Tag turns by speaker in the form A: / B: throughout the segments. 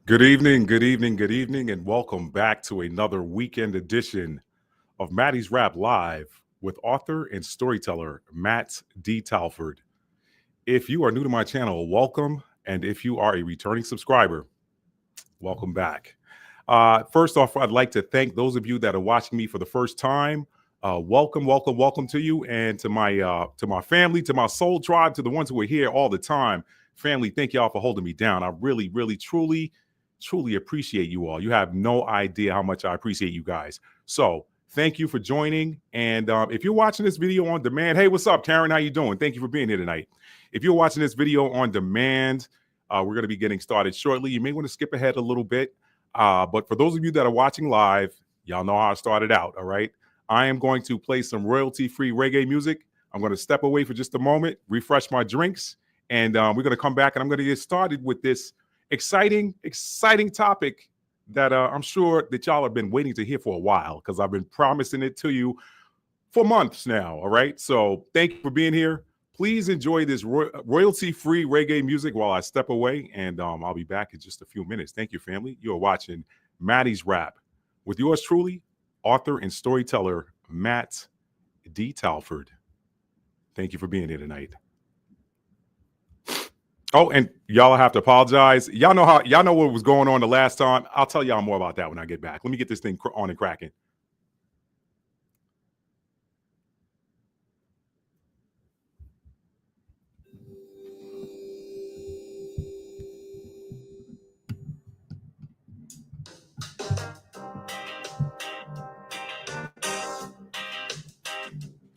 A: Good evening, good evening, good evening, and welcome back to another weekend edition of Maddie's Rap Live with author and storyteller Matt D. Talford. If you are new to my channel, welcome. And if you are a returning subscriber, welcome back. First off, I'd like to thank those of you that are watching me for the first time. Welcome, welcome, welcome to you and to my family, to my soul tribe, to the ones who are here all the time. Family, thank y'all for holding me down. I really, really, truly appreciate you all. You have no idea how much I appreciate you guys. So thank you for joining. And if you're watching this video on demand, hey, what's up, Karen? How you doing? Thank you for being here tonight. If you're watching this video on demand, we're going to be getting started shortly. You may want to skip ahead a little bit. But for those of you that are watching live, y'all know how I started out, all right? I am going to play some royalty-free reggae music. I'm going to step away for just a moment, refresh my drinks, and we're going to come back and I'm going to get started with this exciting topic that I'm sure that y'all have been waiting to hear for a while because I've been promising it to you for months now, all right? So thank you for being here. Please enjoy this royalty-free reggae music while I step away, and I'll be back in just a few minutes. Thank you, family. You are watching Maddie's Rap with yours truly, author and storyteller Matt D. Talford. Thank you for being here tonight. Oh, and y'all have to apologize. Y'all know what was going on the last time. I'll tell y'all more about that when I get back. Let me get this thing on and cracking.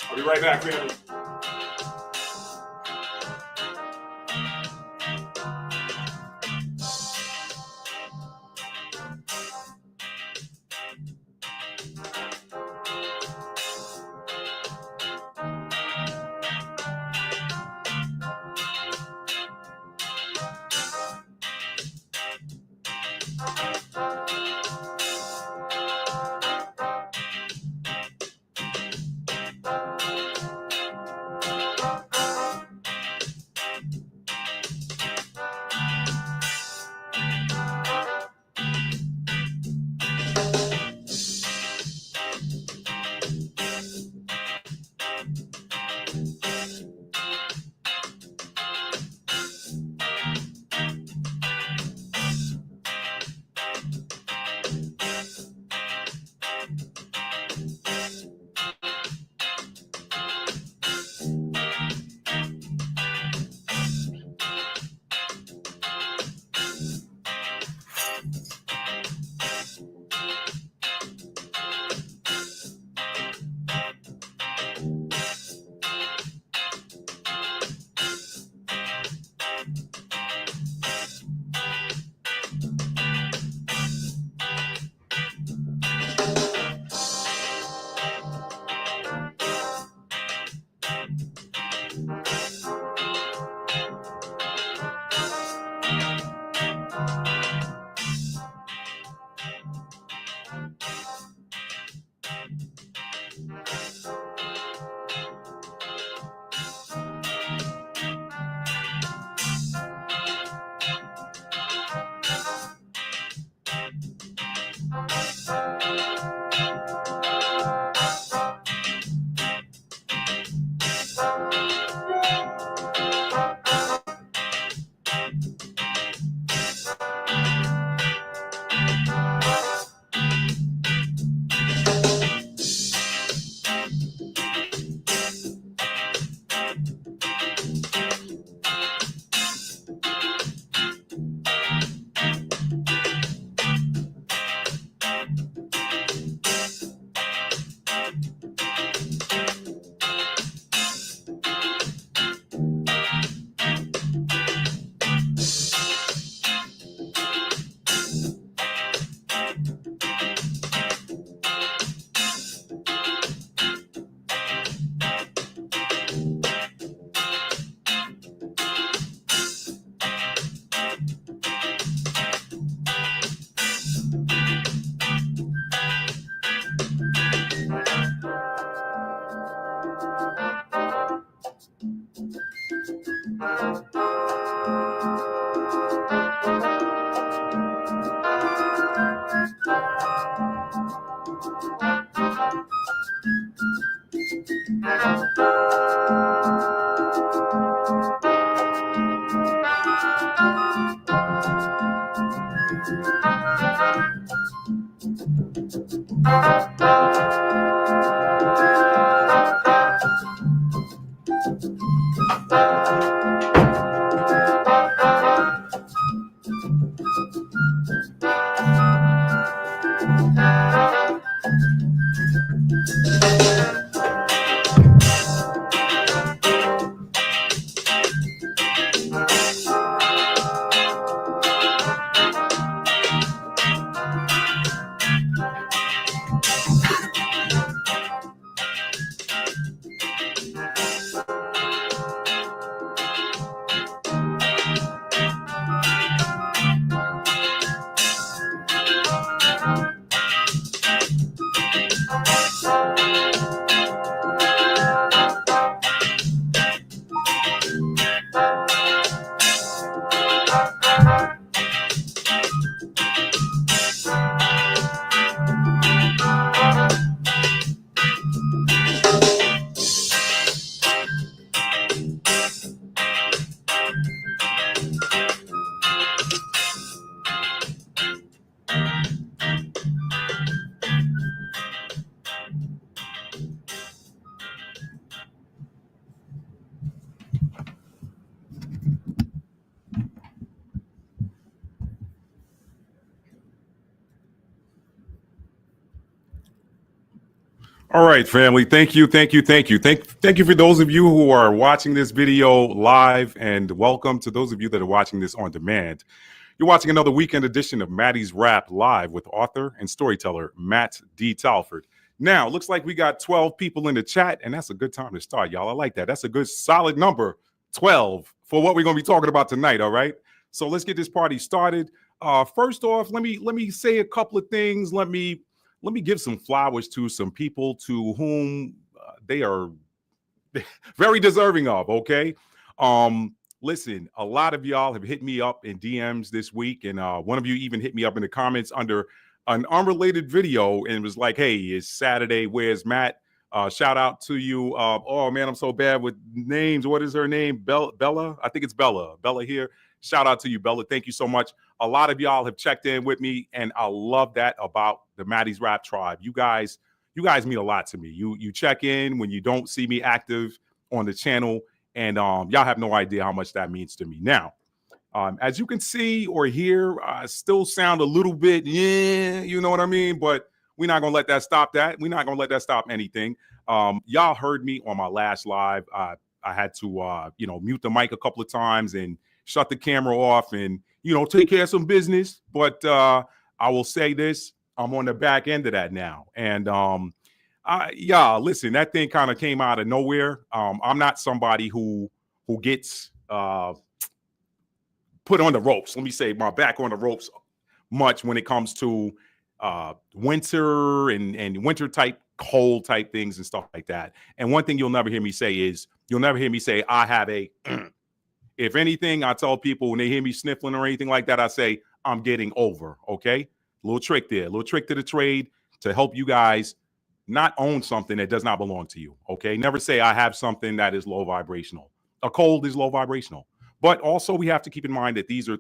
A: I'll be right back, family. All right, family. Thank you. Thank you for those of you who are watching this video live, and welcome to those of you that are watching this on demand. You're watching another weekend edition of Maddie's Rap Live with author and storyteller Matt D. Talford. Now, looks like we got 12 people in the chat, and that's a good time to start, y'all. I like that. That's a good solid number, 12, for what we're going to be talking about tonight, all right? So let's get this party started. First off, let me say a couple of things. Let me give some flowers to some people to whom they are very deserving of, okay? Listen, a lot of y'all have hit me up in DMs this week, and one of you even hit me up in the comments under an unrelated video and was like, hey, it's Saturday, where's Matt? Shout out to you. Oh man, I'm so bad with names. What is her name? Bella? I think it's Bella. Bella here. Shout out to you, Bella. Thank you so much. A lot of y'all have checked in with me, and I love that about the Maddie's Rap Tribe. You guys mean a lot to me. You check in when you don't see me active on the channel, and y'all have no idea how much that means to me. Now, as you can see or hear, I still sound a little bit, you know what I mean? But we're not gonna let that stop that. We're not gonna let that stop anything. Y'all heard me on my last live. I had to mute the mic a couple of times and shut the camera off and take care of some business. But I will say this: I'm on the back end of that now, and listen, that thing kind of came out of nowhere. I'm not somebody who gets put on the ropes. Let me say my back on the ropes much when it comes to winter and winter type cold type things and stuff like that. And one thing you'll never hear me say is I have a if anything, I tell people when they hear me sniffling or anything like that, I say I'm getting over. Okay, little trick there, little trick to the trade to help you guys not own something that does not belong to you. Okay, never say I have something that is low vibrational. A cold is low vibrational. But also we have to keep in mind that these are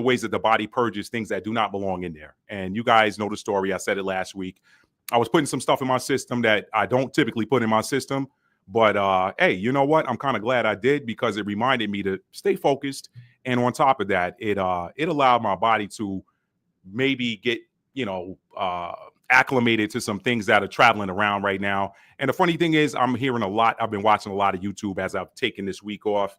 A: ways that the body purges things that do not belong in there. And you guys know the story. I said it last week. I was putting some stuff in my system that I don't typically put in my system. But hey, you know what? I'm kind of glad I did, because it reminded me to stay focused. And on top of that, it allowed my body to maybe get, acclimated to some things that are traveling around right now. And the funny thing is, I'm hearing a lot. I've been watching a lot of YouTube as I've taken this week off.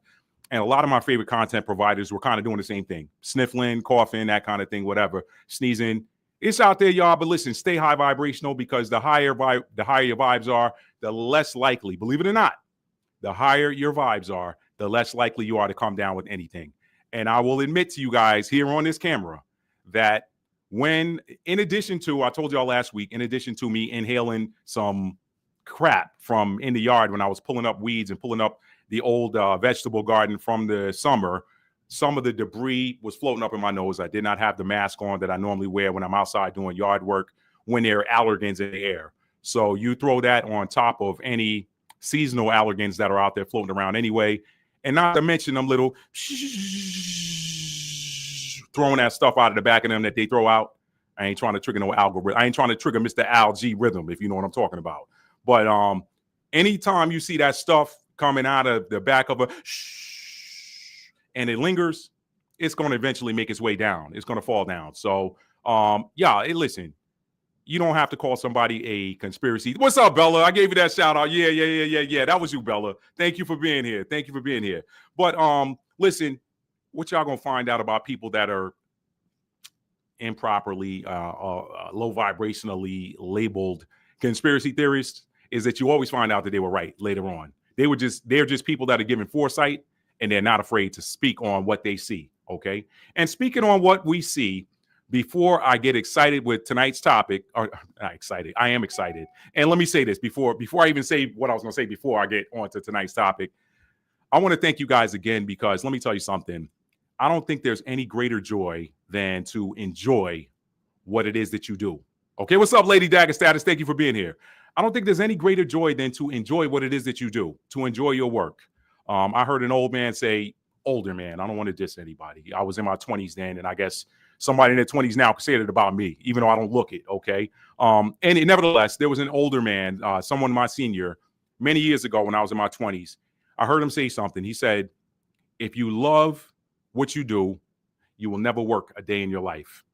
A: And a lot of my favorite content providers were kind of doing the same thing: sniffling, coughing, that kind of thing, whatever, sneezing. It's out there, y'all. But listen, stay high vibrational, because the higher your vibes are, the less likely, believe it or not, the higher your vibes are, the less likely you are to come down with anything. And I will admit to you guys here on this camera that in addition to, I told y'all last week, in addition to me inhaling some crap from in the yard when I was pulling up weeds and pulling up the old vegetable garden from the summer, some of the debris was floating up in my nose. I did not have the mask on that I normally wear when I'm outside doing yard work when there are allergens in the air. So you throw that on top of any seasonal allergens that are out there floating around anyway, and not to mention them little throwing that stuff out of the back of them that they throw out. I ain't trying to trigger no algorithm. I ain't trying to trigger Mr. Algae rhythm, if you know what I'm talking about. But anytime you see that stuff coming out of the back of a and it lingers, it's going to eventually make its way down. It's going to fall down. So listen, you don't have to call somebody a conspiracy. What's up, Bella? I gave you that shout out. Yeah. That was you, Bella. Thank you for being here. But listen, what y'all gonna find out about people that are improperly low vibrationally labeled conspiracy theorists is that you always find out that they were right later on. They're just people that are given foresight, and they're not afraid to speak on what they see. Okay. And speaking on what we see, before I get excited with tonight's topic, or not excited, I am excited. And let me say this before I even say what I was going to say before I get on to tonight's topic. I want to thank you guys again, because let me tell you something. I don't think there's any greater joy than to enjoy what it is that you do. Okay. What's up, Lady Dagger Status? Thank you for being here. I don't think there's any greater joy than to enjoy what it is that you do, to enjoy your work. I heard an older man, I don't want to diss anybody. I was in my 20s then, and I guess somebody in their 20s now could say it about me, even though I don't look it, okay? Nevertheless, there was an older man, someone my senior, many years ago when I was in my 20s. I heard him say something. He said, if you love what you do, you will never work a day in your life.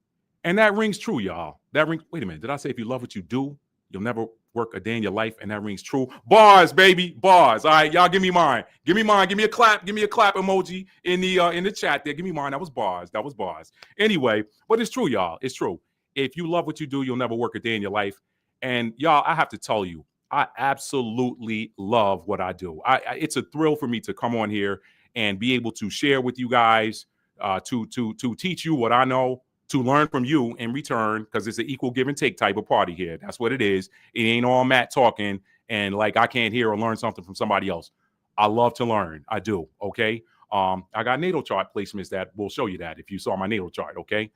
A: And that rings true, y'all. Wait a minute. Did I say if you love what you do, you'll never work a day in your life and that rings true. Bars, baby, bars. All right, y'all, give me mine. Give me mine. Give me a clap. Give me a clap emoji in the chat there. Give me mine. That was bars. That was bars. Anyway, but it's true, y'all. It's true. If you love what you do, you'll never work a day in your life. And y'all, I have to tell you, I absolutely love what I do. It's a thrill for me to come on here and be able to share with you guys, to teach you what I know, to learn from you in return, because it's an equal give and take type of party here. That's what it is. It ain't all Matt talking and like I can't hear or learn something from somebody else. I love to learn. I do. Okay. I got natal chart placements that will show you that if you saw my natal chart. Okay.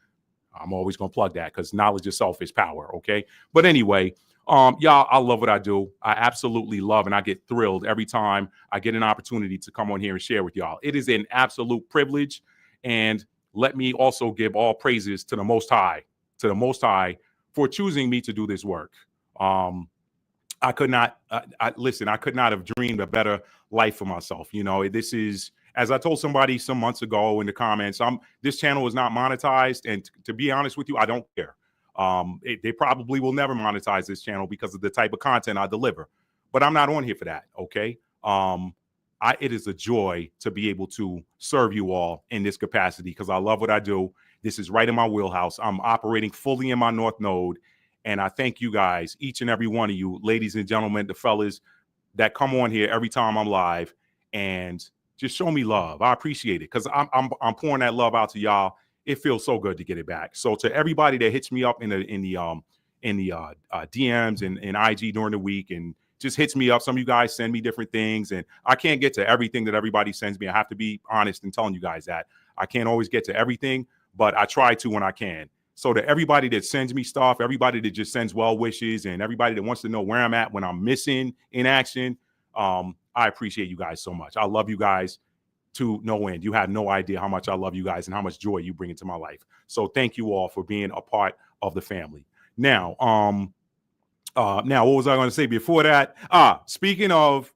A: I'm always going to plug that because knowledge itself is power. Okay. But anyway, y'all, I love what I do. I absolutely love and I get thrilled every time I get an opportunity to come on here and share with y'all. It is an absolute privilege. And let me also give all praises to the Most High, for choosing me to do this work. I could not, listen, I could not have dreamed a better life for myself. You know, this is, as I told somebody some months ago in the comments, this channel is not monetized. And to be honest with you, I don't care. They probably will never monetize this channel because of the type of content I deliver. But I'm not on here for that, okay? It is a joy to be able to serve you all in this capacity because I love what I do. This is right in my wheelhouse. I'm operating fully in my North Node. And I thank you guys, each and every one of you, ladies and gentlemen, the fellas that come on here every time I'm live and just show me love. I appreciate it because I'm pouring that love out to y'all. It feels so good to get it back. So to everybody that hits me up in the DMs and IG during the week and just hits me up, some of you guys send me different things, and I can't get to everything that everybody sends me. I have to be honest in telling you guys that I can't always get to everything, but I try to when I can. So to everybody that sends me stuff, everybody that just sends well wishes, and everybody that wants to know where I'm at when I'm missing in action, I appreciate you guys so much. I love you guys to no end. You have no idea how much I love you guys and how much joy you bring into my life. So thank you all for being a part of the family. Now, what was I going to say before that? Speaking of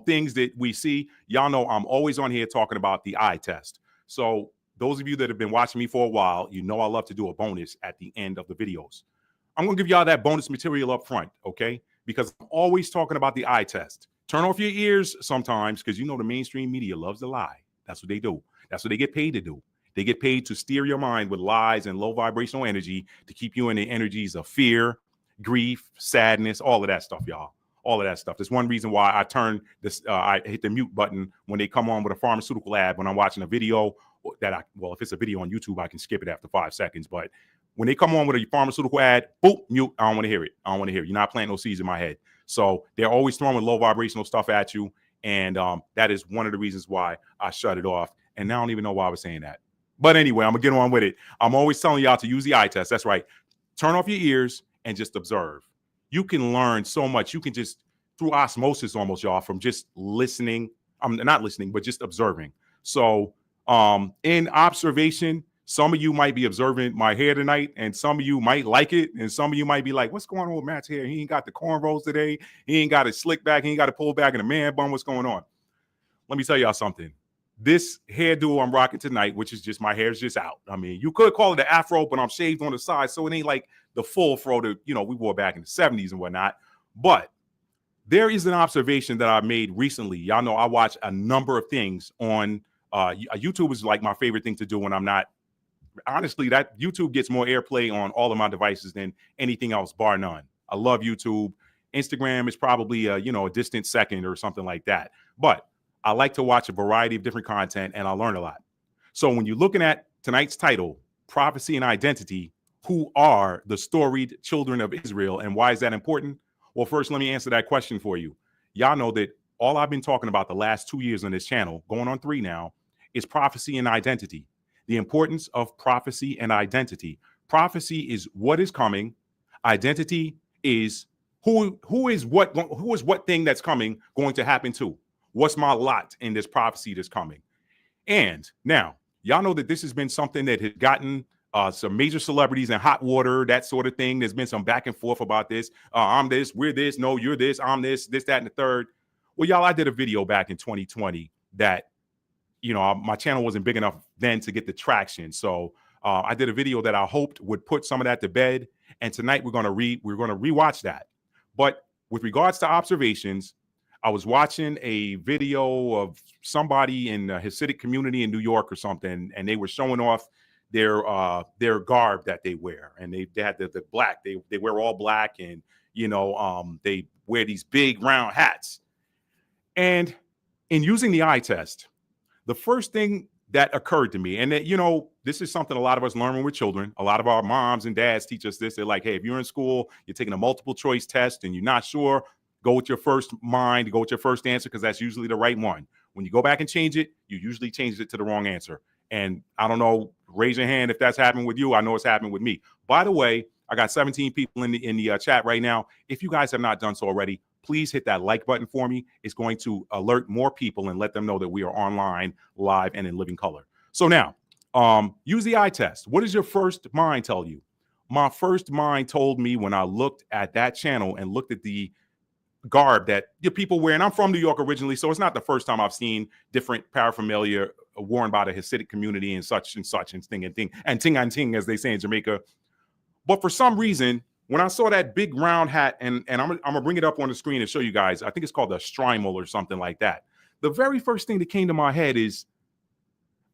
A: things that we see, y'all know I'm always on here talking about the eye test. So those of you that have been watching me for a while, you know I love to do a bonus at the end of the videos. I'm going to give y'all that bonus material up front, okay? Because I'm always talking about the eye test. Turn off your ears sometimes because you know the mainstream media loves to lie. That's what they do. That's what they get paid to do. They get paid to steer your mind with lies and low vibrational energy to keep you in the energies of fear, grief, sadness, all of that stuff, y'all. All of that stuff. There's one reason why I turn this, I hit the mute button when they come on with a pharmaceutical ad when I'm watching a video if it's a video on YouTube, I can skip it after 5 seconds. But when they come on with a pharmaceutical ad, boop, mute. I don't want to hear it. I don't want to hear it. You're not planting no seeds in my head. So they're always throwing low vibrational stuff at you. And that is one of the reasons why I shut it off. And I don't even know why I was saying that. But anyway, I'm going to get on with it. I'm always telling y'all to use the eye test. That's right. Turn off your ears and just observe. You can learn so much. You can just, through osmosis almost, y'all, from just listening. I'm not listening, but just observing. So in observation, some of you might be observing my hair tonight, and some of you might like it, and some of you might be like, what's going on with Matt's hair? He ain't got the cornrows today. He ain't got it slick back. He ain't got to pull back in a man bun. What's going on? Let me tell y'all something. This hairdo I'm rocking tonight, which is just my hair's just out. I mean, you could call it an afro, but I'm shaved on the side, so it ain't like the full fro that, you know, we wore back in the 70s and whatnot. But there is an observation that I made recently. Y'all know I watch a number of things on YouTube is like my favorite thing to do when I'm not. Honestly, that YouTube gets more airplay on all of my devices than anything else, bar none. I love YouTube. Instagram is probably a distant second or something like that. But I like to watch a variety of different content and I learn a lot. So when you're looking at tonight's title, Prophecy and Identity, who are the storied children of Israel and why is that important? Well, first, let me answer that question for you. Y'all know that all I've been talking about the last 2 years on this channel, going on 3 now, is prophecy and identity. The importance of prophecy and identity. Prophecy is what is coming. Identity is who is what thing that's coming going to happen to. What's my lot in this prophecy that's coming? And now, y'all know that this has been something that has gotten some major celebrities in hot water, that sort of thing. There's been some back and forth about this. I'm this, we're this, no, you're this, I'm this, that, and the third. Well, y'all, I did a video back in 2020 that, my channel wasn't big enough then to get the traction. So I did a video that I hoped would put some of that to bed. And tonight we're going to rewatch that. But with regards to observations, I was watching a video of somebody in the Hasidic community in New York or something, and they were showing off their garb that they wear, and they had the black. They wear all black, and they wear these big round hats. And in using the eye test, the first thing that occurred to me, and that, this is something a lot of us learn when we're children. A lot of our moms and dads teach us this. They're like, hey, if you're in school, you're taking a multiple choice test and you're not sure, go with your first mind, go with your first answer, because that's usually the right one. When you go back and change it, you usually change it to the wrong answer. And I don't know, raise your hand if that's happened with you. I know it's happened with me. By the way, I got 17 people in the chat right now. If you guys have not done so already, please hit that like button for me. It's going to alert more people and let them know that we are online, live, and in living color. So now, use the eye test. What does your first mind tell you? My first mind told me, when I looked at that channel and looked at the garb that the people wear, and I'm from New York originally, so it's not the first time I've seen different paraphernalia worn by the Hasidic community and such and ting and ting, as they say in Jamaica. But for some reason, when I saw that big round hat, and I'm gonna bring it up on the screen and show you guys, I think it's called a Strimal or something like that. The very first thing that came to my head is,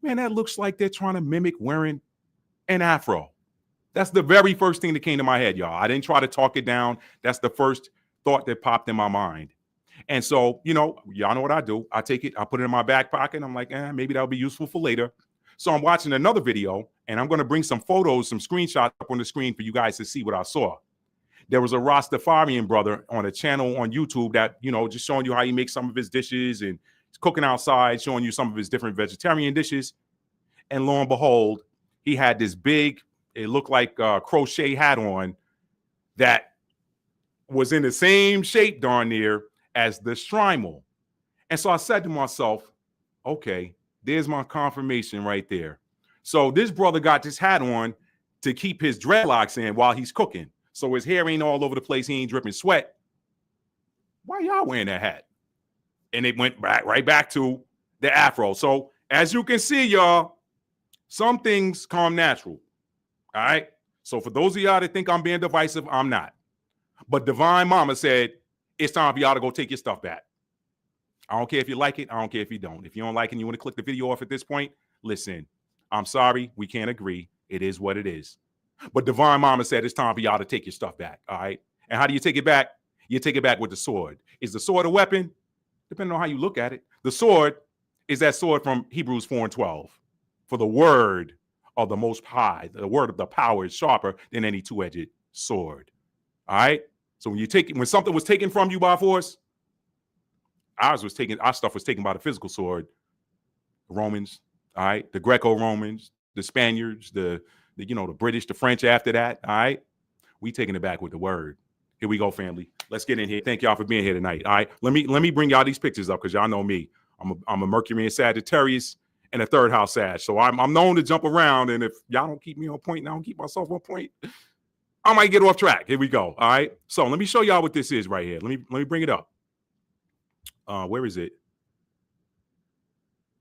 A: man, that looks like they're trying to mimic wearing an afro. That's the very first thing that came to my head, y'all. I didn't try to talk it down. That's the first thought that popped in my mind. And so, y'all know what I do. I take it, I put it in my back pocket. I'm like, maybe that'll be useful for later. So I'm watching another video, and I'm going to bring some photos, some screenshots up on the screen for you guys to see what I saw. There was a Rastafarian brother on a channel on YouTube that, just showing you how he makes some of his dishes, and he's cooking outside, showing you some of his different vegetarian dishes. And lo and behold, he had this big, it looked like a crochet hat on that was in the same shape darn near as the Strimal. And so I said to myself, okay, there's my confirmation right there. So this brother got this hat on to keep his dreadlocks in while he's cooking, so his hair ain't all over the place, he ain't dripping sweat. Why y'all wearing that hat? And it went right back to the afro. So as you can see, y'all, some things come natural. All right. So for those of y'all that think I'm being divisive, I'm not. But Divine Mama said, it's time for y'all to go take your stuff back. I don't care if you like it. I don't care if you don't. If you don't like it and you want to click the video off at this point, listen, I'm sorry. We can't agree. It is what it is. But Divine Mama said it's time for y'all to take your stuff back. All right. And how do you take it back? You take it back with the sword. Is the sword a weapon? Depending on how you look at it. The sword is that sword from Hebrews 4:12. For the word of the Most High, the word of the power is sharper than any two-edged sword. All right. So when something was taken from you by force, our stuff was taken by the physical sword. The Romans, all right, the Greco-Romans, the Spaniards, the British, the French after that, all right? We taking it back with the word. Here we go, family. Let's get in here. Thank y'all for being here tonight, all right? Let me bring y'all these pictures up, because y'all know me. I'm a Mercury and Sagittarius and a third house Sag. So I'm known to jump around, and if y'all don't keep me on point and I don't keep myself on point, I might get off track. Here we go, all right? So let me show y'all what this is right here. Let me bring it up. Where is it?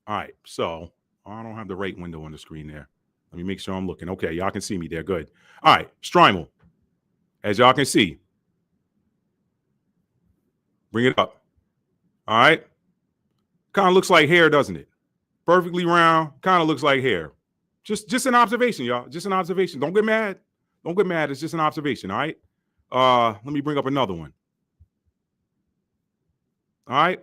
A: All right, so I don't have the right window on the screen there. Let me make sure I'm looking. Okay, y'all can see me there. Good. All right, Strimal. As y'all can see. Bring it up. All right. Kind of looks like hair, doesn't it? Perfectly round. Kind of looks like hair. Just an observation, y'all. Just an observation. Don't get mad. Don't get mad. It's just an observation, all right? Let me bring up another one. All right.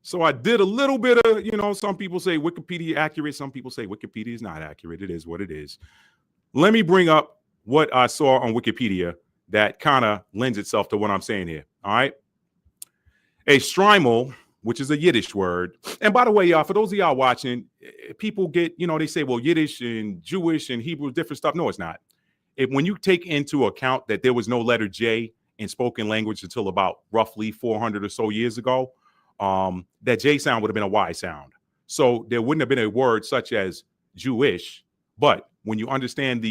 A: So I did a little bit of, some people say Wikipedia accurate. Some people say Wikipedia is not accurate. It is what it is. Let me bring up what I saw on Wikipedia that kind of lends itself to what I'm saying here. All right. A Strimal, which is a Yiddish word. And by the way, y'all, for those of y'all watching, people get, they say, well, Yiddish and Jewish and Hebrew, different stuff. No, it's not. When you take into account that there was no letter J in spoken language until about roughly 400 or so years ago, that J sound would have been a Y sound. So there wouldn't have been a word such as Jewish. But when you understand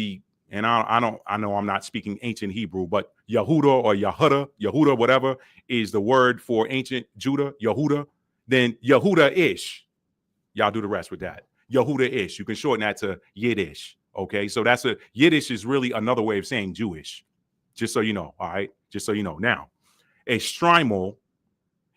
A: and I know I'm not speaking ancient Hebrew, but Yehuda or Yehuda, whatever is the word for ancient Judah, Yehuda, then Yehuda-ish. Y'all do the rest with that. Yehuda-ish. You can shorten that to Yiddish. Okay, so Yiddish is really another way of saying Jewish. Just so you know, all right? Just so you know. Now, A shtreimel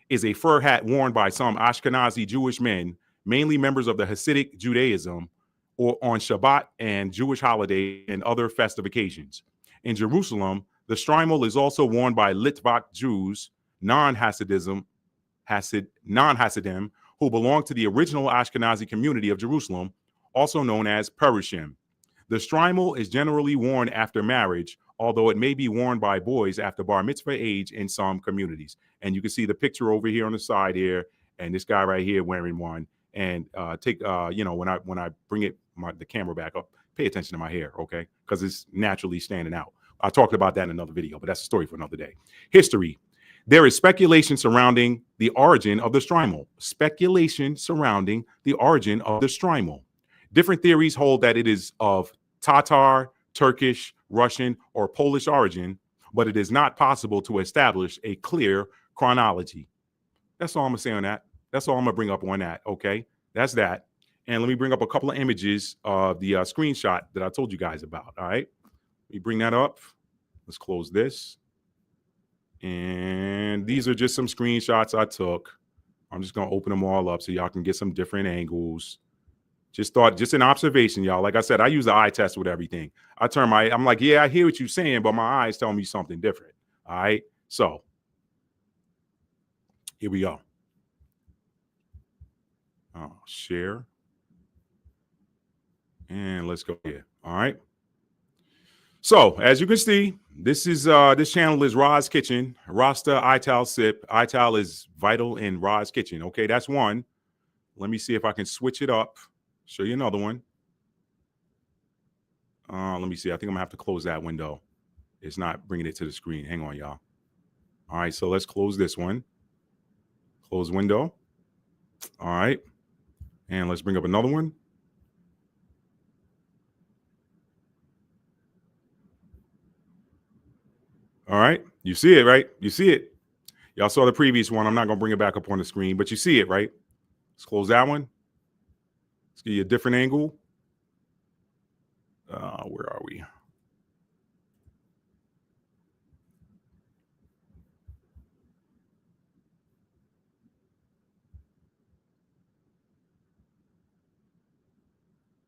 A: is a fur hat worn by some Ashkenazi Jewish men, mainly members of the Hasidic Judaism, or on Shabbat and Jewish holidays and other festive occasions. In Jerusalem, the shtreimel is also worn by Litvak Jews, non-Hasidim, who belong to the original Ashkenazi community of Jerusalem, also known as Perushim. The shtreimel is generally worn after marriage, although it may be worn by boys after bar mitzvah age in some communities. And you can see the picture over here on the side here, and this guy right here wearing one. And when I bring the camera back up, pay attention to my hair, okay? Because it's naturally standing out. I talked about that in another video, but that's a story for another day. History. There is speculation surrounding the origin of the shtreimel. Different theories hold that it is of Tatar, Turkish, Russian, or Polish origin, but it is not possible to establish a clear chronology. That's all I'm going to say on that. That's all I'm going to bring up on that, okay? That's that. And let me bring up a couple of images of the screenshot that I told you guys about, all right? Let me bring that up. Let's close this. And these are just some screenshots I took. I'm just going to open them all up so y'all can get some different angles. Just an observation, y'all. Like I said, I use the eye test with everything. I'm like, yeah, I hear what you're saying, but my eyes tell me something different. All right. So here we go. Share. And let's go here. All right. So as you can see, this channel is Ra's Kitchen. Rasta Ital Sip. Ital is vital in Ra's Kitchen. Okay, that's one. Let me see if I can switch it up. Show you another one. Let me see. I think I'm gonna have to close that window. It's not bringing it to the screen. Hang on, y'all. All right, so let's close this one. Close window. All right, and let's bring up another one. All right, you see it, right? You see it. Y'all saw the previous one. I'm not gonna bring it back up on the screen, but you see it, right? Let's close that one. Let's give you a different angle. Where are we?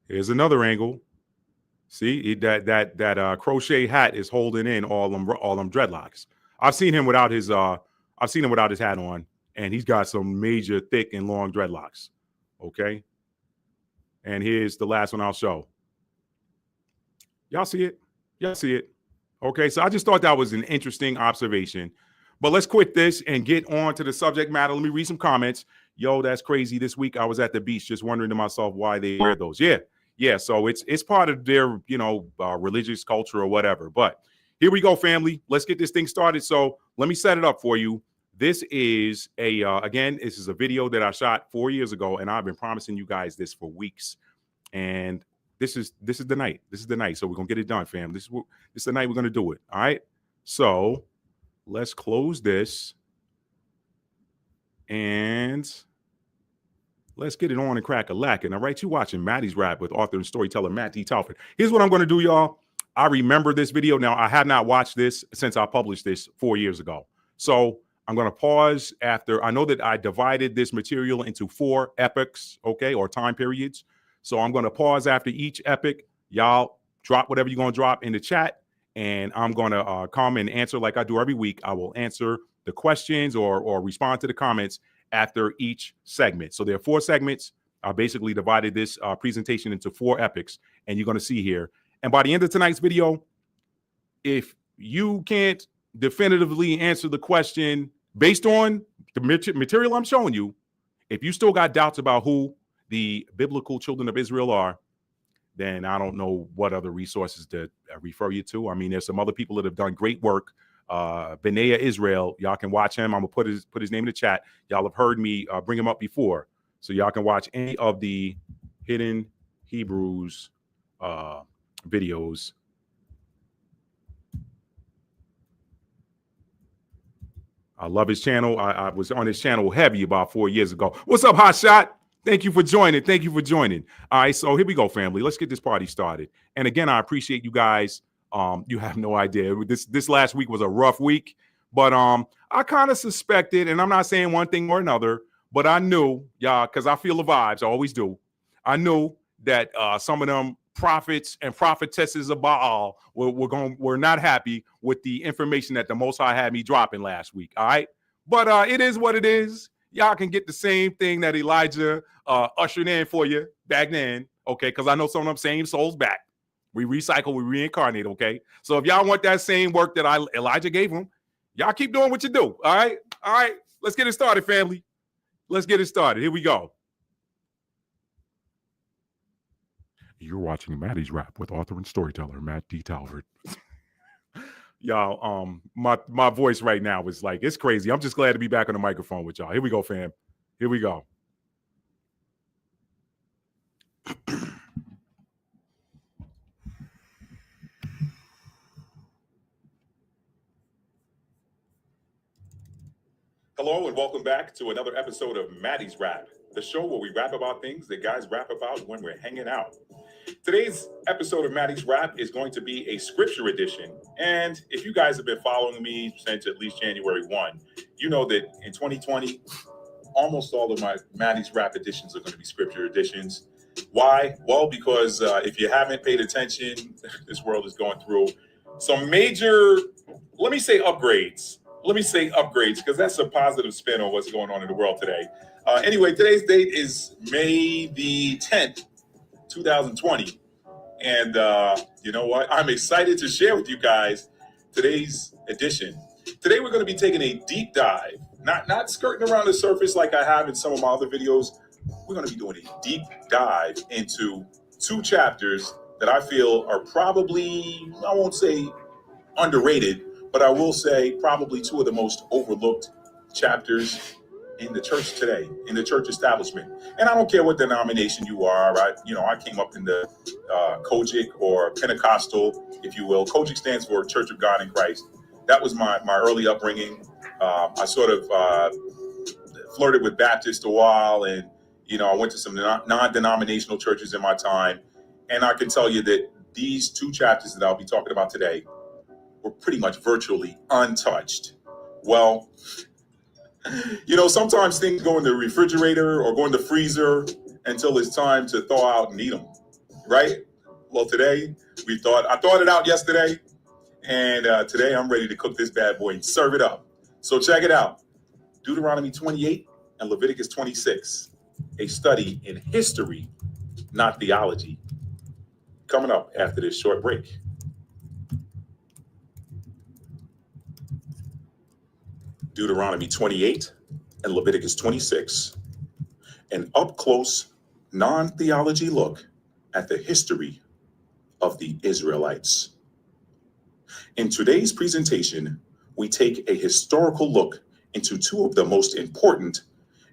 A: Here's another angle. See that crochet hat is holding in all them dreadlocks. I've seen him without his hat on, and he's got some major thick and long dreadlocks. Okay. And here's the last one I'll show. Y'all see it? Y'all see it? Okay, so I just thought that was an interesting observation. But let's quit this and get on to the subject matter. Let me read some comments. Yo, that's crazy. This week I was at the beach just wondering to myself why they wear those. Yeah. So it's part of their, religious culture or whatever. But here we go, family. Let's get this thing started. So let me set it up for you. This is this is a video that I shot 4 years ago, and I've been promising you guys this for weeks. And this is the night. This is the night. So we're gonna get it done, fam. This is the night we're gonna do it. All right. So let's close this and let's get it on and crack a lacking. All right, you watching Maddie's Rap with author and storyteller Matt D. Talford. Here's what I'm gonna do, y'all. I remember this video. Now I have not watched this since I published this 4 years ago. So I'm going to pause after. I know that I divided this material into 4 epochs, okay, or time periods. So I'm going to pause after each epoch. Y'all drop whatever you're going to drop in the chat, and I'm going to come and answer like I do every week. I will answer the questions or respond to the comments after each segment. So there are 4 segments. I basically divided this presentation into 4 epochs, and you're going to see here. And by the end of tonight's video, if you can't definitively answer the question based on the material I'm showing you, if you still got doubts about who the biblical children of Israel are, then I don't know what other resources to refer you to. I mean, there's some other people that have done great work. Benaya Israel, y'all can watch him. I'm gonna put his name in the chat. Y'all have heard me bring him up before, so y'all can watch any of the Hidden Hebrews videos. I love his channel. I was on his channel heavy about 4 years ago. What's up, Hot Shot? Thank you for joining. Thank you for joining. All right, so here we go, family. Let's get this party started. And again, I appreciate you guys. You have no idea. This last week was a rough week, But I kind of suspected, and I'm not saying one thing or another, but I knew, y'all, because I feel the vibes, I always do. I knew that some of them prophets and prophetesses of Baal were not happy with the information that the Most High had me dropping last week. All right, but it is what it is. Y'all can get the same thing that Elijah ushered in for you back then, okay? Because I know some of them same souls back. We recycle, we reincarnate, okay? So if y'all want that same work that Elijah gave them, y'all keep doing what you do, all right? All right, let's get it started, family. Let's get it started. Here we go. You're watching Maddie's Rap with author and storyteller Matt D. Talford. Y'all, my voice right now is like, it's crazy. I'm just glad to be back on the microphone with y'all. Here we go, fam. Here we go. Hello and welcome back to another episode of Maddie's Rap, the show where we rap about things that guys rap about when we're hanging out. Today's episode of Maddie's Rap is going to be a scripture edition. And if you guys have been following me since at least January 1, you know that in 2020, almost all of my Maddie's Rap editions are going to be scripture editions. Why? Well, because if you haven't paid attention, this world is going through some major, let me say upgrades. Because that's a positive spin on what's going on in the world today. Anyway, today's date is May the 10th, 2020. And you know what? I'm excited to share with you guys today's edition. Today, we're going to be taking a deep dive, not skirting around the surface like I have in some of my other videos. We're going to be doing a deep dive into two chapters that I feel are probably, I won't say underrated, but I will say probably two of the most overlooked chapters in the church today, in the church establishment. And I don't care what denomination you are. I came up in the Kojic or Pentecostal, if you will. Kojic stands for Church of God in Christ. That was my early upbringing. I sort of flirted with Baptist a while, and I went to some non-denominational churches in my time. And I can tell you that these two chapters that I'll be talking about today were pretty much virtually untouched. Well, sometimes things go in the refrigerator or go in the freezer until it's time to thaw out and eat them, right? Well, today I thawed it out yesterday, and today I'm ready to cook this bad boy and serve it up. So check it out. Deuteronomy 28 and Leviticus 26, a study in history, not theology. Coming up after this short break. Deuteronomy 28 and Leviticus 26, an up-close, non-theology look at the history of the Israelites. In today's presentation, we take a historical look into two of the most important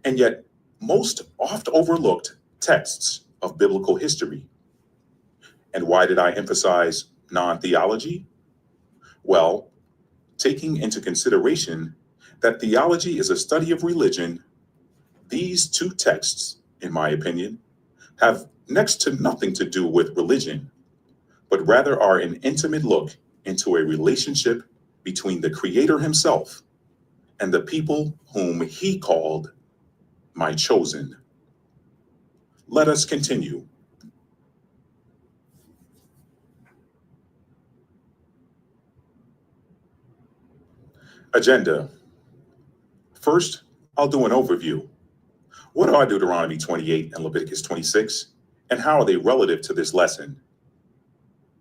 A: and yet most oft overlooked texts of biblical history. And why did I emphasize non-theology? Well, taking into consideration that theology is a study of religion, these two texts, in my opinion, have next to nothing to do with religion, but rather are an intimate look into a relationship between the Creator himself and the people whom he called my chosen. Let us continue. Agenda. First, I'll do an overview. What are Deuteronomy 28 and Leviticus 26, and how are they relative to this lesson?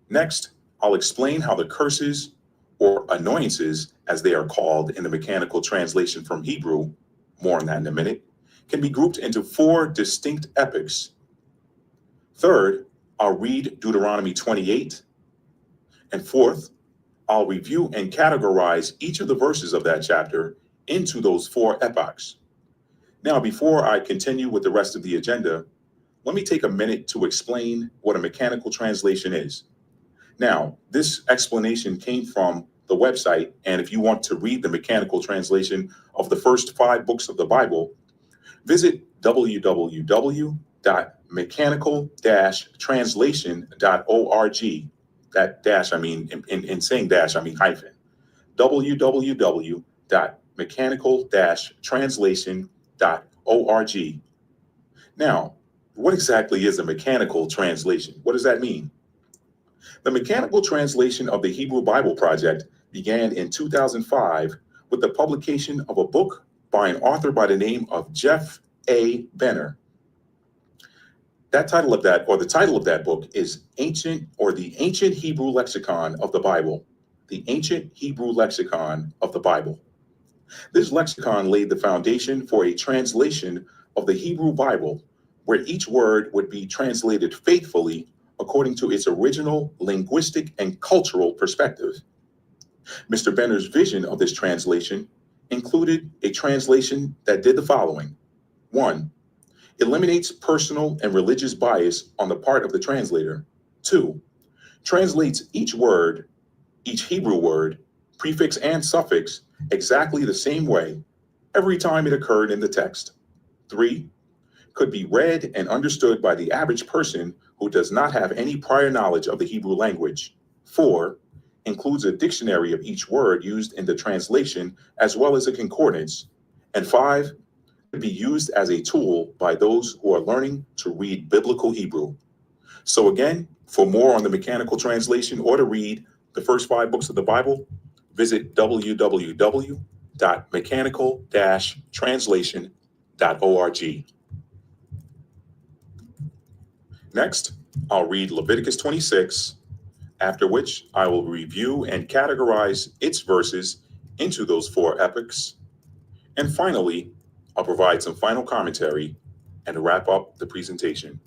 A: Next, I'll explain how the curses, or annoyances as they are called in the mechanical translation from Hebrew, more on that in a minute, can be grouped into four distinct epics. Third, I'll read Deuteronomy 28. And fourth, I'll review and categorize each of the verses of that chapter into those four epochs. Now, before I continue with the rest of the agenda, let me take a minute to explain what a mechanical translation is. Now, this explanation came from the website, and if you want to read the mechanical translation of the first 5 books of the Bible, visit www.mechanical-translation.org. That dash, I mean, in saying dash, I mean hyphen. www.mechanical-translation.org. Now, what exactly is a mechanical translation? What does that mean? The mechanical translation of the Hebrew Bible Project began in 2005 with the publication of a book by an author by the name of Jeff A. Benner. The title of that book is the Ancient Hebrew Lexicon of the Bible. The Ancient Hebrew Lexicon of the Bible. This lexicon laid the foundation for a translation of the Hebrew Bible, where each word would be translated faithfully according to its original linguistic and cultural perspective. Mr. Benner's vision of this translation included a translation that did the following. 1. Eliminates personal and religious bias on the part of the translator. 2. Translates each Hebrew word, prefix and suffix, exactly the same way every time it occurred in the text. 3. Could be read and understood by the average person who does not have any prior knowledge of the Hebrew language. 4. Includes a dictionary of each word used in the translation as well as a concordance. And 5. Could be used as a tool by those who are learning to read biblical Hebrew. So again, for more on the mechanical translation or to read the first 5 books of the Bible, visit www.mechanical-translation.org. Next, I'll read Leviticus 26, after which I will review and categorize its verses into those 4 epochs. And finally, I'll provide some final commentary and wrap up the presentation.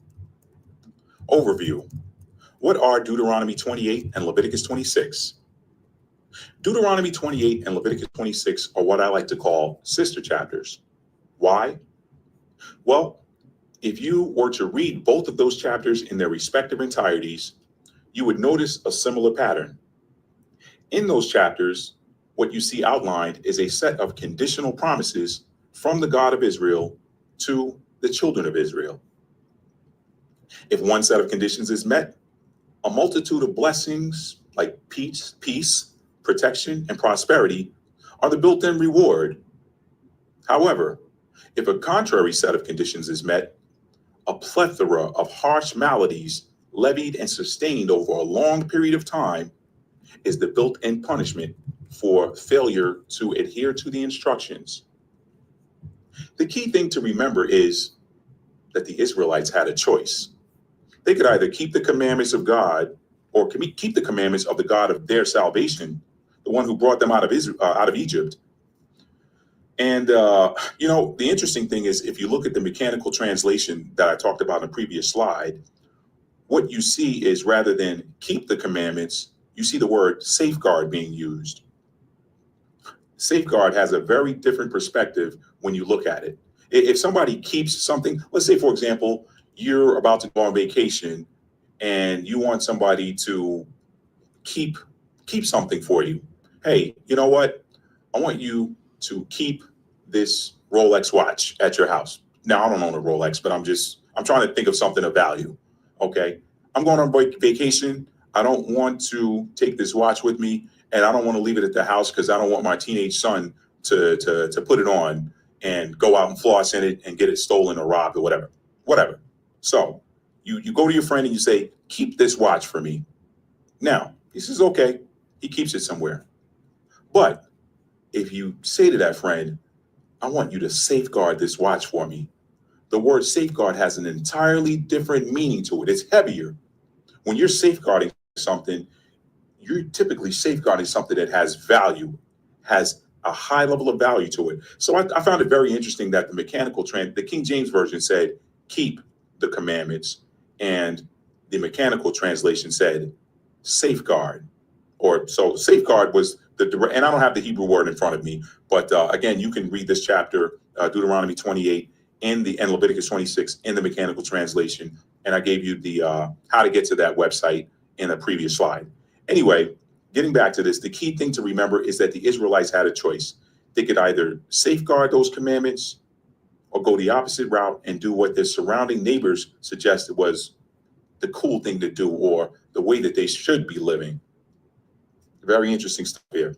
A: Overview. What are Deuteronomy 28 and Leviticus 26? Deuteronomy 28 and Leviticus 26 are what I like to call sister chapters. Why? Well, if you were to read both of those chapters in their respective entireties, you would notice a similar pattern. In those chapters, what you see outlined is a set of conditional promises from the God of Israel to the children of Israel. If one set of conditions is met, a multitude of blessings like peace, protection, and prosperity are the built-in reward. However, if a contrary set of conditions is met, a plethora of harsh maladies levied and sustained over a long period of time is the built-in punishment for failure to adhere to the instructions. The key thing to remember is that the Israelites had a choice. They could either keep the commandments of God or keep the commandments of the God of their salvation, the one who brought them out of Egypt. And, the interesting thing is, if you look at the mechanical translation that I talked about in the previous slide, what you see is rather than keep the commandments, you see the word safeguard being used. Safeguard has a very different perspective when you look at it. If somebody keeps something, let's say, for example, you're about to go on vacation and you want somebody to keep something for you. Hey, you know what? I want you to keep this Rolex watch at your house. Now, I don't own a Rolex, but I'm trying to think of something of value. Okay. I'm going on vacation. I don't want to take this watch with me, and I don't want to leave it at the house because I don't want my teenage son to put it on and go out and floss in it and get it stolen or robbed or whatever. So you go to your friend and you say, keep this watch for me. Now, he says, okay, he keeps it somewhere. But if you say to that friend, I want you to safeguard this watch for me, the word safeguard has an entirely different meaning to it. It's heavier. When you're safeguarding something, you're typically safeguarding something that has value, has a high level of value to it. So I found it very interesting that the King James Version said, keep the commandments, and the mechanical translation said, safeguard. So safeguard was and I don't have the Hebrew word in front of me, but again, you can read this chapter, Deuteronomy 28 and Leviticus 26 in the mechanical translation. And I gave you the how to get to that website in a previous slide. Anyway, getting back to this, the key thing to remember is that the Israelites had a choice. They could either safeguard those commandments or go the opposite route and do what their surrounding neighbors suggested was the cool thing to do or the way that they should be living. Very interesting stuff here.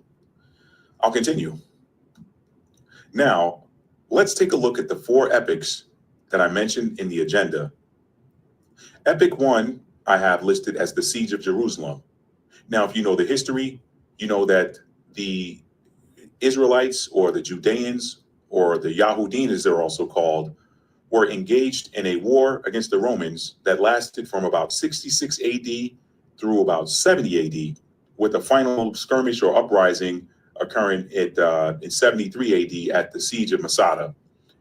A: I'll continue. Now, let's take a look at the 4 epics that I mentioned in the agenda. Epic 1, I have listed as the Siege of Jerusalem. Now, if you know the history, you know that the Israelites, or the Judeans, or the Yahudim as they're also called, were engaged in a war against the Romans that lasted from about 66 AD through about 70 AD, with a final skirmish or uprising occurring in 73 AD at the Siege of Masada.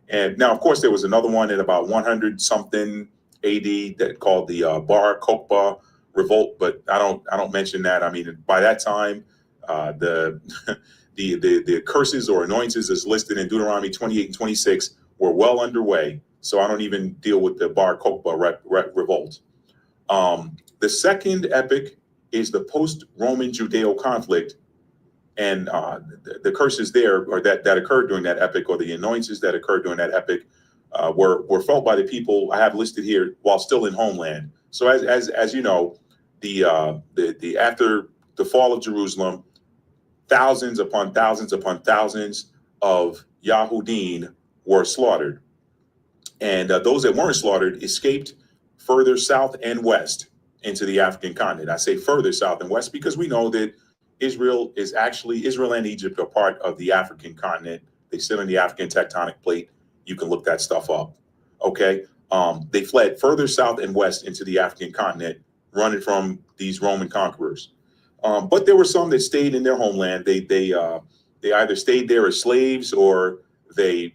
A: And now, of course, there was another one in about 100 something AD that called the Bar Kokhba revolt, but I don't mention that. I mean, by that time, the the curses or annoyances as listed in Deuteronomy 28 and 26 were well underway. So I don't even deal with the Bar Kokhba revolt. The second epic is the post-Roman Judeo conflict, and the curses there, or that occurred during that epic, or the annoyances that occurred during that epic, were felt by the people I have listed here while still in homeland. So as you know, the after the fall of Jerusalem, thousands upon thousands upon thousands of Yahudim were slaughtered, and those that weren't slaughtered escaped further south and west into the African continent. I say further south and west because we know that Israel and Egypt are part of the African continent. They sit on the African tectonic plate. You can look that stuff up. Okay. They fled further south and west into the African continent, running from these Roman conquerors. But there were some that stayed in their homeland. They either stayed there as slaves, or they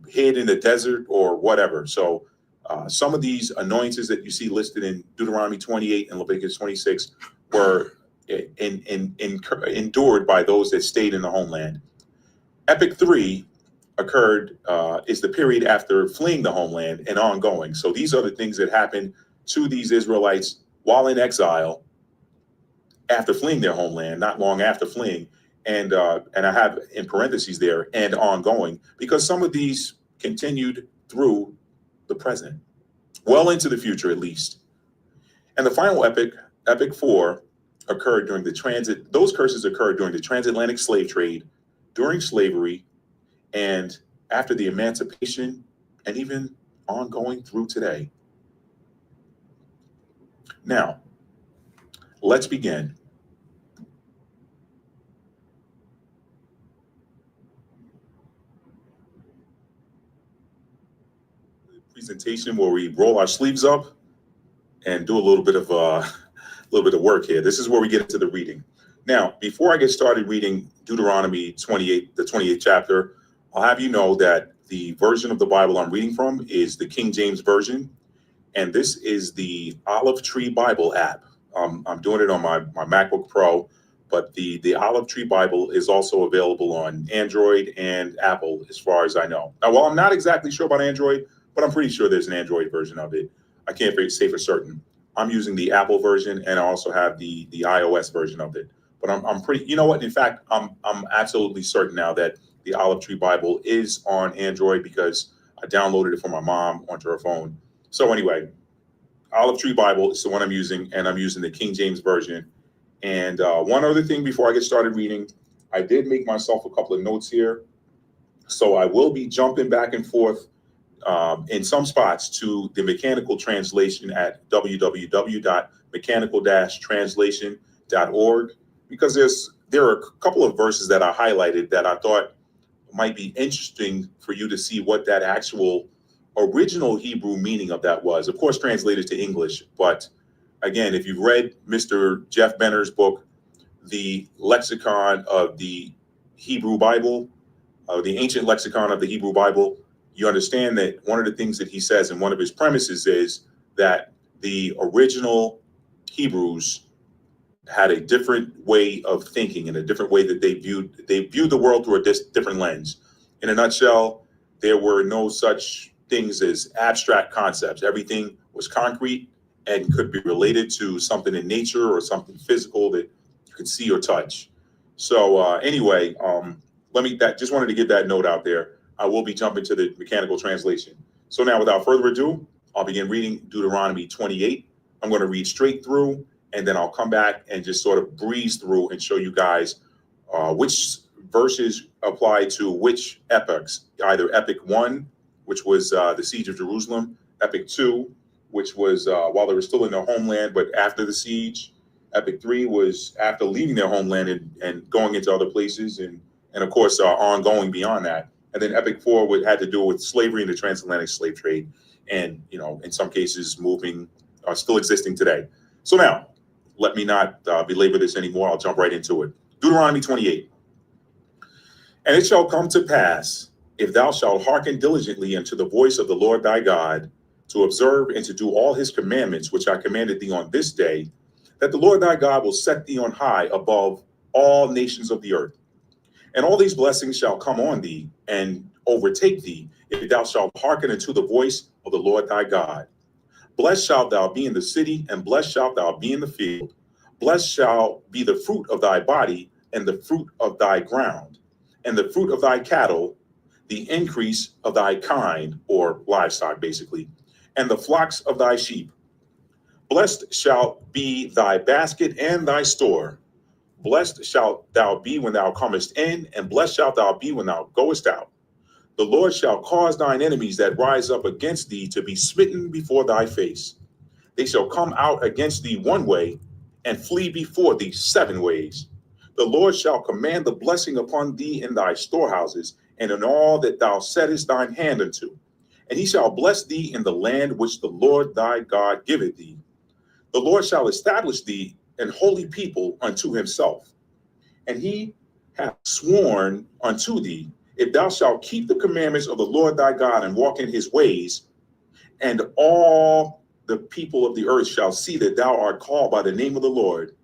A: hid in the desert, or whatever. So some of these annoyances that you see listed in Deuteronomy 28 and Leviticus 26 were endured by those that stayed in the homeland. Epic 3 occurred is the period after fleeing the homeland and ongoing. So these are the things that happened to these Israelites while in exile after fleeing their homeland, not long after fleeing. And I have in parentheses there, and ongoing, because some of these continued through the present, well into the future at least. And the final epic, Epic 4, occurred during the transit. Those curses occurred during the transatlantic slave trade, during slavery, and after the emancipation, and even ongoing through today. Now, let's begin. Presentation where we roll our sleeves up and do a little bit of work here. This is where we get into the reading. Now, before I get started reading Deuteronomy 28, the 28th chapter, I'll have you know that the version of the Bible I'm reading from is the King James Version, and this is the Olive Tree Bible app. I'm doing it on my MacBook Pro, but the Olive Tree Bible is also available on Android and Apple, as far as I know. Now, while I'm not exactly sure about Android, but I'm pretty sure there's an Android version of it, I can't say for certain. I'm using the Apple version, and I also have the iOS version of it. But I'm pretty, you know what? In fact, I'm absolutely certain now that the Olive Tree Bible is on Android, because I downloaded it for my mom onto her phone. So anyway, Olive Tree Bible is the one I'm using, and I'm using the King James Version. And one other thing before I get started reading, I did make myself a couple of notes here. So I will be jumping back and forth in some spots to the mechanical translation at www.mechanical-translation.org, because there are a couple of verses that I highlighted that I thought might be interesting for you to see what that actual original Hebrew meaning of that was. Of course, translated to English, but again, if you've read Mr. Jeff Benner's book, The Lexicon of the Hebrew Bible, the Ancient Lexicon of the Hebrew Bible, you understand that one of the things that he says in one of his premises is that the original Hebrews had a different way of thinking, and a different way that they viewed the world through a different lens. In a nutshell, there were no such things as abstract concepts. Everything was concrete and could be related to something in nature or something physical that you could see or touch. So anyway, just wanted to get that note out there. I will be jumping to the mechanical translation. So now, without further ado, I'll begin reading Deuteronomy 28. I'm going to read straight through, and then I'll come back and just sort of breeze through and show you guys which verses apply to which epochs, either Epic 1, which was the siege of Jerusalem, Epic 2, which was while they were still in their homeland, but after the siege. Epic 3 was after leaving their homeland and going into other places, and of course, ongoing beyond that. And then Epic 4 had to do with slavery and the transatlantic slave trade, and in some cases, moving, still existing today. So now, let me not belabor this anymore. I'll jump right into it. Deuteronomy 28. And it shall come to pass, if thou shalt hearken diligently unto the voice of the Lord thy God, to observe and to do all his commandments, which I commanded thee on this day, that the Lord thy God will set thee on high above all nations of the earth. And all these blessings shall come on thee and overtake thee, if thou shalt hearken unto the voice of the Lord thy God. Blessed shalt thou be in the city, and blessed shalt thou be in the field. Blessed shall be the fruit of thy body, and the fruit of thy ground, and the fruit of thy cattle, the increase of thy kind, or livestock basically, and the flocks of thy sheep. Blessed shall be thy basket and thy store. Blessed shalt thou be when thou comest in, and blessed shalt thou be when thou goest out. The Lord shall cause thine enemies that rise up against thee to be smitten before thy face. They shall come out against thee one way, and flee before thee 7 ways. The Lord shall command the blessing upon thee in thy storehouses, and in all that thou settest thine hand unto. And he shall bless thee in the land which the Lord thy God giveth thee. The Lord shall establish thee an holy people unto himself. And he hath sworn unto thee, if thou shalt keep the commandments of the Lord thy God and walk in his ways, and all the people of the earth shall see that thou art called by the name of the Lord,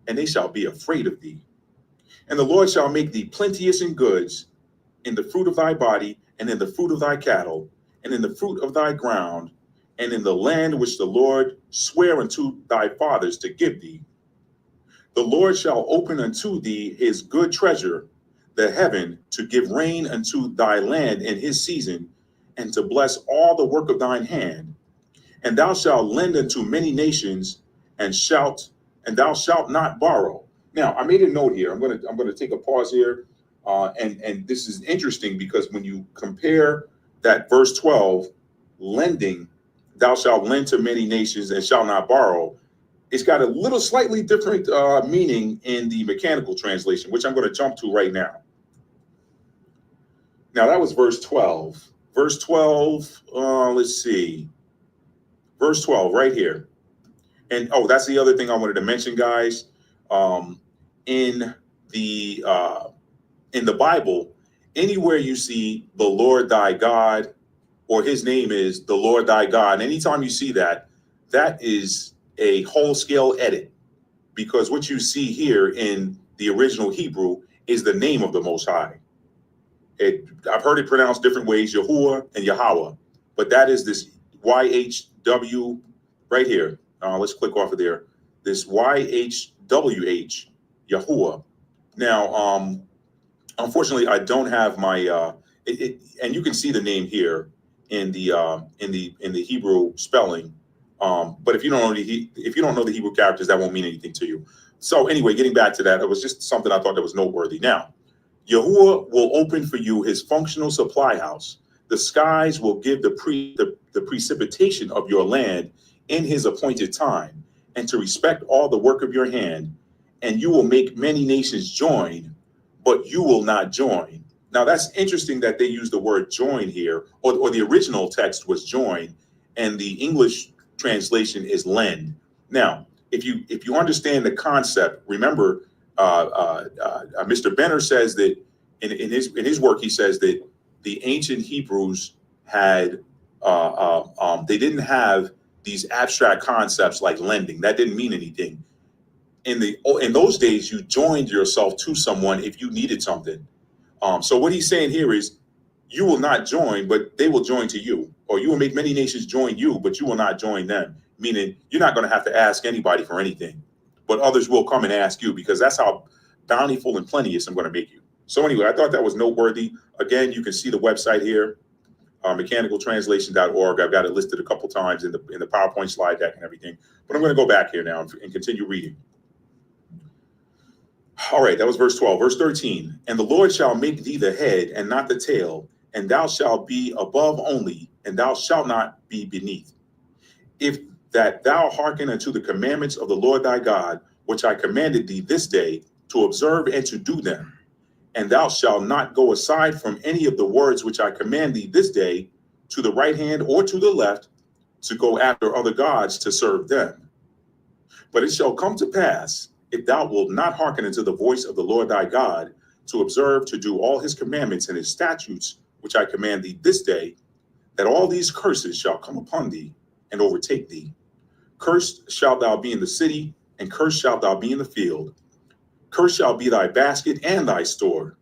A: and they shall be afraid of thee. And the Lord shall make thee plenteous in goods, in the fruit of thy body, and in the fruit of thy cattle, and in the fruit of thy ground, and in the land which the Lord sware unto thy fathers to give thee. The Lord shall open unto thee his good treasure, the heaven, to give rain unto thy land in his season, and to bless all the work of thine hand. And thou shalt lend unto many nations, and thou shalt not borrow. Now, I made a note here. I'm gonna take a pause here, and this is interesting because when you compare that verse 12, lending, thou shalt lend to many nations and shalt not borrow. It's got a little slightly different meaning in the mechanical translation, which I'm going to jump to right now. Now, that was verse 12. Verse 12, let's see. Verse 12 right here. And, oh, that's the other thing I wanted to mention, guys. In the Bible, anywhere you see the Lord thy God, or his name is the Lord thy God, anytime you see that, that is a whole scale edit, because what you see here in the original Hebrew is the name of the Most High. I've heard it pronounced different ways, Yahuwah and Yahweh, but that is this YHW right here. Let's click off of there. This YHWH, Yahuwah. Now, unfortunately, I don't have my and you can see the name here in the Hebrew spelling. But if you don't know the Hebrew characters, that won't mean anything to you. So anyway, getting back to that, it was just something I thought that was noteworthy. Now, Yahuwah will open for you his functional supply house. The skies will give the precipitation of your land in his appointed time, and to respect all the work of your hand. And you will make many nations join, but you will not join. Now, that's interesting that they use the word join here, or the original text was join, and the English translation is lend. Now, if you understand the concept, remember, Mr. Benner says that in his work, he says that the ancient Hebrews had they didn't have these abstract concepts like lending. That didn't mean anything. In those days, you joined yourself to someone if you needed something. So what he's saying here is, you will not join, but they will join to you, or you will make many nations join you, but you will not join them. Meaning, you're not going to have to ask anybody for anything, but others will come and ask you, because that's how bountiful and plenteous I'm going to make you. So anyway, I thought that was noteworthy. Again, you can see the website here, mechanicaltranslation.org. I've got it listed a couple times in the PowerPoint slide deck and everything. But I'm going to go back here now and continue reading.
B: All right, that was verse 12. Verse 13. And the Lord shall make thee the head and not the tail, and thou shalt be above only, and thou shalt not be beneath. If that thou hearken unto the commandments of the Lord thy God, which I commanded thee this day, to observe and to do them, and thou shalt not go aside from any of the words which I command thee this day, to the right hand or to the left, to go after other gods to serve them. But it shall come to pass, if thou wilt not hearken unto the voice of the Lord thy God, to observe to do all his commandments and his statutes, which I command thee this day, that all these curses shall come upon thee and overtake thee. Cursed shalt thou be in the city, and cursed shalt thou be in the field. Cursed shall be thy basket and thy store.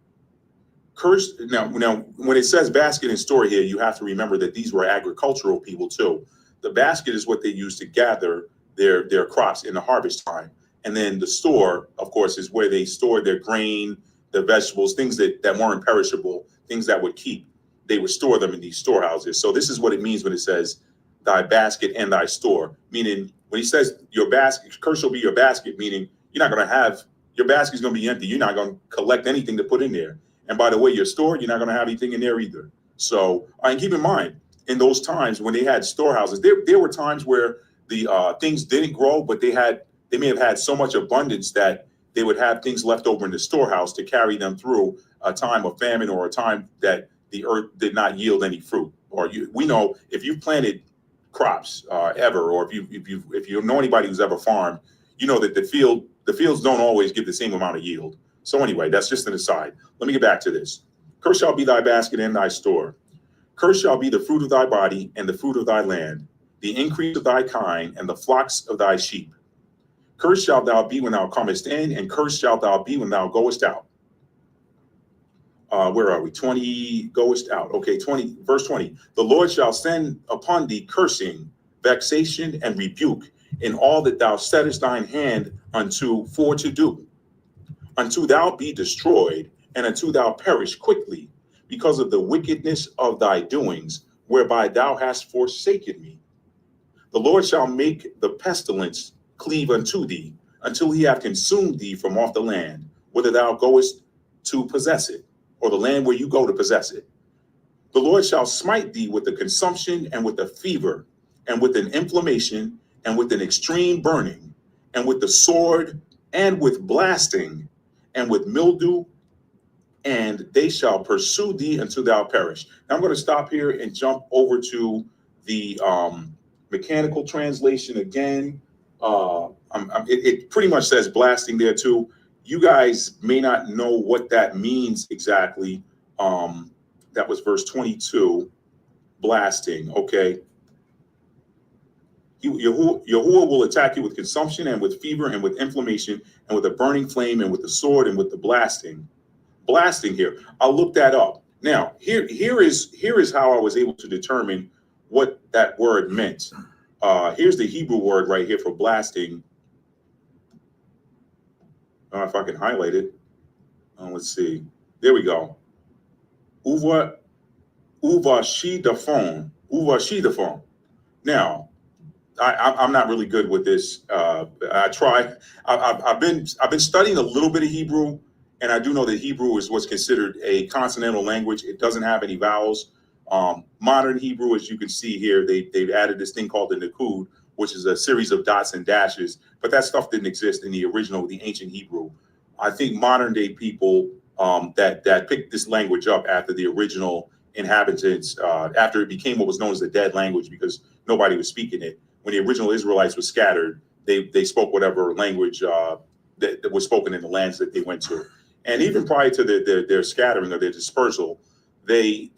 B: Cursed, now, when it says basket and store here, you have to remember that these were agricultural people too. The basket is what they used to gather their crops in the harvest time. And then the store, of course, is where they stored their grain, the vegetables, things that weren't perishable, things that would keep. They would store them in these storehouses. So this is what it means when it says thy basket and thy store, meaning when he says your basket, curse will be your basket, meaning you're not going to have, your basket's going to be empty. You're not going to collect anything to put in there. And by the way, your store, you're not going to have anything in there either. So, and keep in mind, in those times when they had storehouses, there were times where the things didn't grow, but they may have had so much abundance that they would have things left over in the storehouse to carry them through a time of famine or a time that the earth did not yield any fruit. Or we know if you've planted crops ever, or if you know anybody who's ever farmed, you know that the fields don't always give the same amount of yield. So anyway, that's just an aside. Let me get back to this. Cursed shall be thy basket and thy store. Cursed shall be the fruit of thy body and the fruit of thy land, the increase of thy kind and the flocks of thy sheep. Cursed shalt thou be when thou comest in, and cursed shalt thou be when thou goest out. Where are we? 20, goest out. Okay, 20, verse 20. The Lord shall send upon thee cursing, vexation, and rebuke in all that thou settest thine hand unto for to do, until thou be destroyed, and until thou perish quickly, because of the wickedness of thy doings, whereby thou hast forsaken me. The Lord shall make the pestilence cleave unto thee, until he have consumed thee from off the land, whither thou goest to possess it, or the land where you go to possess it. The Lord shall smite thee with the consumption, and with the fever, and with an inflammation, and with an extreme burning, and with the sword, and with blasting, and with mildew, and they shall pursue thee until thou perish. Now I'm going to stop here and jump over to the mechanical translation again. It pretty much says blasting there too. You guys may not know what that means exactly. That was verse 22, blasting. Okay. Yahuwah will attack you with consumption and with fever and with inflammation and with a burning flame and with the sword and with the blasting. Blasting here. I'll look that up. Now, here is how I was able to determine what that word meant. Here's the Hebrew word right here for blasting. If I can highlight it. Let's see. There we go. Uvashidafon. Now, I'm not really good with this. I've been studying a little bit of Hebrew, and I do know that Hebrew is what's considered a consonantal language. It doesn't have any vowels. Modern Hebrew, as you can see here, they've added this thing called the Nakud, which is a series of dots and dashes. But that stuff didn't exist in the original, the ancient Hebrew. I think modern day people that picked this language up after the original inhabitants, after it became what was known as the dead language, because nobody was speaking it. When the original Israelites were scattered, they spoke whatever language that was spoken in the lands that they went to. And even prior to their scattering or their dispersal, their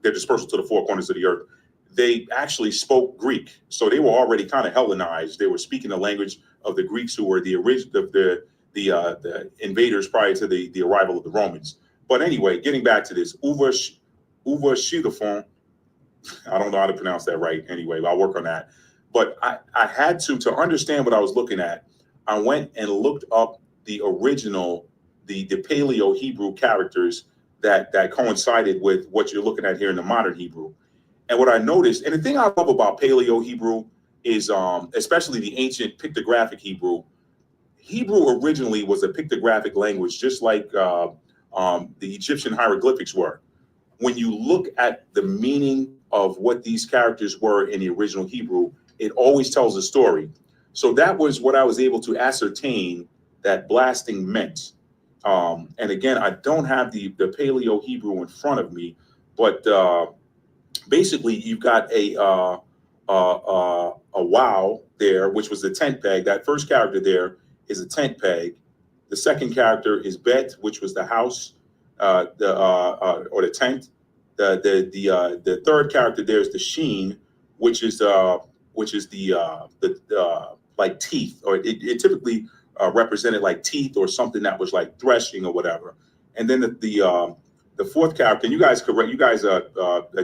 B: dispersal to the four corners of the earth, they actually spoke Greek. So they were already kind of Hellenized. They were speaking the language of the Greeks, who were the invaders prior to the arrival of the Romans. But anyway, getting back to this, Uvashidafon, I don't know how to pronounce that right. Anyway, I'll work on that. But I had to understand what I was looking at. I went and looked up the original, the Paleo Hebrew characters that coincided with what you're looking at here in the modern Hebrew. And what I noticed, and the thing I love about Paleo Hebrew is, especially the ancient pictographic Hebrew, Hebrew originally was a pictographic language, just like the Egyptian hieroglyphics were. When you look at the meaning of what these characters were in the original Hebrew, it always tells a story. So that was what I was able to ascertain that blasting meant. And again, I don't have the Paleo Hebrew in front of me, but basically you've got a wow there, which was the tent peg. That first character there is a tent peg. The second character is bet, which was the house, or the tent. The third character there is the sheen, which is the like teeth, or it typically represented like teeth or something that was like threshing or whatever. And then the fourth character, and you guys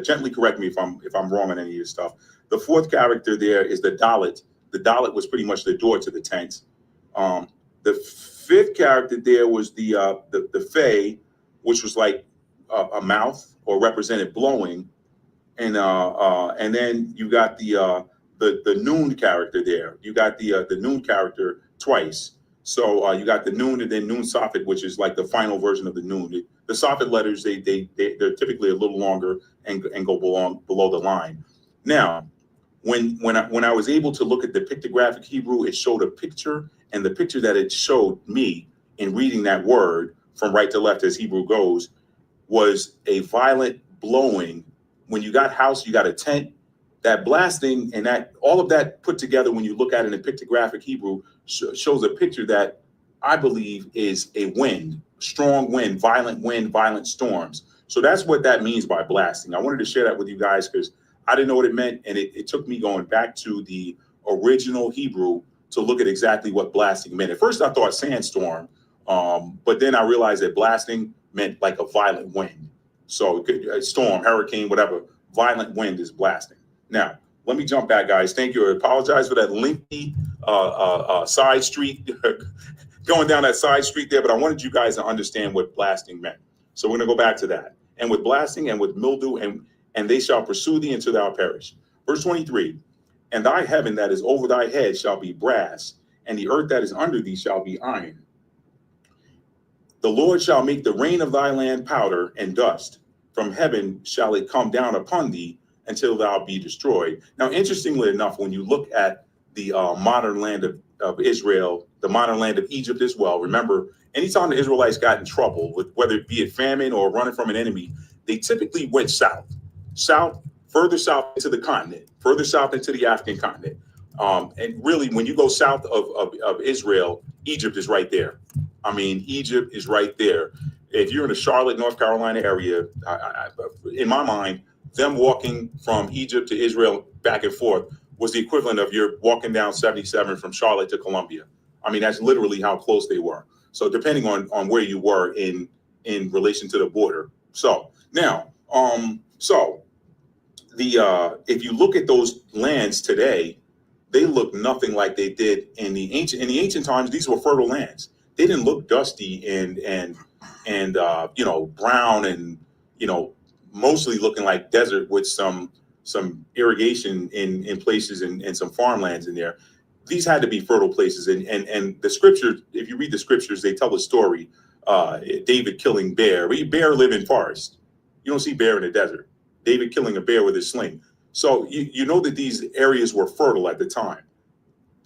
B: gently correct me if I'm wrong on any of this stuff. The fourth character there is the Dalet. The Dalet was pretty much the door to the tent. The fifth character there was the Fae, which was like a mouth or represented blowing, and then you got the noon character there. You got the noon character twice. So you got the noon and then noon soffit, which is like the final version of the noon. The soffit letters they're typically a little longer and go below the line. Now, when I was able to look at the pictographic Hebrew, it showed a picture, and the picture that it showed me in reading that word from right to left as Hebrew goes was a violent blowing. When you got house, you got a tent. That blasting and that all of that put together, when you look at it in pictographic Hebrew, shows a picture that I believe is a wind, strong wind, violent storms. So that's what that means by blasting. I wanted to share that with you guys because I didn't know what it meant, and it took me going back to the original Hebrew to look at exactly what blasting meant. At first, I thought sandstorm, but then I realized that blasting meant like a violent wind. So a storm, hurricane, whatever, violent wind is blasting. Now, let me jump back, guys. Thank you. I apologize for that lengthy side street, going down that side street there, but I wanted you guys to understand what blasting meant. So we're going to go back to that. And with blasting and with mildew, and they shall pursue thee until thou perish. Verse 23, and thy heaven that is over thy head shall be brass, and the earth that is under thee shall be iron. The Lord shall make the rain of thy land powder and dust. From heaven shall it come down upon thee until thou be destroyed. Now, interestingly enough, when you look at the modern land of Israel, the modern land of Egypt as well, remember, anytime the Israelites got in trouble, with whether it be a famine or running from an enemy, they typically went south, further south into the continent, further south into the African continent. And really, when you go south of Israel, Egypt is right there. I mean, Egypt is right there. If you're in the Charlotte, North Carolina area, in my mind, them walking from Egypt to Israel back and forth was the equivalent of you're walking down 77 from Charlotte to Columbia. I mean, that's literally how close they were. So depending on where you were in relation to the border. So now, if you look at those lands today, they look nothing like they did in the ancient times. These were fertile lands. They didn't look dusty and brown and mostly looking like desert with some irrigation in places and some farmlands in there. These had to be fertile places. And the scriptures, if you read the scriptures, they tell a story. David killing bear. Bear live in forest. You don't see bear in the desert. David killing a bear with his sling. So you know that these areas were fertile at the time.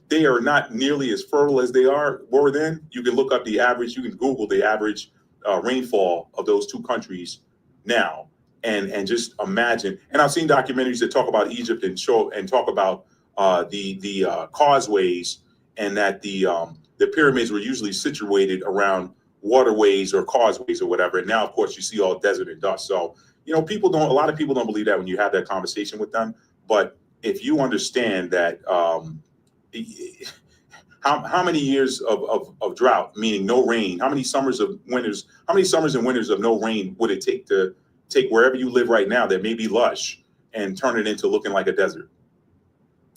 B: They are not nearly as fertile as they were then. You can look up the average. You can Google the average rainfall of those two countries now, and just imagine. And I've seen documentaries that talk about Egypt and talk about the causeways, and that the pyramids were usually situated around waterways or causeways or whatever. And now, of course, you see all desert and dust. So a lot of people don't believe that when you have that conversation with them. But if you understand that, how many years of drought, meaning no rain, how many summers and winters of no rain would it take to take wherever you live right now that may be lush and turn it into looking like a desert?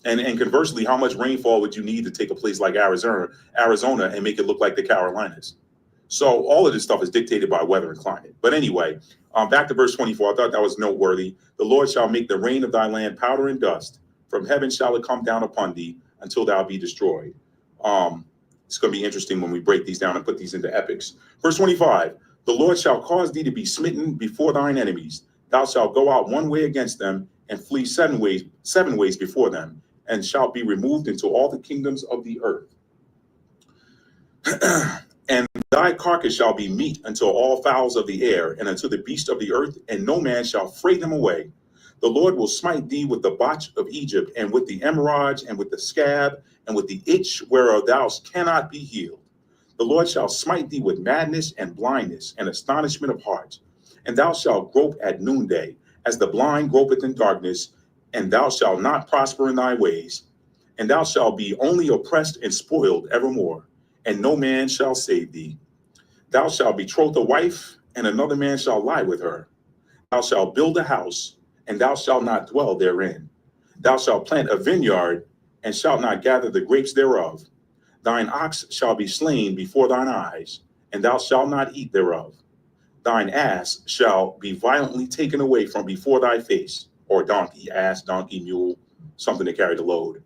B: And conversely, how much rainfall would you need to take a place like Arizona and make it look like the Carolinas? So all of this stuff is dictated by weather and climate. But anyway, back to verse 24. I thought that was noteworthy. The Lord shall make the rain of thy land powder and dust. From heaven shall it come down upon thee until thou be destroyed. It's going to be interesting when we break these down and put these into epics. Verse 25, the Lord shall cause thee to be smitten before thine enemies. Thou shalt go out one way against them and flee seven ways before them, and shalt be removed into all the kingdoms of the earth. And thy carcass shall be meat unto all fowls of the air, and unto the beasts of the earth, and no man shall fray them away. The Lord will smite thee with the botch of Egypt, and with the hemorrhage, and with the scab, and with the itch whereof thou cannot be healed. The Lord shall smite thee with madness and blindness and astonishment of heart. And thou shalt grope at noonday, as the blind gropeth in darkness, and thou shalt not prosper in thy ways. And thou shalt be only oppressed and spoiled evermore, and no man shall save thee. Thou shalt betroth a wife, and another man shall lie with her. Thou shalt build a house, and thou shalt not dwell therein. Thou shalt plant a vineyard, and shalt not gather the grapes thereof. Thine ox shall be slain before thine eyes, and thou shalt not eat thereof. Thine ass shall be violently taken away from before thy face, or donkey, ass, donkey, mule, something to carry the load.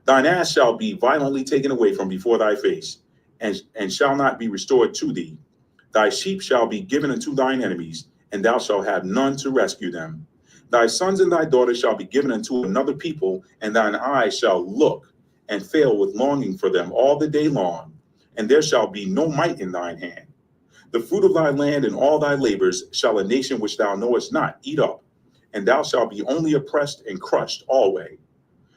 B: Thine ass shall be violently taken away from before thy face, and shall not be restored to thee. Thy sheep shall be given unto thine enemies, and thou shalt have none to rescue them. Thy sons and thy daughters shall be given unto another people, and thine eyes shall look and fail with longing for them all the day long, and there shall be no might in thine hand. The fruit of thy land and all thy labors shall a nation which thou knowest not eat up, and thou shalt be only oppressed and crushed alway,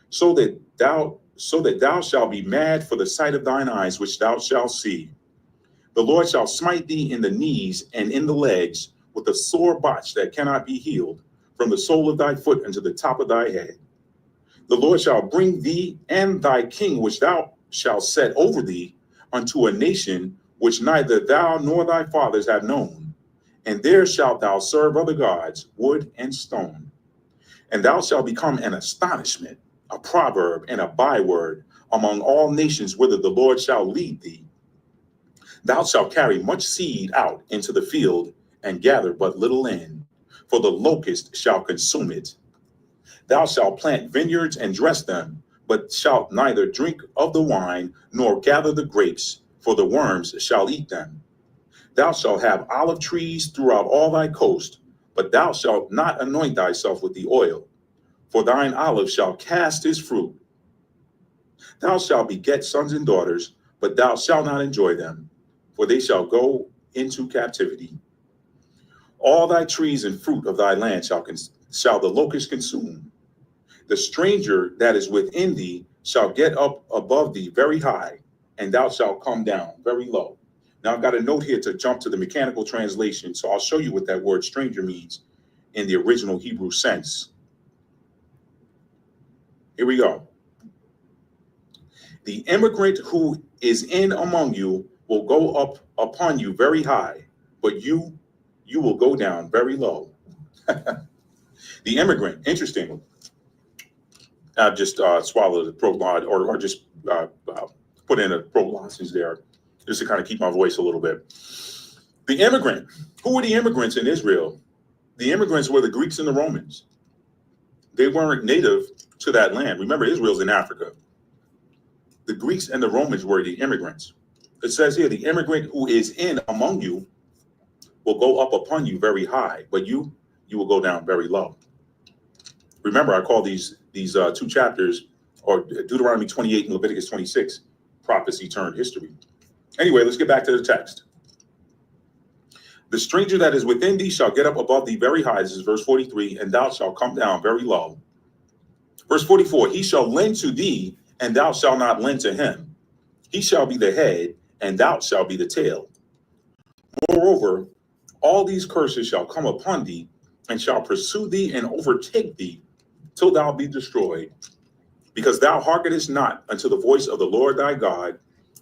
B: so that thou shalt be mad for the sight of thine eyes which thou shalt see. The Lord shall smite thee in the knees and in the legs with a sore botch that cannot be healed, from the sole of thy foot unto the top of thy head. The Lord shall bring thee and thy king which thou shalt set over thee unto a nation which neither thou nor thy fathers have known, and there shalt thou serve other gods, wood and stone. And thou shalt become an astonishment, a proverb, and a byword among all nations whither the Lord shall lead thee. Thou shalt carry much seed out into the field, and gather but little in, for the locust shall consume it. Thou shalt plant vineyards and dress them, but shalt neither drink of the wine, nor gather the grapes, for the worms shall eat them. Thou shalt have olive trees throughout all thy coast, but thou shalt not anoint thyself with the oil, for thine olive shall cast his fruit. Thou shalt beget sons and daughters, but thou shalt not enjoy them, for they shall go into captivity. All thy trees and fruit of thy land shall the locust consume. The stranger that is within thee shall get up above thee very high, and thou shalt come down very low. Now I've got a note here to jump to the mechanical translation, so I'll show you what that word stranger means in the original Hebrew sense. Here we go. The immigrant who is in among you will go up upon you very high, but you will go down very low. The immigrant, interesting. I've just swallowed the prolonged, or just put in a prolongation there, just to kind of keep my voice a little bit. The immigrant. Who were the immigrants in Israel? The immigrants were the Greeks and the Romans. They weren't native to that land. Remember, Israel's in Africa. The Greeks and the Romans were the immigrants. It says here, the immigrant who is in among you will go up upon you very high, but you will go down very low. Remember, I call these two chapters, or Deuteronomy 28 and Leviticus 26, prophecy turned history. Anyway, let's get back to the text. The stranger that is within thee shall get up above thee very high. This is verse 43, and thou shalt come down very low. Verse 44, he shall lend to thee, and thou shalt not lend to him. He shall be the head, and thou shalt be the tail. Moreover, all these curses shall come upon thee, and shall pursue thee and overtake thee, till thou be destroyed, because thou hearkenest not unto the voice of the Lord thy God,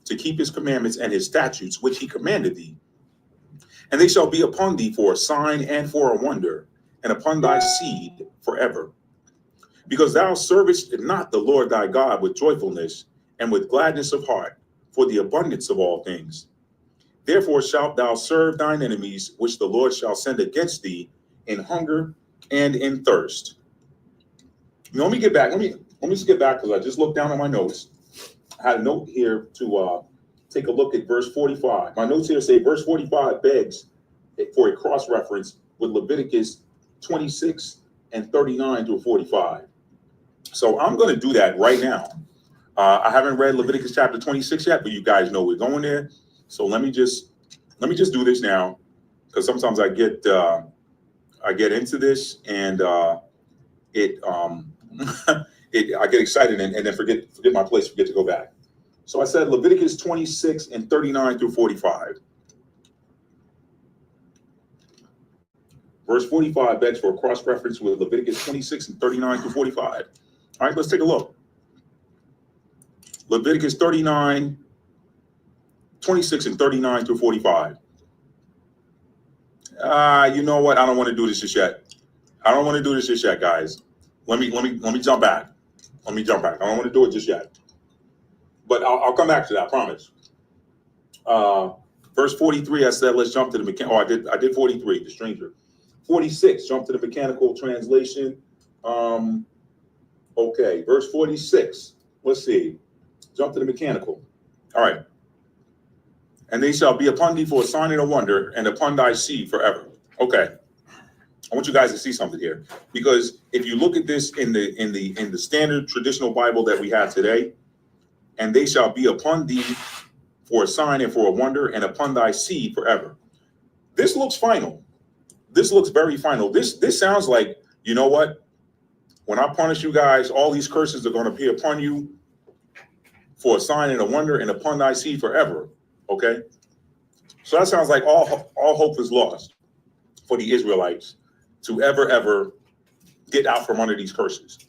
B: to keep his commandments and his statutes which he commanded thee. And they shall be upon thee for a sign and for a wonder, and upon thy seed forever. Because thou servest not the Lord thy God with joyfulness and with gladness of heart, for the abundance of all things. Therefore shalt thou serve thine enemies, which the Lord shall send against thee in hunger and in thirst. Now, let me get back. Let me just get back, because I just looked down at my notes. I had a note here to take a look at verse 45. My notes here say verse 45 begs for a cross-reference with Leviticus 26 and 39 through 45. So I'm going to do that right now. I haven't read Leviticus chapter 26 yet, but you guys know we're going there. So let me just do this now, because sometimes I get into this and I get excited and then forget my place, forget to go back. So I said Leviticus 26 and 39 through 45. Verse 45 begs for a cross-reference with Leviticus 26 and 39 through 45. All right, let's take a look. Leviticus 26 and 39 through 45. You know what? I don't want to do this just yet. I don't want to do this just yet, guys. Let me jump back. Let me jump back. I don't want to do it just yet. But I'll come back to that, I promise. Verse 43, I said, let's jump to the mechanical. Oh, I did 43, the stranger. 46, jump to the mechanical translation. Okay, verse 46. Let's see. Jump to the mechanical. All right. And they shall be upon thee for a sign and a wonder, and upon thy seed forever. Okay. I want you guys to see something here, because if you look at this in the standard traditional Bible that we have today, and they shall be upon thee for a sign and for a wonder, and upon thy seed forever. This looks final. This looks very final. This sounds like, you know what? When I punish you guys, all these curses are going to be upon you for a sign and a wonder, and upon thy seed forever. Okay? So that sounds like all hope is lost for the Israelites to ever get out from under these curses.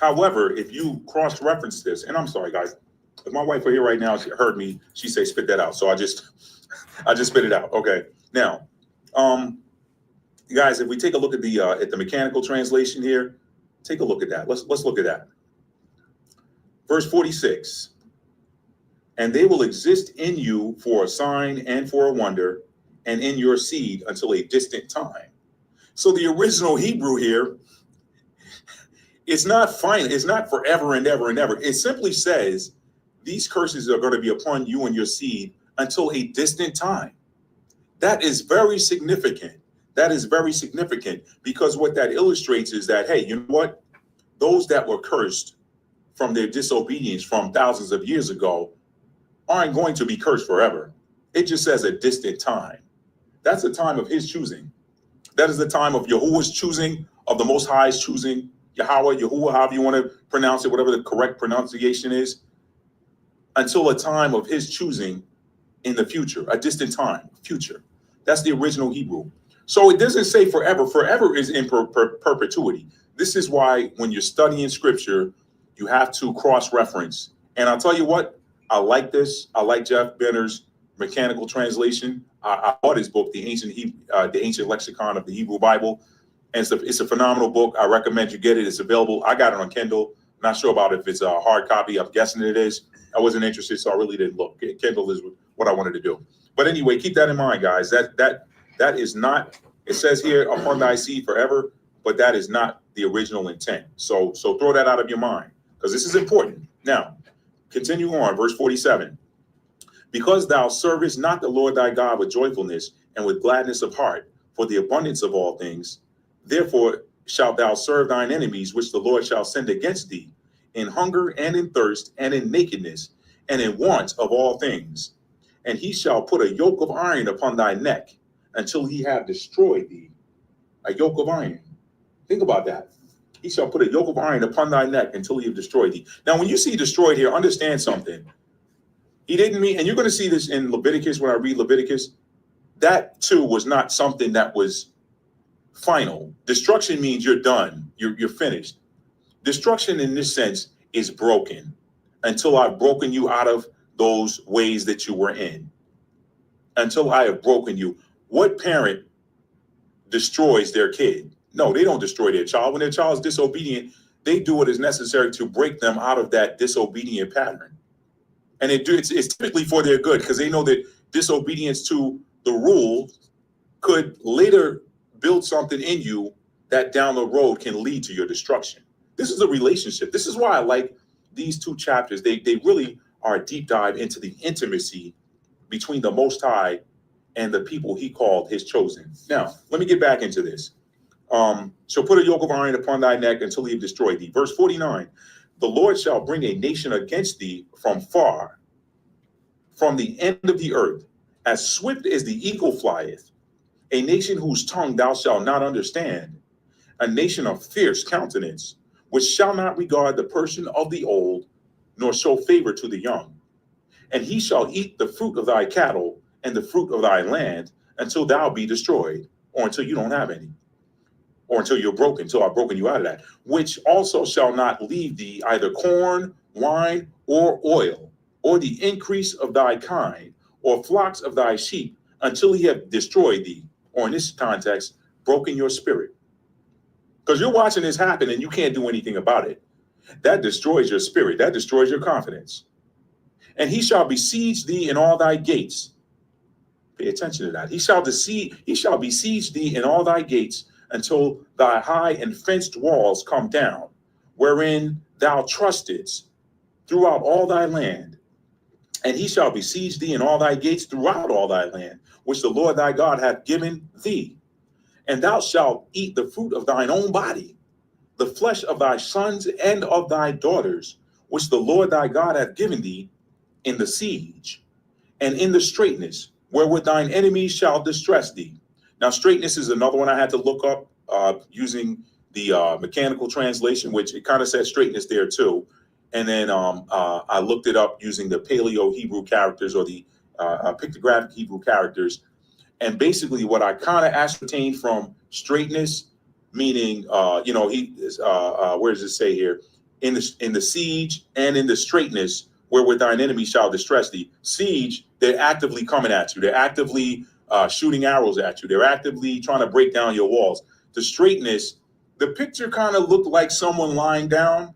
B: However, if you cross-reference this, and I'm sorry, guys, if my wife were here right now, she heard me, she say spit that out. So I just spit it out. Okay. Now, guys, if we take a look at the mechanical translation here, take a look at that. Let's look at that. Verse 46. And they will exist in you for a sign and for a wonder, and in your seed until a distant time. So the original Hebrew here, it's not final. It's not forever and ever and ever. It simply says these curses are going to be upon you and your seed until a distant time. That is very significant. That is very significant, because what that illustrates is that, hey, you know what? Those that were cursed from their disobedience from thousands of years ago aren't going to be cursed forever. It just says a distant time. That's the time of his choosing. That is the time of Yahuwah's choosing, of the Most High's choosing, Yahweh, Yahuwah, however you want to pronounce it, whatever the correct pronunciation is, until a time of his choosing in the future, a distant time, future. That's the original Hebrew. So it doesn't say forever. Forever is in perpetuity. This is why when you're studying scripture, you have to cross-reference. And I'll tell you what, I like this. I like Jeff Benner's mechanical translation. I bought his book, the Ancient Lexicon of the Hebrew Bible. And it's a phenomenal book. I recommend you get it. It's available. I got it on Kindle. Not sure about if it's a hard copy. I'm guessing it is. I wasn't interested, so I really didn't look. Kindle is what I wanted to do. But anyway, keep that in mind, guys. That is not, it says here, upon thy seed forever, but that is not the original intent. So throw that out of your mind, because this is important. Now, continue on, verse 47. Because thou servest not the Lord thy God with joyfulness and with gladness of heart, for the abundance of all things, therefore shalt thou serve thine enemies, which the Lord shall send against thee, in hunger and in thirst and in nakedness and in want of all things. And he shall put a yoke of iron upon thy neck until he have destroyed thee. A yoke of iron. Think about that. He shall put a yoke of iron upon thy neck until he have destroyed thee. Now, when you see destroyed here, understand something. He didn't mean, and you're going to see this in Leviticus when I read Leviticus, that too was not something that was final. Destruction means you're done. You're finished. Destruction in this sense is broken until I've broken you out of those ways that you were in. Until I have broken you. What parent destroys their kid? No, they don't destroy their child. When their child is disobedient, they do what is necessary to break them out of that disobedient pattern. And it's typically for their good, because they know that disobedience to the rule could later build something in you that down the road can lead to your destruction. This is a relationship. This is why I like these two chapters. They really our deep dive into the intimacy between the Most High and the people he called his chosen. Now, let me get back into this. So put a yoke of iron upon thy neck until he have destroyed thee. Verse 49, the Lord shall bring a nation against thee from far, from the end of the earth, as swift as the eagle flieth, a nation whose tongue thou shalt not understand, a nation of fierce countenance, which shall not regard the person of the old, nor show favor to the young. And he shall eat the fruit of thy cattle and the fruit of thy land until thou be destroyed, or until you don't have any, or until you're broken, until I've broken you out of that, which also shall not leave thee either corn, wine, or oil, or the increase of thy kind, or flocks of thy sheep, until he have destroyed thee, or in this context, broken your spirit. Because you're watching this happen and you can't do anything about it. That destroys your spirit. That destroys your confidence. And he shall besiege thee in all thy gates. Pay attention to that. He shall besiege thee in all thy gates until thy high and fenced walls come down, wherein thou trustedst throughout all thy land. And he shall besiege thee in all thy gates throughout all thy land, which the Lord thy God hath given thee. And thou shalt eat the fruit of thine own body, the flesh of thy sons and of thy daughters, which the Lord thy God hath given thee in the siege, and in the straitness, wherewith thine enemies shall distress thee. Now, straitness is another one I had to look up using the mechanical translation, which it kind of says straightness there too. And then I looked it up using the Paleo Hebrew characters, or the pictographic Hebrew characters. And basically what I kind of ascertained from straightness, meaning, where does it say here? In the siege and in the straightness, wherewith thine enemy shall distress thee. Siege, they're actively coming at you. They're actively shooting arrows at you. They're actively trying to break down your walls. The straightness, the picture kind of looked like someone lying down.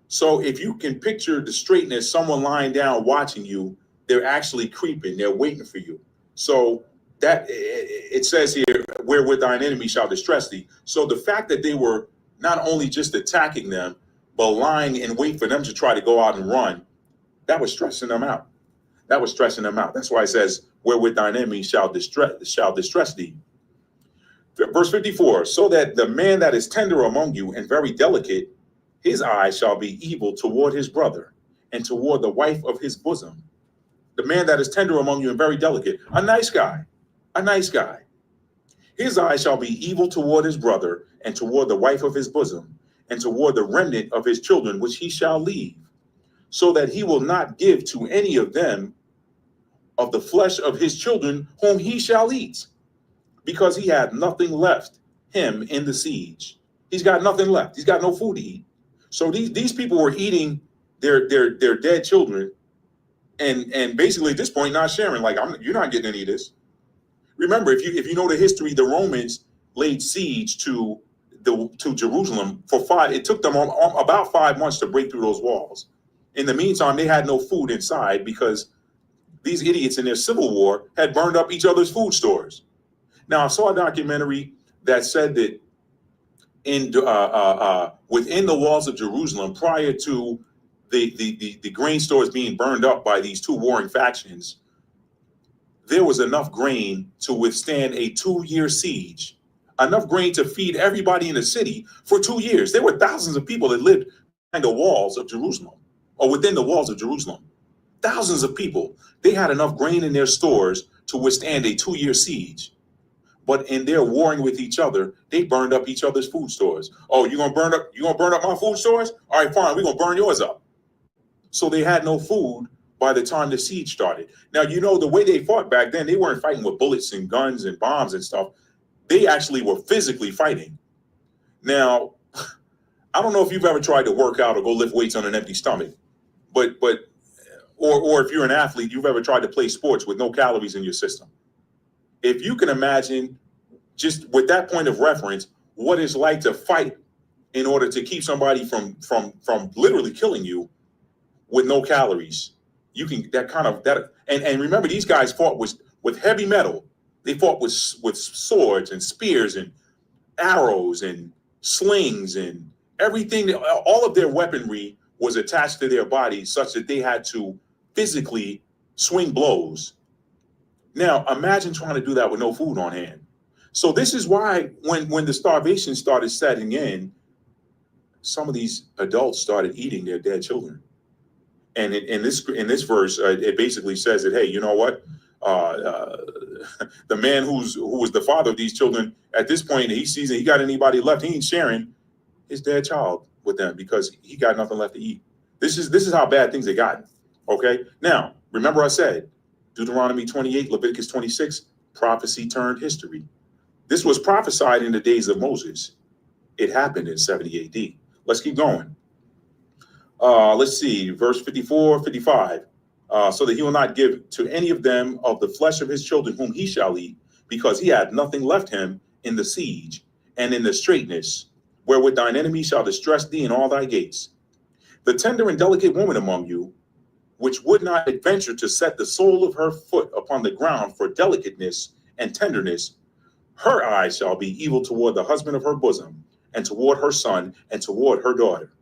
B: So if you can picture the straightness, someone lying down watching you, they're actually creeping. They're waiting for you. So that it says here, wherewith thine enemy shall distress thee. So the fact that they were not only just attacking them, but lying in wait for them to try to go out and run, that was stressing them out. That was stressing them out. That's why it says, wherewith thine enemy shall distress thee. Verse 54, so that the man that is tender among you and very delicate, his eye shall be evil toward his brother and toward the wife of his bosom. The man that is tender among you and very delicate, a nice guy. His eye shall be evil toward his brother and toward the wife of his bosom and toward the remnant of his children, which he shall leave, so that he will not give to any of them of the flesh of his children whom he shall eat, because he had nothing left him in the siege. He's got nothing left. He's got no food to eat. So these people were eating their dead children, and basically at this point not sharing. Like, you're not getting any of this. Remember, if you know the history, the Romans laid siege to Jerusalem for it took them about 5 months to break through those walls. In the meantime, they had no food inside because these idiots in their civil war had burned up each other's food stores. Now, I saw a documentary that said that within the walls of Jerusalem, prior to the grain stores being burned up by these two warring factions, there was enough grain to withstand a 2-year siege, enough grain to feed everybody in the city for 2 years. There were thousands of people that lived behind the walls of Jerusalem, or within the walls of Jerusalem. Thousands of people. They had enough grain in their stores to withstand a 2-year siege. But in their warring with each other, they burned up each other's food stores. Oh, you're gonna burn up my food stores? All right, fine, we're gonna burn yours up. So they had no food by the time the siege started. Now, the way they fought back then, they weren't fighting with bullets and guns and bombs and stuff. They actually were physically fighting. Now, I don't know if you've ever tried to work out or go lift weights on an empty stomach, or if you're an athlete, you've ever tried to play sports with no calories in your system. If you can imagine, just with that point of reference, what it's like to fight in order to keep somebody from literally killing you with no calories. You can and remember, these guys fought with heavy metal. They fought with swords and spears and arrows and slings and everything. All of their weaponry was attached to their bodies, such that they had to physically swing blows. Now, imagine trying to do that with no food on hand. So this is why when the starvation started setting in, some of these adults started eating their dead children. And in this verse, it basically says that, hey, you know what? The man who was the father of these children, at this point, he sees that he got anybody left. He ain't sharing his dead child with them because he got nothing left to eat. This is how bad things have gotten. Okay. Now, remember I said Deuteronomy 28, Leviticus 26, prophecy turned history. This was prophesied in the days of Moses. It happened in 70 AD. Let's keep going. Let's see, verse 54, 55. So that he will not give to any of them of the flesh of his children whom he shall eat, because he had nothing left him in the siege and in the straitness, wherewith thine enemy shall distress thee in all thy gates. The tender and delicate woman among you, which would not adventure to set the sole of her foot upon the ground for delicateness and tenderness, her eyes shall be evil toward the husband of her bosom, and toward her son, and toward her daughter,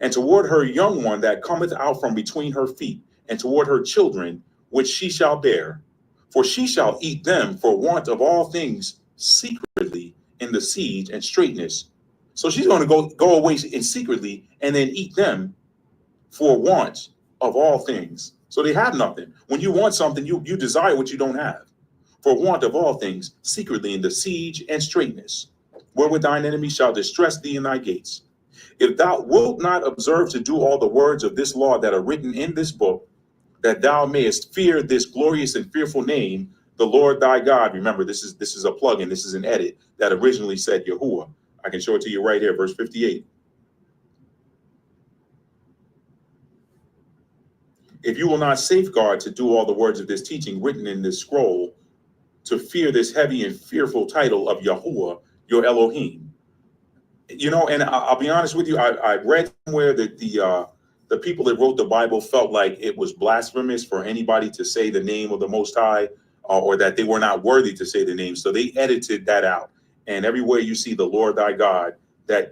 B: and toward her young one that cometh out from between her feet, and toward her children, which she shall bear. For she shall eat them for want of all things secretly in the siege and straitness. So she's going to go away in secretly and then eat them for want of all things. So they have nothing. When you want something, you desire what you don't have. For want of all things, secretly in the siege and straitness, wherewith thine enemy shall distress thee in thy gates. If thou wilt not observe to do all the words of this law that are written in this book, that thou mayest fear this glorious and fearful name, the Lord thy God. Remember, this is a plug-in, this is an edit that originally said Yahuwah. I can show it to you right here, verse 58. If you will not safeguard to do all the words of this teaching written in this scroll, to fear this heavy and fearful title of Yahuwah, your Elohim. You know, and I'll be honest with you, I read somewhere that the people that wrote the Bible felt like it was blasphemous for anybody to say the name of the Most High, or that they were not worthy to say the name. So they edited that out. And everywhere you see the Lord thy God, that's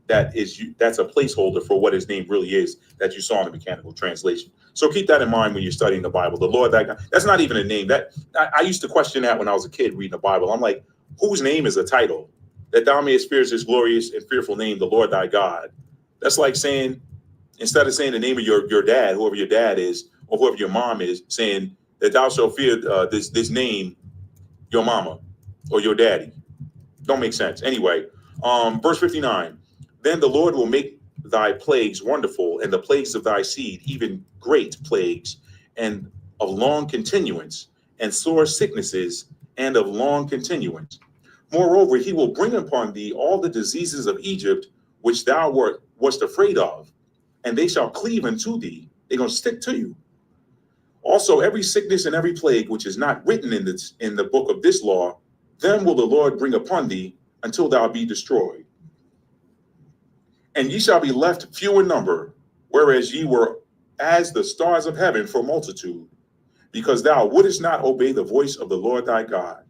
B: a placeholder for what his name really is that you saw in the mechanical translation. So keep that in mind when you're studying the Bible. The Lord thy God, that's not even a name. That I used to question that when I was a kid reading the Bible. I'm like, whose name is a title? That thou mayest fear his glorious and fearful name, the Lord thy God. That's like saying, instead of saying the name of your dad, whoever your dad is, or whoever your mom is, saying that thou shalt fear this name, your mama or your daddy. Don't make sense. Anyway, verse 59. Then the Lord will make thy plagues wonderful, and the plagues of thy seed, even great plagues, and of long continuance, and sore sicknesses, and of long continuance. Moreover, he will bring upon thee all the diseases of Egypt, which thou wast afraid of, and they shall cleave unto thee. They're going to stick to you. Also, every sickness and every plague which is not written in the book of this law, them will the Lord bring upon thee until thou be destroyed. And ye shall be left few in number, whereas ye were as the stars of heaven for multitude, because thou wouldest not obey the voice of the Lord thy God.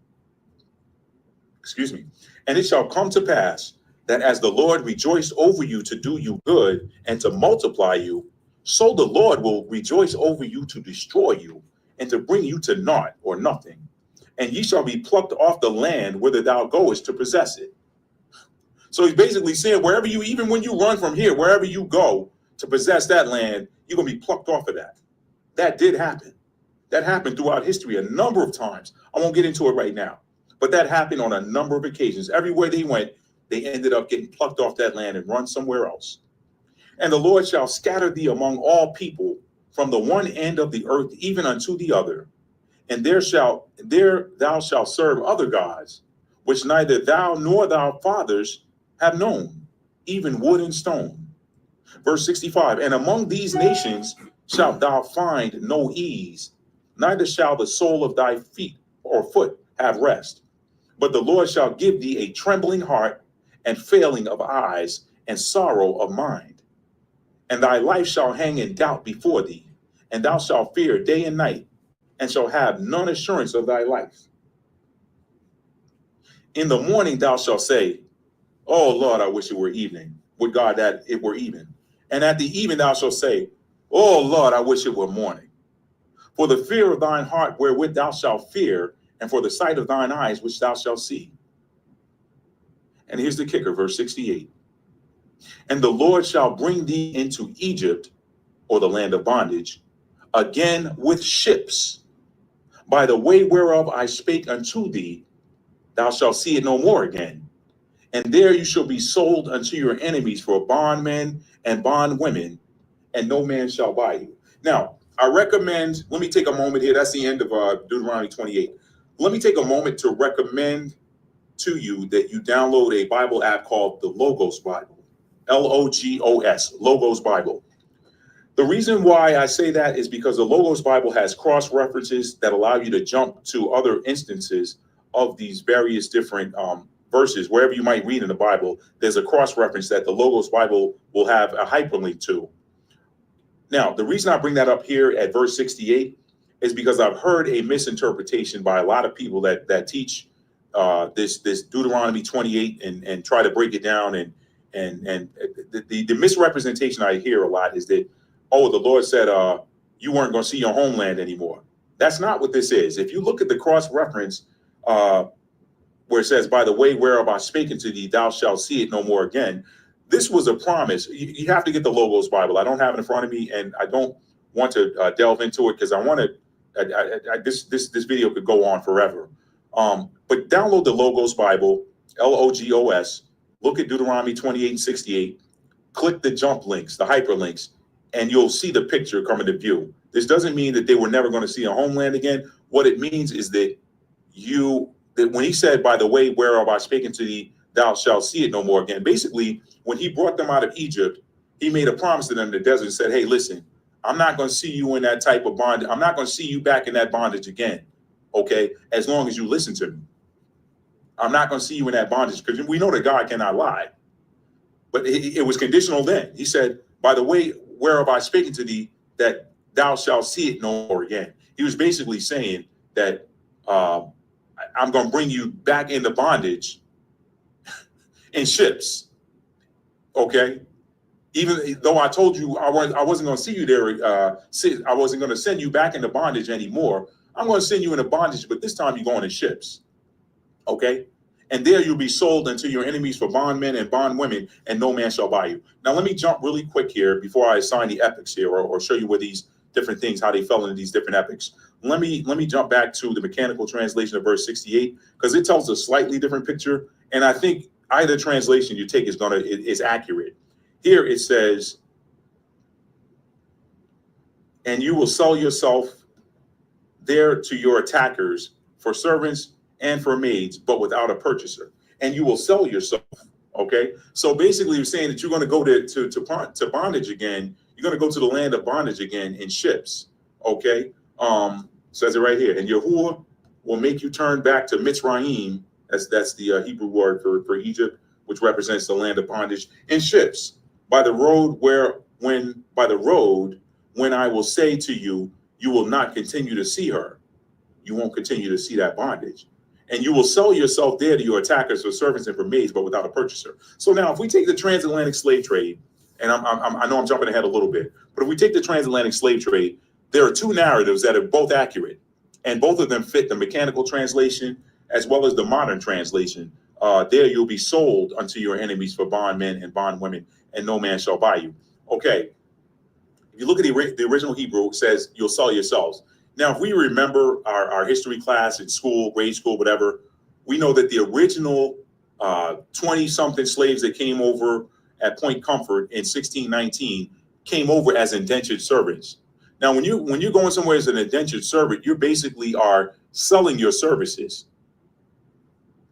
B: Excuse me. And it shall come to pass that as the Lord rejoiced over you to do you good and to multiply you, so the Lord will rejoice over you to destroy you and to bring you to naught or nothing. And ye shall be plucked off the land whither thou goest to possess it. So he's basically saying wherever you, even when you run from here, wherever you go to possess that land, you're going to be plucked off of that. That did happen. That happened throughout history a number of times. I won't get into it right now, but that happened on a number of occasions. Everywhere they went, they ended up getting plucked off that land and run somewhere else. And the Lord shall scatter thee among all people from the one end of the earth even unto the other. And there thou shalt serve other gods, which neither thou nor thy fathers have known, even wood and stone. Verse 65, and among these nations shalt thou find no ease, neither shall the sole of thy feet or foot have rest. But the Lord shall give thee a trembling heart and failing of eyes and sorrow of mind. And thy life shall hang in doubt before thee, and thou shalt fear day and night, and shall have none assurance of thy life. In the morning thou shalt say, oh Lord, I wish it were evening. Would God that it were even. And at the even thou shalt say, Oh Lord, I wish it were morning. For the fear of thine heart wherewith thou shalt fear, and for the sight of thine eyes which thou shalt see. And here's the kicker, verse 68. And the Lord shall bring thee into Egypt, or the land of bondage, again with ships, by the way whereof I spake unto thee, thou shalt see it no more again. And there you shall be sold unto your enemies for bondmen and bondwomen, and no man shall buy you. Now, I recommend, let me take a moment here. That's the end of Deuteronomy 28. Let me take a moment to recommend to you that you download a Bible app called the Logos Bible, Logos, Logos Bible. The reason why I say that is because the Logos Bible has cross references that allow you to jump to other instances of these various different verses. Wherever you might read in the Bible, there's a cross reference that the Logos Bible will have a hyperlink to. Now, the reason I bring that up here at verse 68 is because I've heard a misinterpretation by a lot of people that teach this Deuteronomy 28 and try to break it down. And the misrepresentation I hear a lot is that, oh, the Lord said you weren't going to see your homeland anymore. That's not what this is. If you look at the cross reference where it says, by the way whereof I spake unto thee, thou shalt see it no more again. This was a promise. You have to get the Logos Bible. I don't have it in front of me, and I don't want to delve into it because I want to. This video could go on forever. But download the Logos Bible, Logos. Look at Deuteronomy 28 and 68. Click the jump links, the hyperlinks, and you'll see the picture come into view. This doesn't mean that they were never going to see a homeland again. What it means is that when he said, by the way whereof I spake unto thee, thou shalt see it no more again. Basically, when he brought them out of Egypt, he made a promise to them in the desert and said, hey, listen, I'm not going to see you in that type of bondage. I'm not going to see you back in that bondage again, okay, as long as you listen to me. I'm not going to see you in that bondage, because we know that God cannot lie. But it was conditional then. He said, by the way whereof I spake unto thee, that thou shalt see it no more again. He was basically saying that I'm going to bring you back into bondage in ships, okay? Even though I told you I wasn't going to see you there, I wasn't going to send you back into bondage anymore. I'm going to send you into bondage, but this time you're going in ships, okay? And there you'll be sold unto your enemies for bondmen and bondwomen, and no man shall buy you. Now, let me jump really quick here before I assign the epics here, or show you where these different things, how they fell into these different epics. Let me jump back to the mechanical translation of verse 68, because it tells a slightly different picture. And I think either translation you take is accurate. Here it says, and you will sell yourself there to your attackers for servants and for maids, but without a purchaser. And you will sell yourself. Okay. So basically, you're saying that you're going to go to bondage again. You're going to go to the land of bondage again in ships. Okay. Says it right here. And Yahuwah will make you turn back to Mitzrayim. That's the Hebrew word for Egypt, which represents the land of bondage, in ships, by the road when I will say to you, you will not continue to see her. You won't continue to see that bondage. And you will sell yourself there to your attackers for servants and for maids, but without a purchaser. So now, if we take the transatlantic slave trade, and I know I'm jumping ahead a little bit, but if we take the transatlantic slave trade, there are two narratives that are both accurate, and both of them fit the mechanical translation as well as the modern translation. There you'll be sold unto your enemies for bondmen and bondwomen, and no man shall buy you. Okay. If you look at the original Hebrew, it says you'll sell yourselves. Now, if we remember our history class in school, grade school, whatever, we know that the original 20-something slaves that came over at Point Comfort in 1619 came over as indentured servants. Now, when you're going somewhere as an indentured servant, you basically are selling your services.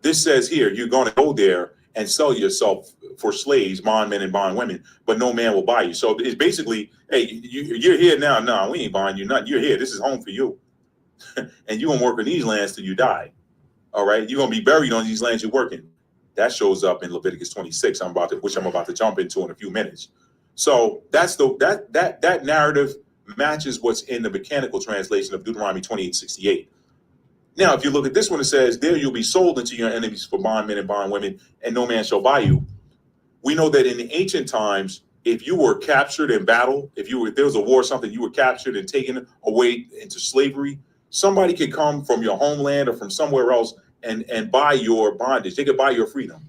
B: This says here, you're going to go there and sell yourself for slaves, bondmen and bondwomen, but no man will buy you. So it's basically, hey, you're here now. No, we ain't buying you nothing. You're here. This is home for you. And you're going to work on these lands till you die. All right. You're going to be buried on these lands you're working. That shows up in Leviticus 26, which I'm about to jump into in a few minutes. So that's that narrative matches what's in the mechanical translation of Deuteronomy 28:68. Now, if you look at this one, it says, there you'll be sold into your enemies for bondmen and bondwomen, and no man shall buy you. We know that in the ancient times, if you were captured in battle, if there was a war or something, you were captured and taken away into slavery, somebody could come from your homeland or from somewhere else and buy your bondage. They could buy your freedom.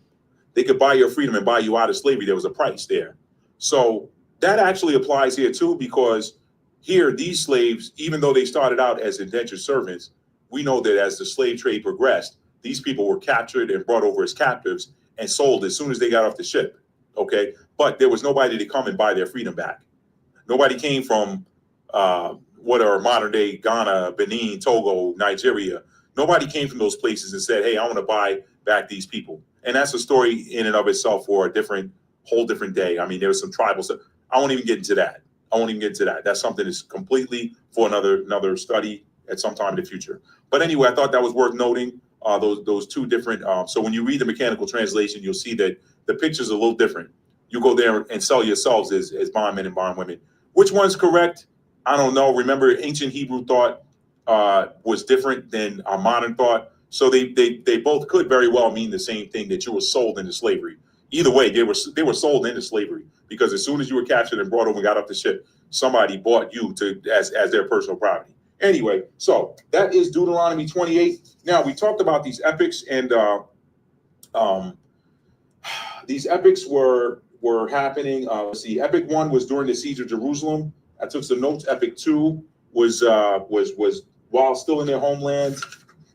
B: They could buy your freedom and buy you out of slavery. There was a price there. So that actually applies here too, because here, these slaves, even though they started out as indentured servants, we know that as the slave trade progressed, these people were captured and brought over as captives and sold as soon as they got off the ship. Okay. But there was nobody to come and buy their freedom back. Nobody came from what are modern day Ghana, Benin, Togo, Nigeria. Nobody came from those places and said, hey, I want to buy back these people. And that's a story in and of itself for a whole different day. I mean, there was some tribal stuff. I won't even get into that. That's something that's completely for another study at some time in the future. But anyway, I thought that was worth noting. Those two different. So when you read the mechanical translation, you'll see that the picture's a little different. You go there and sell yourselves as bondmen and bondwomen. Which one's correct? I don't know. Remember, ancient Hebrew thought was different than our modern thought. So they both could very well mean the same thing, that you were sold into slavery. Either way, they were sold into slavery, because as soon as you were captured and brought over and got off the ship, somebody bought you as their personal property. Anyway, so that is Deuteronomy 28. Now, we talked about these epics, and these epics were happening. Let's see, Epic 1 was during the siege of Jerusalem. I took some notes. Epic 2 was while still in their homeland,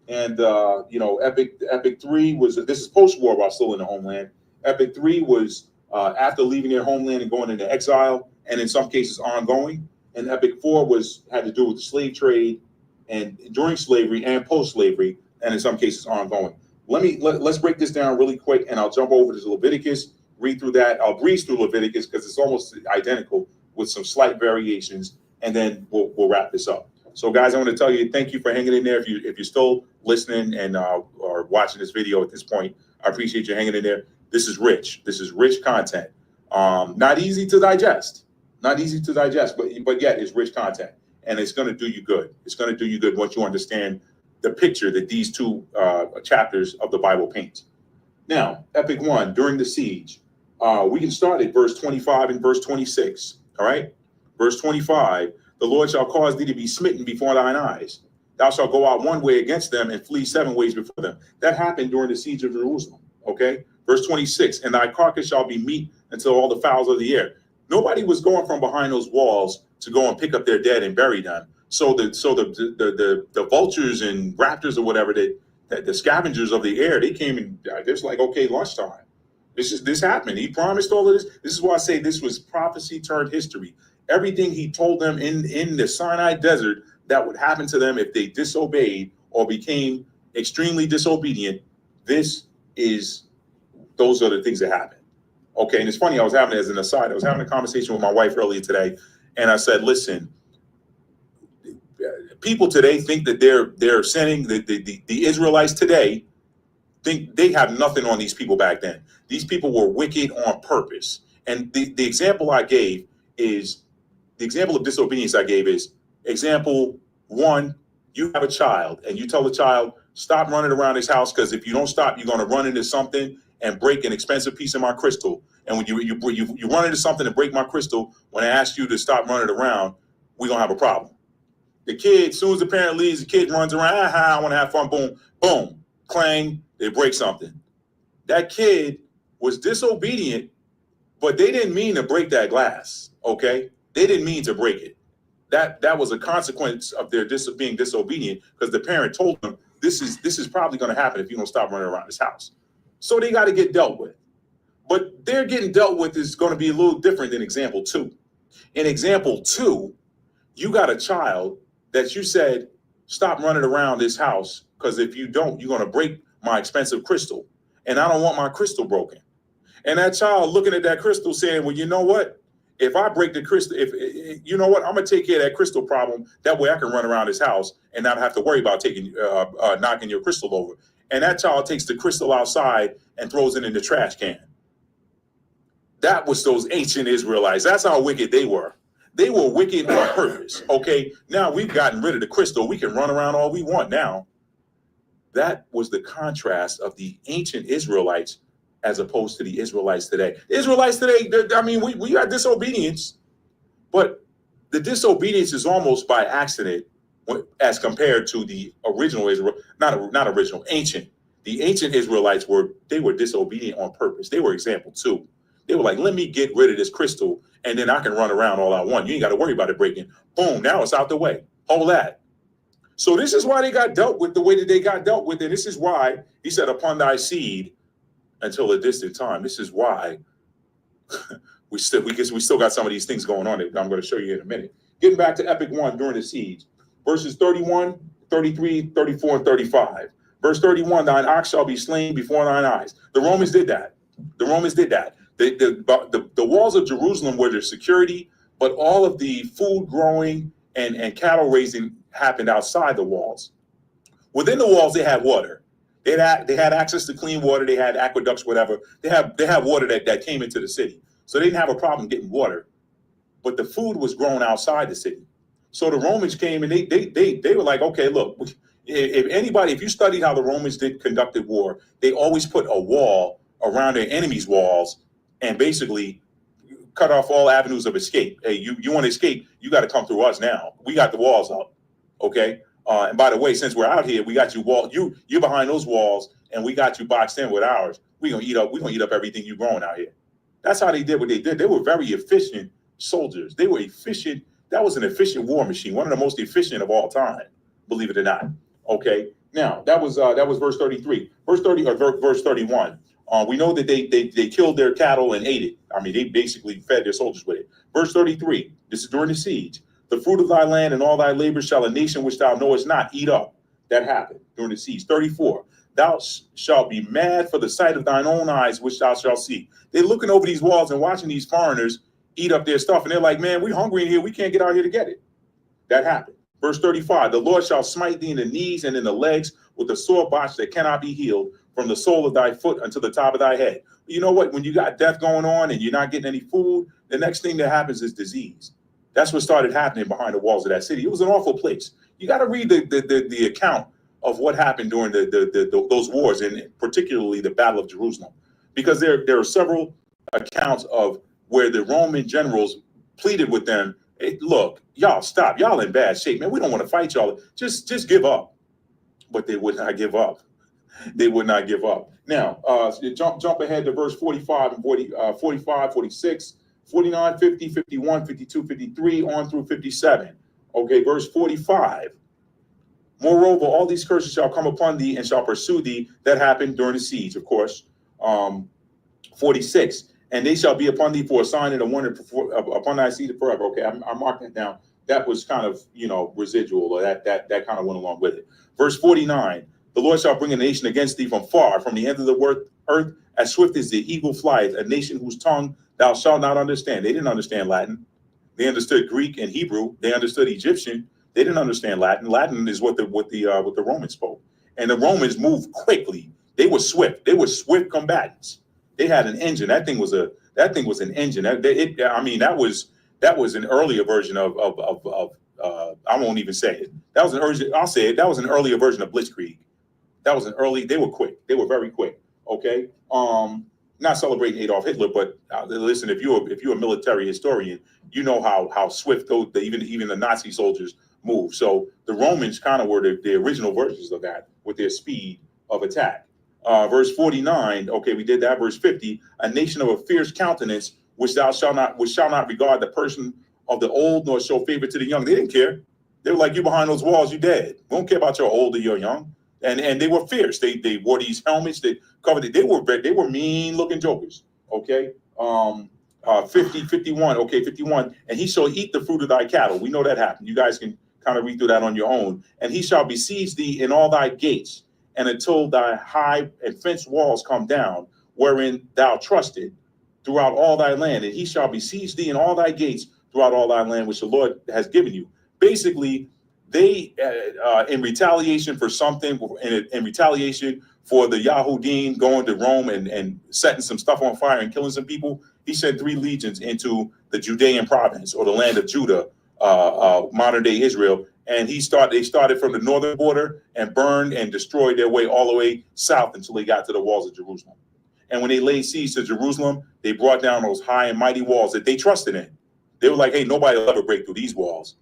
B: and Epic 3 was, this is post-war while still in the homeland. Epic 3 was after leaving their homeland and going into exile, and in some cases ongoing. And Epic 4 had to do with the slave trade and during slavery and post-slavery, and in some cases ongoing. Let's break this down really quick, and I'll jump over to Leviticus, read through that. I'll breeze through Leviticus because it's almost identical with some slight variations, and then we'll wrap this up. So, guys, I want to tell you, thank you for hanging in there. If you're still listening and or watching this video at this point, I appreciate you hanging in there. This is rich. This is rich content. Not easy to digest. But yet it's rich content, and it's going to do you good. It's going to do you good once you understand the picture that these two chapters of the Bible paint. Now, Epic 1, during the siege, we can start at verse 25 and verse 26. All right, verse 25. The Lord shall cause thee to be smitten before thine eyes. Thou shalt go out one way against them and flee 7 ways before them. That happened during the siege of Jerusalem. Okay. Verse 26, and thy carcass shall be meat until all the fowls of the air. Nobody was going from behind those walls to go and pick up their dead and bury them. So the vultures and raptors or whatever, the scavengers of the air, they came and it's like, okay, lunchtime. This happened. He promised all of this. This is why I say this was prophecy turned history. Everything he told them in the Sinai desert that would happen to them if they disobeyed or became extremely disobedient, those are the things that happen. Okay, and it's funny, I was having as an aside, I was having a conversation with my wife earlier today, and I said, listen, people today think that they're sinning. The Israelites today think they have nothing on these people back then. These people were wicked on purpose. And the example I gave is, the example of disobedience I gave is, example 1, you have a child and you tell the child, stop running around this house, because if you don't stop, you're going to run into something and break an expensive piece of my crystal. And when you run into something and break my crystal, when I ask you to stop running around, we're going to have a problem. The kid, as soon as the parent leaves, the kid runs around, I want to have fun, boom, boom, clang, they break something. That kid was disobedient, but they didn't mean to break that glass, okay? They didn't mean to break it. That was a consequence of their being disobedient, because the parent told them, this is probably going to happen if you don't stop running around this house. So they got to get dealt with. But their getting dealt with is going to be a little different than example 2. In example 2, you got a child that you said, stop running around this house, because if you don't, you're going to break my expensive crystal. And I don't want my crystal broken. And that child looking at that crystal saying, well, you know what? If I break the crystal, you know what? I'm going to take care of that crystal problem. That way I can run around this house and not have to worry about knocking your crystal over. And that child takes the crystal outside and throws it in the trash can. That was those ancient Israelites. That's how wicked they were. They were wicked on purpose. Okay, now we've gotten rid of the crystal. We can run around all we want now. That was the contrast of the ancient Israelites as opposed to the Israelites today. The Israelites today, I mean, we got disobedience, but the disobedience is almost by accident as compared to the original Israel, not original, ancient. The ancient Israelites were disobedient on purpose. They were example too. They were like, let me get rid of this crystal and then I can run around all I want. You ain't got to worry about it breaking. Boom, now it's out the way. Hold that. So this is why they got dealt with the way that they got dealt with. And this is why he said, upon thy seed until a distant time. This is why we still got some of these things going on that I'm going to show you in a minute. Getting back to Epic 1 during the siege. Verses 31, 33, 34, and 35. Verse 31, thine ox shall be slain before thine eyes. The Romans did that. The Romans did that. The walls of Jerusalem were their security, but all of the food growing and cattle raising happened outside the walls. Within the walls, they had water. They had access to clean water. They had aqueducts, whatever. They have water that came into the city. So they didn't have a problem getting water. But the food was grown outside the city. So the Romans came and they were like, okay, look, if you studied how the Romans conducted war, they always put a wall around their enemies' walls and basically cut off all avenues of escape. Hey, you want to escape, you got to come through us now. We got the walls up, okay? And by the way, since we're out here, we got you you're behind those walls, and we got you boxed in with ours. We're gonna eat up everything you're growing out here. That's how they did what they did. They were very efficient soldiers. They were efficient. That was an efficient war machine, one of the most efficient of all time, believe it or not. Okay. Now that was verse 33. Verse 31. We know that they killed their cattle and ate it. I mean, they basically fed their soldiers with it. Verse 33. This is during the siege. The fruit of thy land and all thy labor shall a nation which thou knowest not eat up. That happened during the siege. 34. Thou shalt be mad for the sight of thine own eyes, which thou shalt see. They're looking over these walls and watching these foreigners eat up their stuff. And they're like, man, we're hungry in here. We can't get out here to get it. That happened. Verse 35, the Lord shall smite thee in the knees and in the legs with a sore botch that cannot be healed from the sole of thy foot unto the top of thy head. You know what? When you got death going on and you're not getting any food, the next thing that happens is disease. That's what started happening behind the walls of that city. It was an awful place. You got to read the account of what happened during those wars, and particularly the Battle of Jerusalem, because there are several accounts of where the Roman generals pleaded with them, hey, look, y'all stop. Y'all in bad shape, man. We don't want to fight y'all. Just give up. But they would not give up. They would not give up. Now, jump ahead to verse 45 and 45, 46, 49, 50, 51, 52, 53, on through 57. Okay, verse 45. Moreover, all these curses shall come upon thee and shall pursue thee. That happened during the siege, of course. 46. And they shall be upon thee for a sign and a wonder upon thy seed forever. Okay, I marked that down. That was kind of, residual, or that kind of went along with it. Verse 49, the Lord shall bring a nation against thee from far, from the end of the earth, as swift as the eagle flieth, a nation whose tongue thou shalt not understand. They didn't understand Latin. They understood Greek and Hebrew. They understood Egyptian. They didn't understand Latin. Latin is what the Romans spoke. And the Romans moved quickly. They were swift. They were swift combatants. They had an engine. That thing was an engine. That was an earlier version of I won't even say it. I'll say it. That was an earlier version of Blitzkrieg. They were quick. They were very quick. Okay. Not celebrating Adolf Hitler, but listen, if you're a military historian, you know how swift even the Nazi soldiers move. So the Romans kind of were the original versions of that with their speed of attack. Verse 49, okay, we did that. Verse 50, a nation of a fierce countenance, which shall not regard the person of the old, nor show favor to the young. They didn't care. They were like, you behind those walls, you dead. We don't care about your old or your young. And they were fierce. They wore these helmets that covered it. They were mean looking jokers. Okay. 51. Okay, 51. And he shall eat the fruit of thy cattle. We know that happened. You guys can kind of read through that on your own. And he shall besiege thee in all thy gates, and until thy high and fenced walls come down, wherein thou trusted throughout all thy land. And he shall besiege thee in all thy gates throughout all thy land, which the Lord has given you. Basically, they, in retaliation for something, in retaliation for the Yahudim going to Rome and setting some stuff on fire and killing some people, he sent 3 legions into the Judean province, or the land of Judah, modern day Israel. And they started from the northern border and burned and destroyed their way all the way south until they got to the walls of Jerusalem. And when they laid siege to Jerusalem, they brought down those high and mighty walls that they trusted in. They were like, hey, nobody will ever break through these walls.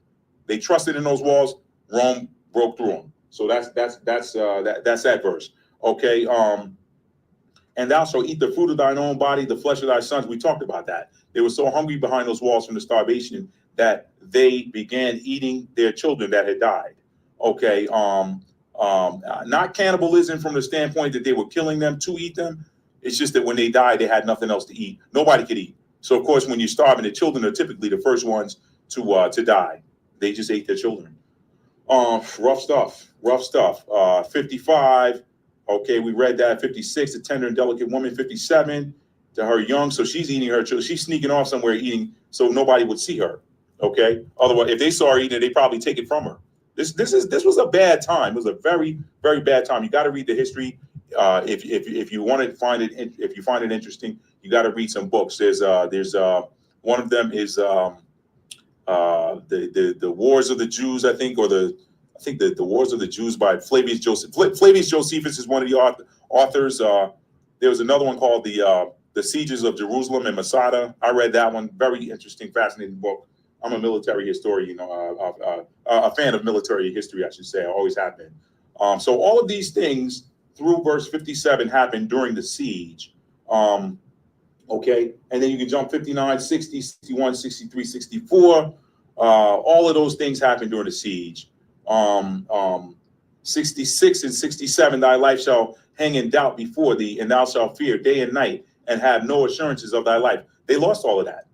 B: They trusted in those walls. Rome broke through them. So that's that verse. Okay. And thou shalt eat the fruit of thine own body, the flesh of thy sons. We talked about that. They were so hungry behind those walls from the starvation that they began eating their children that had died. Okay. Not cannibalism from the standpoint that they were killing them to eat them. It's just that when they died, they had nothing else to eat. Nobody could eat. So of course, when you're starving, the children are typically the first ones to die. They just ate their children. Rough stuff. 55. Okay, we read that. 56, a tender and delicate woman. 57, to her young. So she's eating her children. She's sneaking off somewhere eating so nobody would see her. Okay. Otherwise, if they saw her eating, they probably take it from her. This was a bad time. It was a very, very bad time. You got to read the history. If you want to find it, if you find it interesting, you got to read some books. There's one of them is the Wars of the Jews, I think, or the Wars of the Jews by Flavius Josephus. Flavius Josephus is one of the authors. There was another one called the Sieges of Jerusalem and Masada. I read that one. Very interesting, fascinating book. I'm a military historian, a fan of military history, I should say. I always have been. So all of these things through verse 57 happened during the siege. Okay, and then you can jump 59, 60, 61, 63, 64. All of those things happened during the siege. 66 and 67, thy life shall hang in doubt before thee, and thou shalt fear day and night, and have no assurances of thy life. They lost all of that.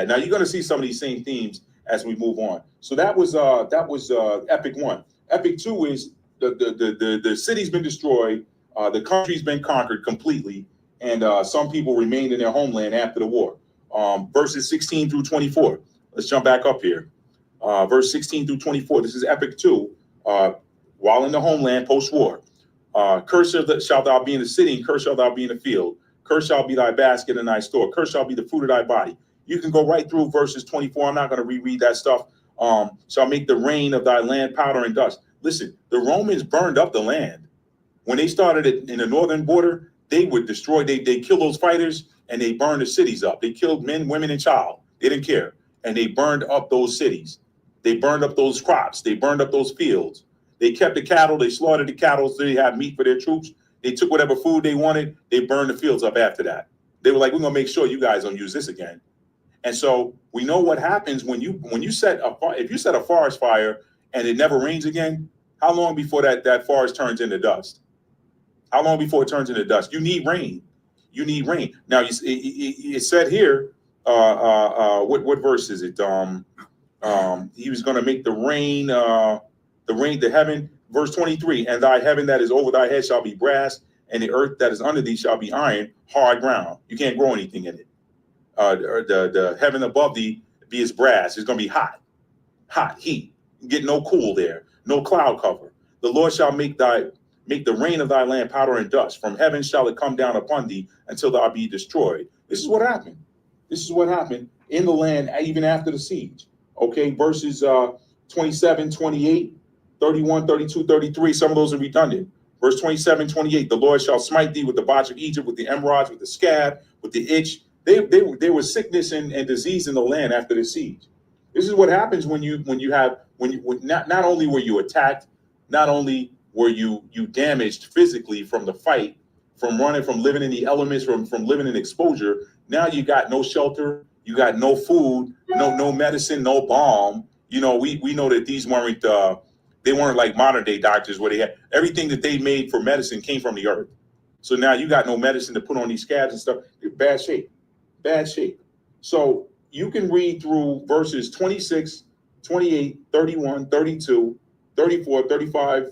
B: Now you're going to see some of these same themes as we move on. So that was epic 1. Epic 2 is the city's been destroyed, the country's been conquered completely, and some people remained in their homeland after the war. Verses 16 through 24. Let's jump back up here. Verse 16 through 24. This is epic 2. While in the homeland post-war, cursed shalt thou be in the city, and cursed shalt thou be in the field. Cursed shall be thy basket and thy store. Cursed shall be the fruit of thy body. You can go right through verses 24. I'm not going to reread that stuff. Shall make the rain of thy land powder and dust. Listen, the Romans burned up the land. When they started in the northern border, they would destroy, they killed those fighters and they burned the cities up. They killed men, women, and child. They didn't care. And they burned up those cities. They burned up those crops. They burned up those fields. They kept the cattle. They slaughtered the cattle so they had meat for their troops. They took whatever food they wanted. They burned the fields up after that. They were like, we're going to make sure you guys don't use this again. And so we know what happens when you set a forest fire and it never rains again. How long before that forest turns into dust? How long before it turns into dust? You need rain. Now it said here, what verse is it? He was going to make the heaven, verse 23, and thy heaven that is over thy head shall be brass, and the earth that is under thee shall be iron, hard ground. You can't grow anything in it. The heaven above thee be as brass. It's going to be hot, heat. You get no cool there, no cloud cover. The Lord shall make the rain of thy land powder and dust. From heaven shall it come down upon thee until thou be destroyed. This is what happened. In the land even after the siege. Okay, verses 27, 28, 31, 32, 33. Some of those are redundant. Verse 27, 28. The Lord shall smite thee with the botch of Egypt, with the emerods, with the scab, with the itch. There was sickness and disease in the land after the siege. This is what happens when not only were you attacked, not only were you damaged physically from the fight, from running, from living in the elements, from living in exposure. Now you got no shelter, you got no food, no medicine, no balm. You know, we know that these weren't they weren't like modern day doctors where they had everything that they made for medicine came from the earth. So now you got no medicine to put on these scabs and stuff. You're bad shape. So you can read through verses 26, 28, 31, 32, 34, 35,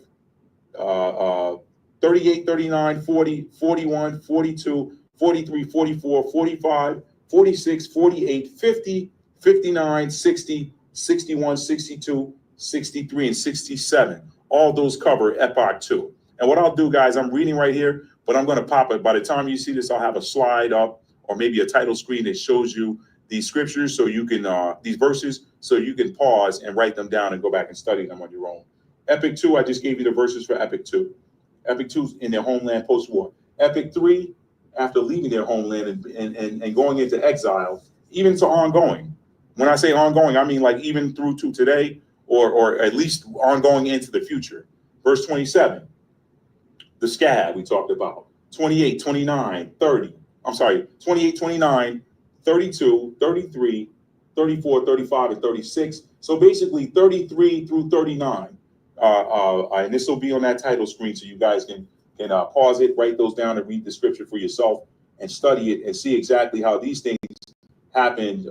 B: 38, 39, 40, 41, 42, 43, 44, 45, 46, 48, 50, 59, 60, 61, 62, 63, and 67. All those cover Epoch 2. And what I'll do, guys, I'm reading right here, but I'm going to pop it. By the time you see this, I'll have a slide up or maybe a title screen that shows you these scriptures so you can, these verses, so you can pause and write them down and go back and study them on your own. Epic 2, I just gave you the verses for Epic 2. Epic 2 in their homeland post-war. Epic 3, after leaving their homeland and going into exile, even to ongoing. When I say ongoing, I mean like even through to today, or at least ongoing into the future. Verse 27, the scab we talked about, 28, 29, 30. I'm sorry, 28, 29, 32, 33, 34, 35, and 36. So basically 33 through 39. And this will be on that title screen so you guys can pause it, write those down, and read the scripture for yourself and study it and see exactly how these things happened,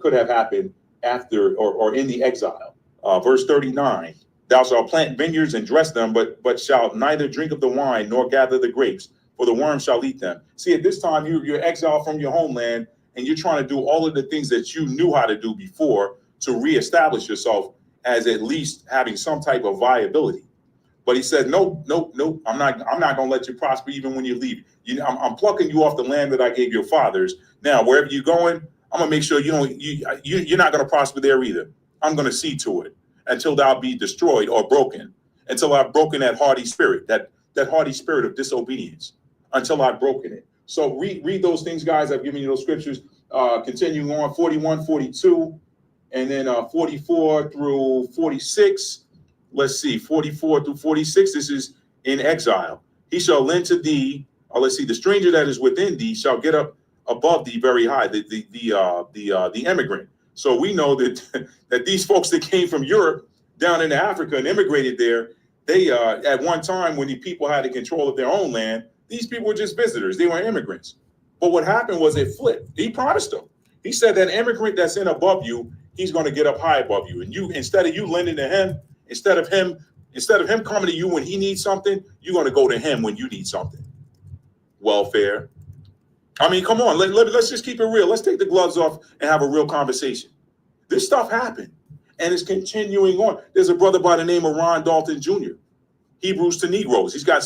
B: could have happened after or in the exile. Verse 39, thou shalt plant vineyards and dress them, but shalt neither drink of the wine nor gather the grapes, for the worm shall eat them. See, at this time, you're exiled from your homeland, and you're trying to do all of the things that you knew how to do before to reestablish yourself as at least having some type of viability. But he said, no, I'm not going to let you prosper even when you leave. I'm plucking you off the land that I gave your fathers. Now, wherever you're going, I'm going to make sure you're not going to prosper there either. I'm going to see to it until thou be destroyed or broken, until I've broken that haughty spirit, that haughty spirit of disobedience, until I've broken it. So read those things, guys. I've given you those scriptures. Continuing on, 41, 42, and then 44 through 46. Let's see, 44 through 46. This is in exile. He shall lend to thee, or let's see, the stranger that is within thee shall get up above thee very high, the immigrant. So we know that that these folks that came from Europe down into Africa and immigrated there, they at one time when the people had the control of their own land, these people were just visitors. They were immigrants. But what happened was it flipped. He promised them. He said that immigrant that's in above you, he's going to get up high above you. And you, instead of you lending to him, instead of him coming to you when he needs something, you're going to go to him when you need something. Welfare. I mean, come on, let's just keep it real. Let's take the gloves off and have a real conversation. This stuff happened, and it's continuing on. There's a brother by the name of Ron Dalton Jr., Hebrews to Negroes. He's got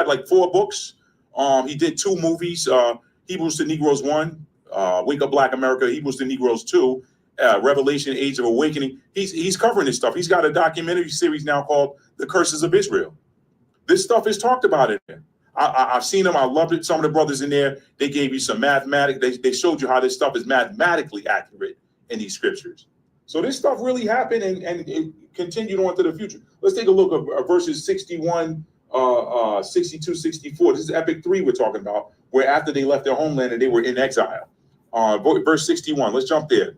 B: like 4 books. He did 2 movies, Hebrews to Negroes 1, Wake Up Black America, Hebrews to Negroes 2, Revelation, Age of Awakening. He's covering this stuff. He's got a documentary series now called The Curses of Israel. This stuff is talked about in there. I've seen them. I loved it. Some of the brothers in there, they gave you some mathematics. They showed you how this stuff is mathematically accurate in these scriptures. So this stuff really happened and it continued on to the future. Let's take a look at verses 61, 62, 64. This is Epic 3 we're talking about, where after they left their homeland and they were in exile. Verse 61, let's jump there.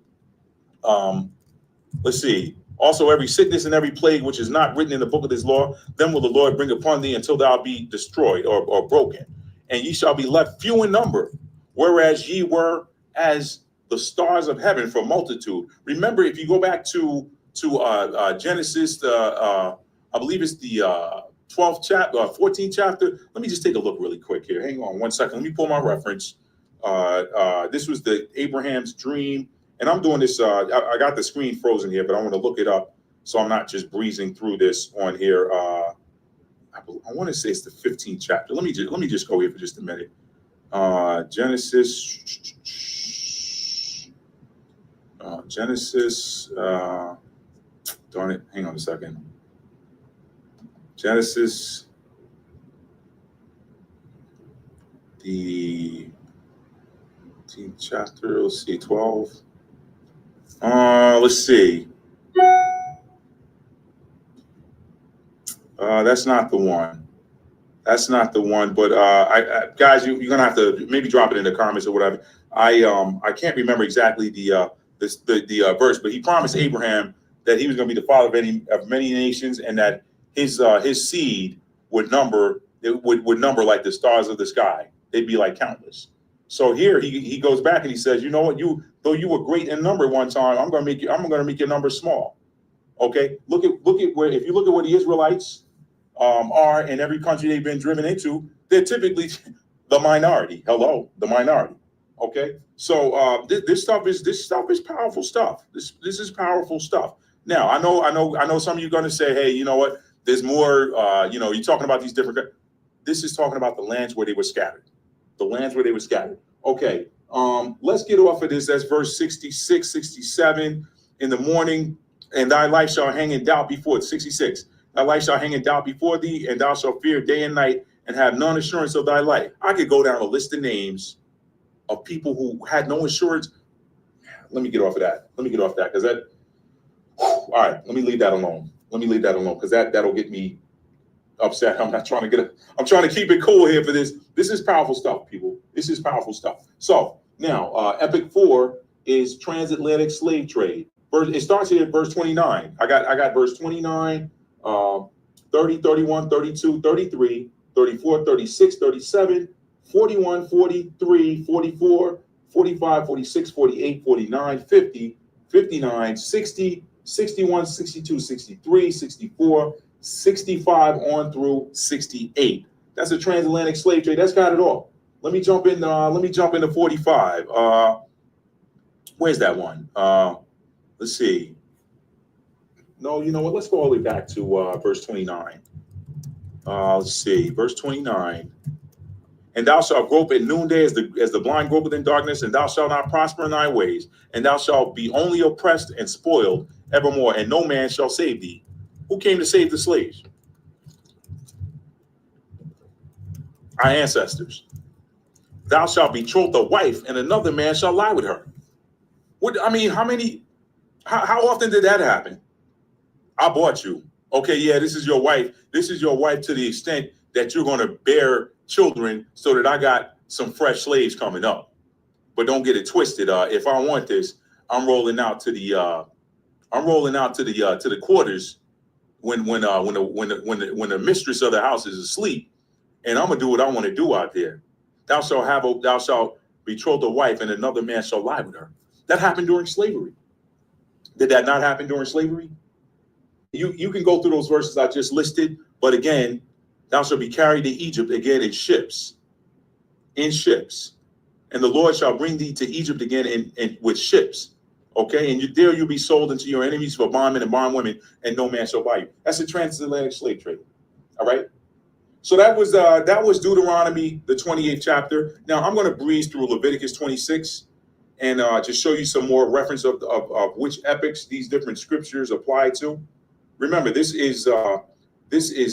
B: Let's see. Also, every sickness and every plague which is not written in the book of this law, then will the Lord bring upon thee until thou be destroyed or broken. And ye shall be left few in number, whereas ye were as the stars of heaven for multitude. Remember, if you go back to Genesis, I believe it's the 12th chapter, 14th chapter. Let me just take a look really quick here. Hang on 1 second. Let me pull my reference. This was the Abraham's dream. And I'm doing this, I got the screen frozen here, but I want to look it up so I'm not just breezing through this on here. I want to say it's the 15th chapter. Let me just go here for just a minute. Genesis, darn it, hang on a second. Genesis, the 15th chapter, let's see, 12. Let's see. That's not the one. That's not the one. But guys, you're gonna have to maybe drop it in the comments or whatever. I can't remember exactly the verse, but he promised Abraham that he was going to be the father of many nations, and that his seed would number like the stars of the sky. They'd be like countless. So here he goes back and he says, you know what, though you were great in number one time, I'm going to make your number small. Okay, look at where, if you look at where the Israelites are in every country they've been driven into, they're typically the minority. Hello, the minority. Okay, so this stuff is powerful stuff. This is powerful stuff. Now I know some of you are going to say, hey, you know what? There's more. You're talking about these different. This is talking about the lands where they were scattered. The lands where they were scattered. Okay, let's get off of this. That's verse 66, 67. In the morning, and thy life shall hang in doubt before 66. Thy life shall hang in doubt before thee, and thou shalt fear day and night, and have none assurance of thy life. I could go down a list of names of people who had no assurance. Let me get off of that. Because that, all right, let me leave that alone. Because that'll get me upset. I'm trying to keep it cool here for this. This is powerful stuff, people. This is powerful stuff. So now, Epic 4 is transatlantic slave trade. It starts here at verse 29. I got verse 29, 30, 31, 32, 33, 34, 36, 37, 41, 43, 44, 45, 46, 48, 49, 50, 59, 60, 61, 62, 63, 64, 65 on through 68. That's a transatlantic slave trade. That's got it all. Let me jump into 45. Where's that one? Let's see. No, you know what? Let's go all the way back to verse 29. Let's see, verse 29. And thou shalt grope at noonday as the blind gropeth in darkness, and thou shalt not prosper in thy ways, and thou shalt be only oppressed and spoiled evermore, and no man shall save thee. Who came to save the slaves? Our ancestors. Thou shalt betroth a wife, and another man shall lie with her. How often did that happen? I bought you. Okay, yeah, this is your wife. This is your wife to the extent that you're going to bear children so that I got some fresh slaves coming up. But don't get it twisted. If I want this, I'm rolling out to the quarters when the mistress of the house is asleep, and I'm gonna do what I want to do out there. Thou shalt betroth a wife, and another man shall lie with her. That happened during slavery. Did that not happen during slavery? You can go through those verses I just listed, but again, thou shalt be carried to Egypt again in ships, and the Lord shall bring thee to Egypt again with ships. Okay, and there you'll be sold into your enemies for bondmen and bondwomen, and no man shall buy you. That's a transatlantic slave trade. All right. So that was Deuteronomy, the 28th chapter. Now I'm going to breeze through Leviticus 26 and just show you some more reference of which epics these different scriptures apply to. Remember, this is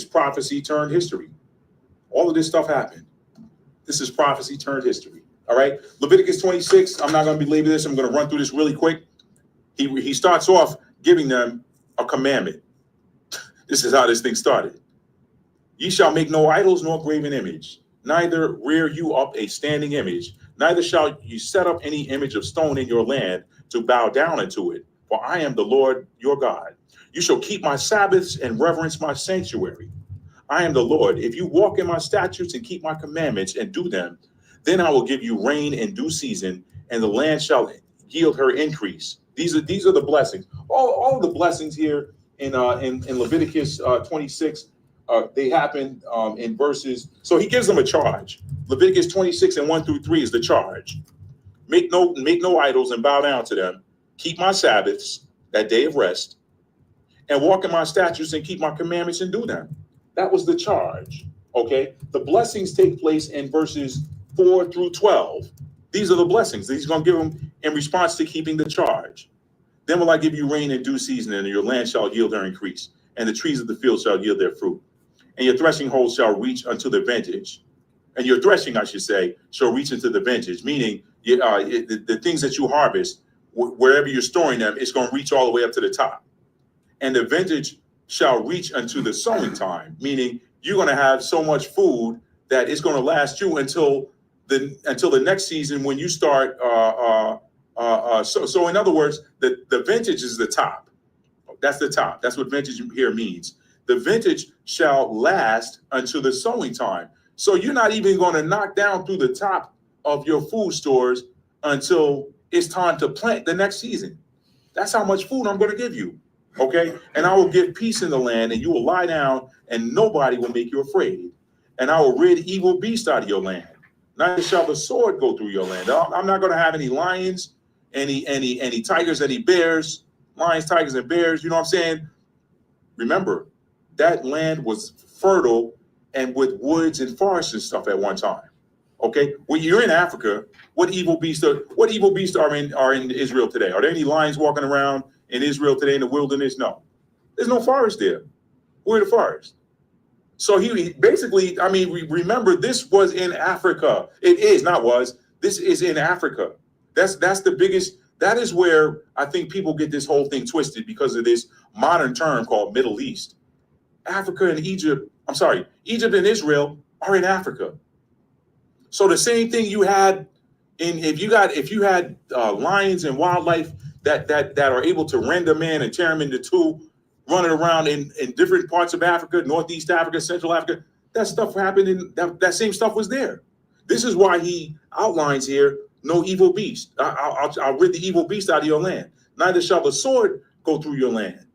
B: prophecy turned history. All of this stuff happened. This is prophecy turned history. All right. Leviticus 26. I'm not going to belabor this. I'm going to run through this really quick. He starts off giving them a commandment. This is how this thing started. Ye shall make no idols nor graven image, neither rear you up a standing image, neither shall you set up any image of stone in your land to bow down unto it. For I am the Lord your God. You shall keep my Sabbaths and reverence my sanctuary. I am the Lord. If you walk in my statutes and keep my commandments and do them, then I will give you rain in due season, and the land shall yield her increase. These are the blessings. All of the blessings here in Leviticus 26. They happen in verses. So he gives them a charge. Leviticus 26 and 1 through 3 is the charge. Make no idols and bow down to them. Keep my Sabbaths, that day of rest, and walk in my statutes and keep my commandments and do them. That was the charge. Okay. The blessings take place in verses 4 through 12. These are the blessings that he's going to give them in response to keeping the charge. Then will I give you rain in due season, and your land shall yield their increase, and the trees of the field shall yield their fruit. And your threshing holes shall reach unto the vintage. And your threshing, I should say, shall reach into the vintage, meaning the things that you harvest, wherever you're storing them, it's going to reach all the way up to the top. And the vintage shall reach unto the sowing time, meaning you're going to have so much food that it's going to last you until the next season when you start. So in other words, the vintage is the top. That's the top. That's what vintage here means. The vintage shall last until the sowing time. So you're not even going to knock down through the top of your food stores until it's time to plant the next season. That's how much food I'm going to give you. Okay. And I will give peace in the land, and you will lie down, and nobody will make you afraid. And I will rid evil beasts out of your land. Neither shall the sword go through your land. I'm not going to have any lions, any tigers, any bears, lions, tigers, and bears. You know what I'm saying? Remember, that land was fertile and with woods and forests and stuff at one time. Okay, when you're in Africa, what evil beasts are in Israel today? Are there any lions walking around in Israel today in the wilderness? No, there's no forest there. Where are the forests? So he basically, I mean, remember, this was in Africa. It is not was. This is in Africa. That's the biggest. That is where I think people get this whole thing twisted because of this modern term called Middle East. Africa and Egypt. I'm sorry, Egypt and Israel are in Africa. So the same thing you had in if you had lions and wildlife that are able to rend a man and tear him into two, running around in different parts of Africa, Northeast Africa, Central Africa. That stuff happened in that same stuff was there. This is why he outlines here no evil beast. I'll rid the evil beast out of your land. Neither shall the sword go through your land.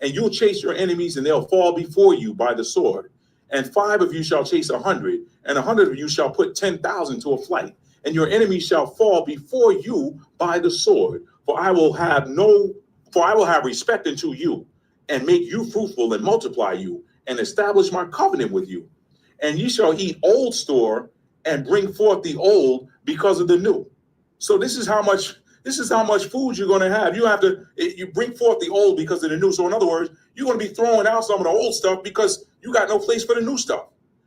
B: And you'll chase your enemies, and they'll fall before you by the sword. And 5 of you shall chase 100, and 100 of you shall put 10,000 to a flight. And your enemies shall fall before you by the sword. For I will have respect unto you, and make you fruitful and multiply you, and establish my covenant with you. And ye shall eat old store, and bring forth the old because of the new. So this is how much food you're going to have. You bring forth the old because of the new. So in other words, you're going to be throwing out some of the old stuff because you got no place for the new stuff.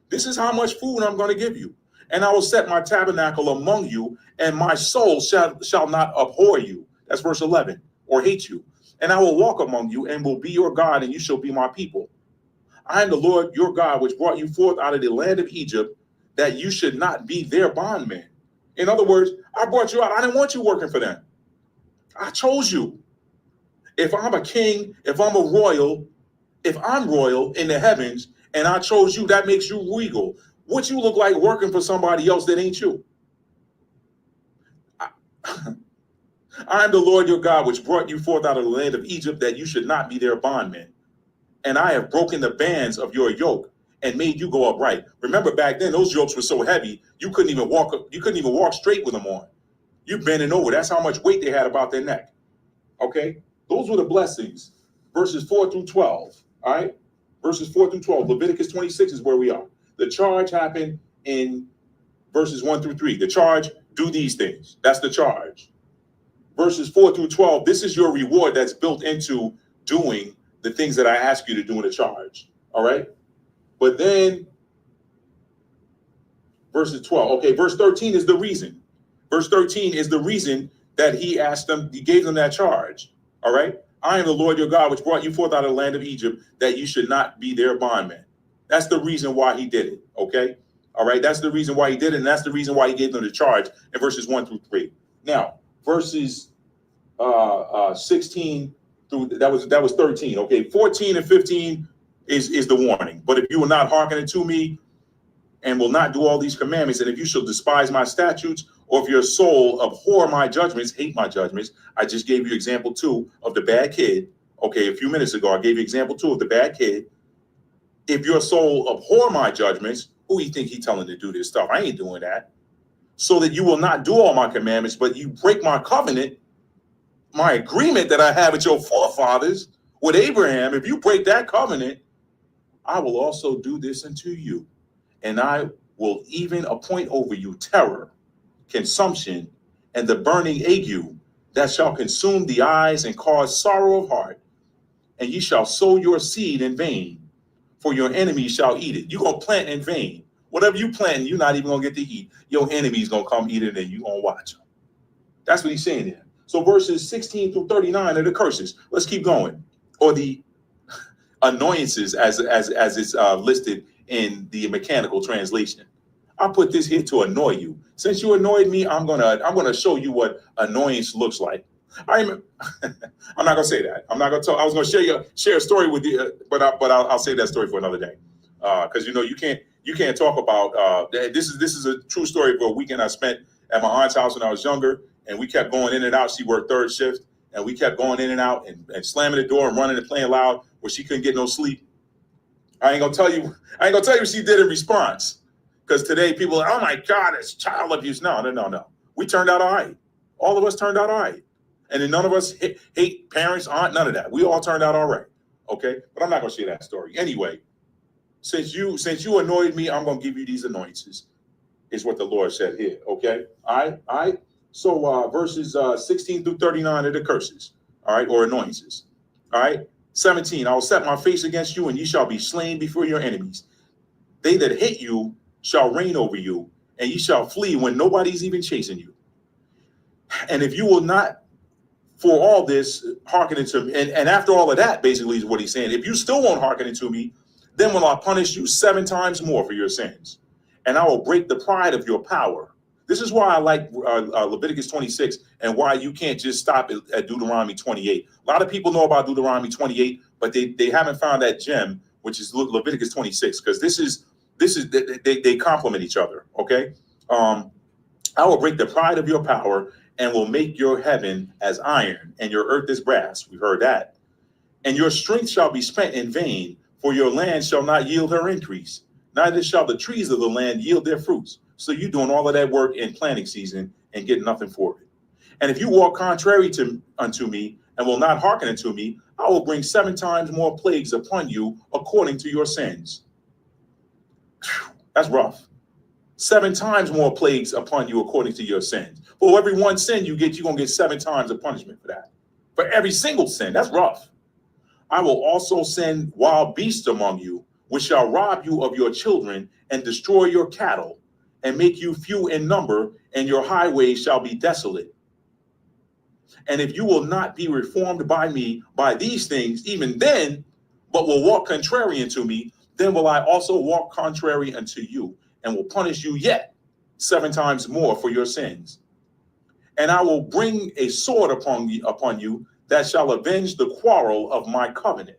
B: This is how much food I'm going to give you. And I will set my tabernacle among you, and my soul shall not abhor you. That's verse 11, or hate you. And I will walk among you, and will be your God, and you shall be my people. I am the Lord your God, which brought you forth out of the land of Egypt, that you should not be their bondmen. In other words, I brought you out. I didn't want you working for them. I chose you. If I'm a king, if I'm royal in the heavens, and I chose you, that makes you regal. What you look like working for somebody else that ain't you? I am the Lord your God, which brought you forth out of the land of Egypt, that you should not be their bondmen. And I have broken the bands of your yoke and made you go upright. Remember, back then those yokes were so heavy you couldn't even walk straight with them on. You bending over. That's how much weight they had about their neck. Okay, those were the blessings. Verses 4 through 12. All right, verses 4 through 12. Leviticus 26 is where we are. The charge happened in verses 1 through 3. The charge: do these things. That's the charge. Verses 4 through 12. This is your reward that's built into doing the things that I ask you to do in the charge. All right. But then verses 12. Okay, verse 13 is the reason. Verse 13 is the reason that he gave them that charge. All right. I am the Lord your God, which brought you forth out of the land of Egypt, that you should not be their bondmen. That's the reason why he did it. Okay. All right. That's the reason why he did it. And that's the reason why he gave them the charge in verses 1 through 3. Now, verses 16 through that was 13. Okay. 14 and 15 is the warning. But if you will not hearken unto me and will not do all these commandments, and if you shall despise my statutes, or if your soul abhor my judgments, hate my judgments. I just gave you example 2 of the bad kid. Okay, a few minutes ago, I gave you example 2 of the bad kid. If your soul abhor my judgments, who you think he telling to do this stuff? I ain't doing that. So that you will not do all my commandments, but you break my covenant, my agreement that I have with your forefathers, with Abraham. If you break that covenant, I will also do this unto you. And I will even appoint over you terror, consumption, and the burning ague that shall consume the eyes and cause sorrow of heart. And ye shall sow your seed in vain, for your enemies shall eat it. You're going to plant in vain. Whatever you plant, you're not even going to get to eat. Your enemy's going to come eat it, and you're going to watch them. That's what he's saying there. So verses 16 through 39 are the curses. Let's keep going. Or the annoyances as it's listed in the mechanical translation. I put this here to annoy you. Since you annoyed me, I'm gonna show you what annoyance looks like. I'm not gonna say that. I'm not gonna talk. I was gonna share a story with you, but I'll save that story for another day. Because you can't talk about this is a true story for a weekend I spent at my aunt's house when I was younger, and we kept going in and out. She worked third shift, and we kept going in and out and slamming the door and running and playing loud where she couldn't get no sleep. I ain't gonna tell you what she did in response. Because today people are, oh my God, it's child abuse. No. We turned out all right. All of us turned out all right. And then none of us hate parents, aunt, none of that. We all turned out all right. Okay. But I'm not going to share that story. Anyway, since you annoyed me, I'm going to give you these annoyances, is what the Lord said here. Okay. All right. So verses 16 through 39 are the curses. All right. Or annoyances. All right. 17, I will set my face against you, and ye shall be slain before your enemies. They that hate you shall reign over you, and ye shall flee when nobody's even chasing you. And if you will not, for all this, hearken unto me, and after all of that, basically is what he's saying, if you still won't hearken unto me, then will I punish you 7 times more for your sins, and I will break the pride of your power. This is why I like Leviticus 26 and why you can't just stop at Deuteronomy 28. A lot of people know about Deuteronomy 28, but they haven't found that gem, which is Leviticus 26, because they complement each other. Okay, I will break the pride of your power and will make your heaven as iron and your earth as brass. We've heard that. And your strength shall be spent in vain, for your land shall not yield her increase, neither shall the trees of the land yield their fruits. So you're doing all of that work in planting season and getting nothing for it. And if you walk contrary unto me and will not hearken unto me, I will bring 7 times more plagues upon you according to your sins. That's rough. 7 times more plagues upon you according to your sins. For every one sin you get, you're going to get 7 times of punishment for that. For every single sin. That's rough. I will also send wild beasts among you, which shall rob you of your children and destroy your cattle and make you few in number, and your highways shall be desolate. And if you will not be reformed by me by these things, even then, but will walk contrary unto me, then will I also walk contrary unto you, and will punish you yet 7 times more for your sins. And I will bring a sword upon you that shall avenge the quarrel of my covenant.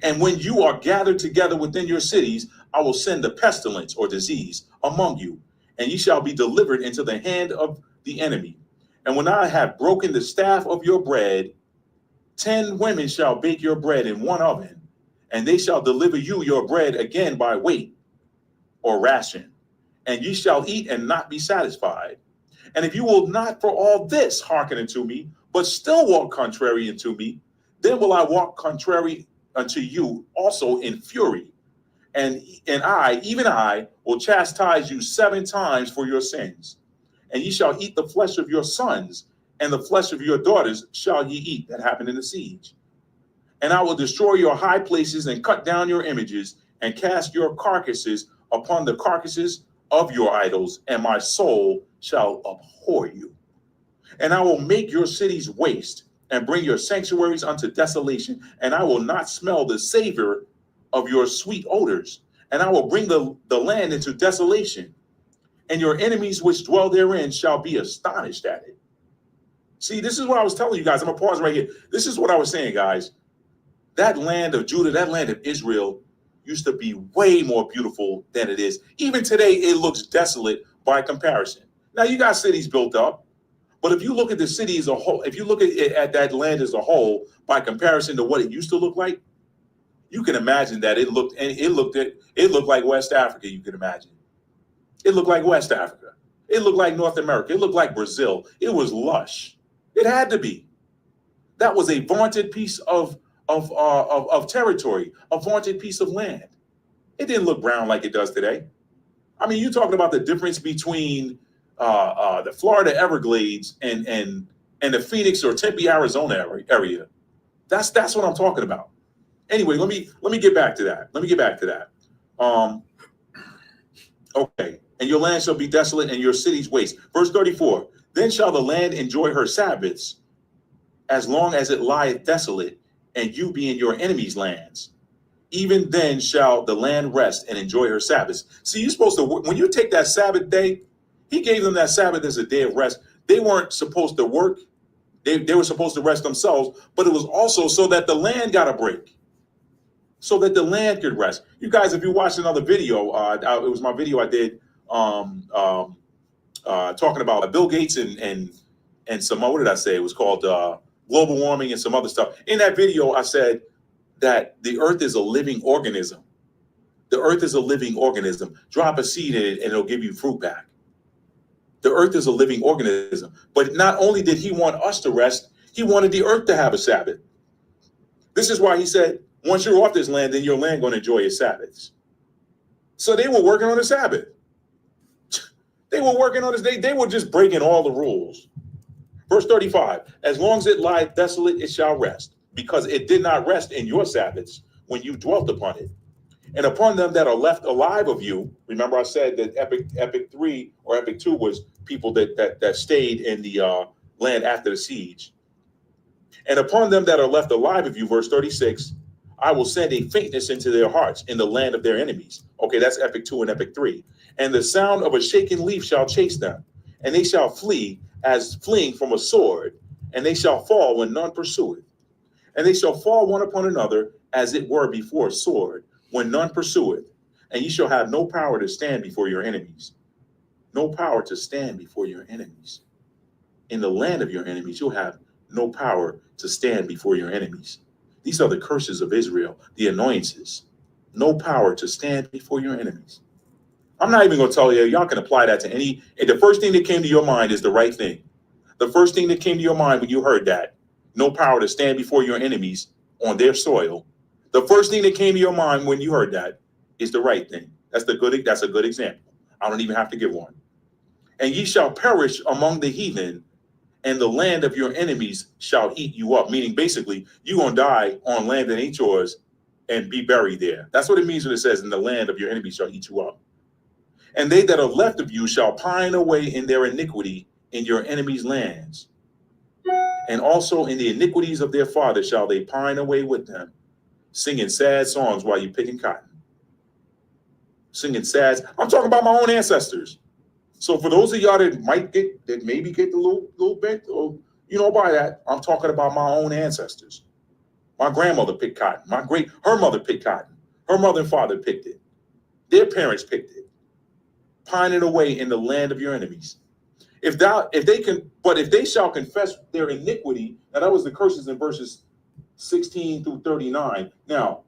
B: And when you are gathered together within your cities, I will send a pestilence or disease among you, and ye shall be delivered into the hand of the enemy. And when I have broken the staff of your bread, 10 women shall bake your bread in one oven, and they shall deliver you your bread again by weight or ration, and ye shall eat and not be satisfied. And if you will not for all this hearken unto me, but still walk contrary unto me, then will I walk contrary unto you also in fury. And I, even I, will chastise you 7 times for your sins. And ye shall eat the flesh of your sons, and the flesh of your daughters shall ye eat. That happened in the siege. And I will destroy your high places and cut down your images and cast your carcasses upon the carcasses of your idols, and my soul shall abhor you. And I will make your cities waste and bring your sanctuaries unto desolation, and I will not smell the savor of your sweet odors. And I will bring the land into desolation, and your enemies which dwell therein shall be astonished at it. See, this is what I was telling you guys. I'm going to pause right here. This is what I was saying, guys. That land of Judah, that land of Israel used to be way more beautiful than it is. Even today, it looks desolate by comparison. Now, you got cities built up, but if you look at the city as a whole, if you look at that land as a whole by comparison to what it used to look like, you can imagine that it looked like West Africa. You can imagine. It looked like West Africa. It looked like North America. It looked like Brazil. It was lush. It had to be. That was a vaunted piece of territory, a vaunted piece of land. It didn't look brown like it does today. I mean, you're talking about the difference between the Florida Everglades and the Phoenix or Tempe, Arizona area. That's what I'm talking about. Anyway, let me get back to that. Okay. And your land shall be desolate and your cities waste. Verse 34, then shall the land enjoy her Sabbaths as long as it lieth desolate, and you be in your enemies' lands. Even then shall the land rest and enjoy her Sabbaths. See, you're supposed to, when you take that Sabbath day, he gave them that Sabbath as a day of rest. They weren't supposed to work. They were supposed to rest themselves, but it was also so that the land got a break, so that the land could rest. You guys, if you watched another video, it was my video I did talking about Bill Gates and some, what did I say? It was called global warming and some other stuff. In that video, I said that the earth is a living organism. The earth is a living organism. Drop a seed in it and it'll give you fruit back. The earth is a living organism. But not only did he want us to rest, he wanted the earth to have a Sabbath. This is why he said, once you're off this land, then your land going to enjoy its Sabbaths. So they were working on the Sabbath. They were working on this. They were just breaking all the rules. Verse 35, as long as it lieth desolate, it shall rest, because it did not rest in your Sabbaths when you dwelt upon it. And upon them that are left alive of you, remember I said that Epic 3 or Epic 2 was people that stayed in the land after the siege. And upon them that are left alive of you, verse 36, I will send a faintness into their hearts in the land of their enemies. Okay, that's Epic 2 and Epic 3. And the sound of a shaken leaf shall chase them, and they shall flee as fleeing from a sword, and they shall fall when none pursueth. And they shall fall one upon another, as it were before a sword, when none pursueth. And ye shall have no power to stand before your enemies. No power to stand before your enemies. In the land of your enemies, you'll have no power to stand before your enemies. These are the curses of Israel, the annoyances. No power to stand before your enemies. I'm not even going to tell you, y'all can apply that to any. And the first thing that came to your mind is the right thing. The first thing that came to your mind when you heard that, no power to stand before your enemies on their soil. The first thing that came to your mind when you heard that is the right thing. That's a good example. I don't even have to give one. And ye shall perish among the heathen, and the land of your enemies shall eat you up. Meaning, basically, you're going to die on land that ain't yours and be buried there. That's what it means when it says, in the land of your enemies shall eat you up. And they that are left of you shall pine away in their iniquity in your enemies' lands. And also in the iniquities of their fathers shall they pine away with them, singing sad songs while you're picking cotton. Singing sad. I'm talking about my own ancestors. So for those of y'all that maybe get the little bit, or by that, I'm talking about my own ancestors. My grandmother picked cotton. Her mother picked cotton. Her mother and father picked it. Their parents picked it. Pining away in the land of your enemies. If they shall confess their iniquity, now that was the curses in verses 16 through 39. Now,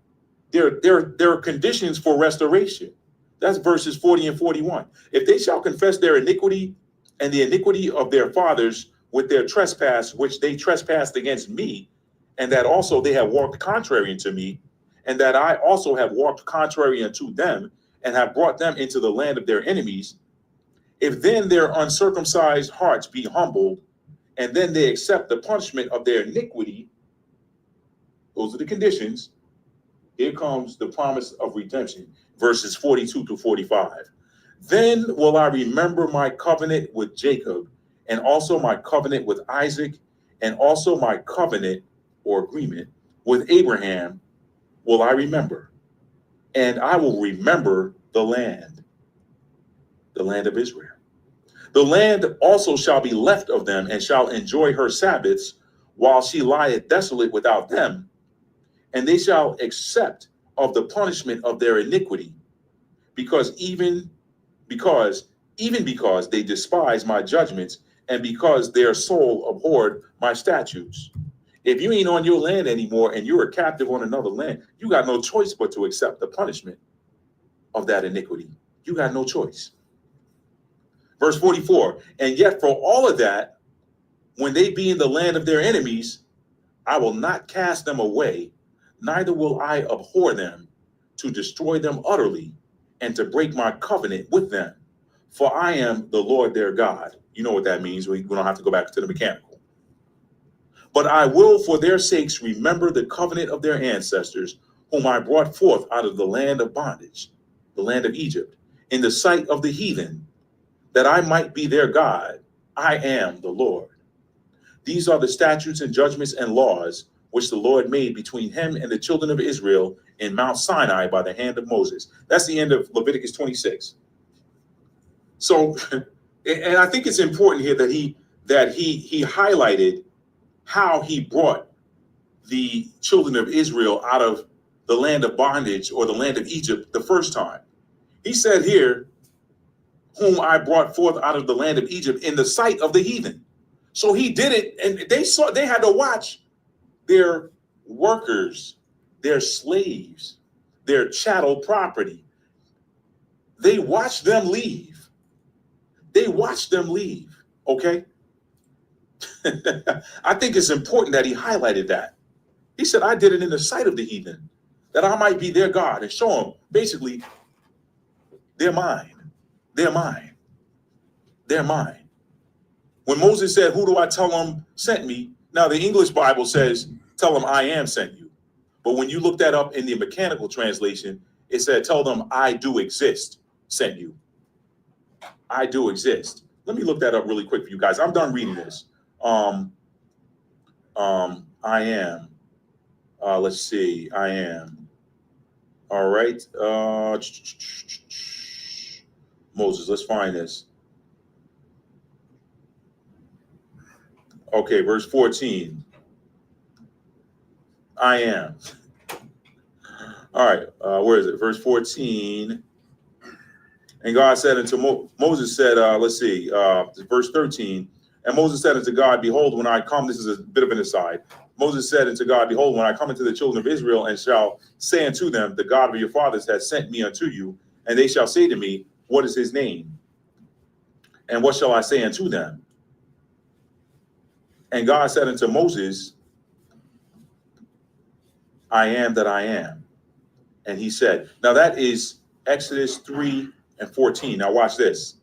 B: there are conditions for restoration. That's verses 40 and 41. If they shall confess their iniquity and the iniquity of their fathers with their trespass, which they trespassed against me, and that also they have walked contrary unto me, and that I also have walked contrary unto them, and have brought them into the land of their enemies, if then their uncircumcised hearts be humbled, and then they accept the punishment of their iniquity, those are the conditions. Here comes the promise of redemption, verses 42 to 45. Then will I remember my covenant with Jacob, and also my covenant with Isaac, and also my covenant or agreement with Abraham will I remember. And I will remember the land of Israel. The land also shall be left of them, and shall enjoy her Sabbaths, while she lieth desolate without them. And they shall accept of the punishment of their iniquity, because they despise my judgments, and because their soul abhorred my statutes. If you ain't on your land anymore and you're a captive on another land, you got no choice but to accept the punishment of that iniquity. You got no choice. Verse 44, and yet for all of that, when they be in the land of their enemies, I will not cast them away, neither will I abhor them, to destroy them utterly, and to break my covenant with them. For I am the Lord their God. You know what that means. We don't have to go back to the mechanical. But I will for their sakes remember the covenant of their ancestors, whom I brought forth out of the land of bondage, the land of Egypt, in the sight of the heathen, that I might be their God. I am the Lord. These are the statutes and judgments and laws which the Lord made between him and the children of Israel in Mount Sinai by the hand of Moses. That's the end of Leviticus 26. So, and I think it's important here that he highlighted how he brought the children of Israel out of the land of bondage, or the land of Egypt, the first time. He said here, whom I brought forth out of the land of Egypt in the sight of the heathen. So he did it, and they had to watch their workers, their slaves, their chattel property. They watched them leave. Okay? I think it's important that he highlighted that. He said, I did it in the sight of the heathen, that I might be their God, and show them, basically, they're mine. They're mine. They're mine. When Moses said, who do I tell them sent me? Now, the English Bible says, tell them I am sent you. But when you look that up in the mechanical translation, It said, tell them I do exist, sent you. I do exist. Let me look that up really quick for you guys. I'm done reading this. I am. Let's see. I am. All right. Moses, let's find this. Okay, verse 14. I am. All right, where is it? Verse 14. And God said unto Moses said, let's see, verse 13. And Moses said unto God, behold, when I come, this is a bit of an aside. Moses said unto God, behold, when I come into the children of Israel and shall say unto them, the God of your fathers has sent me unto you, and they shall say to me, what is his name? And what shall I say unto them? And God said unto Moses, I am that I am. And he said, now that is Exodus 3 and 14. Now watch this.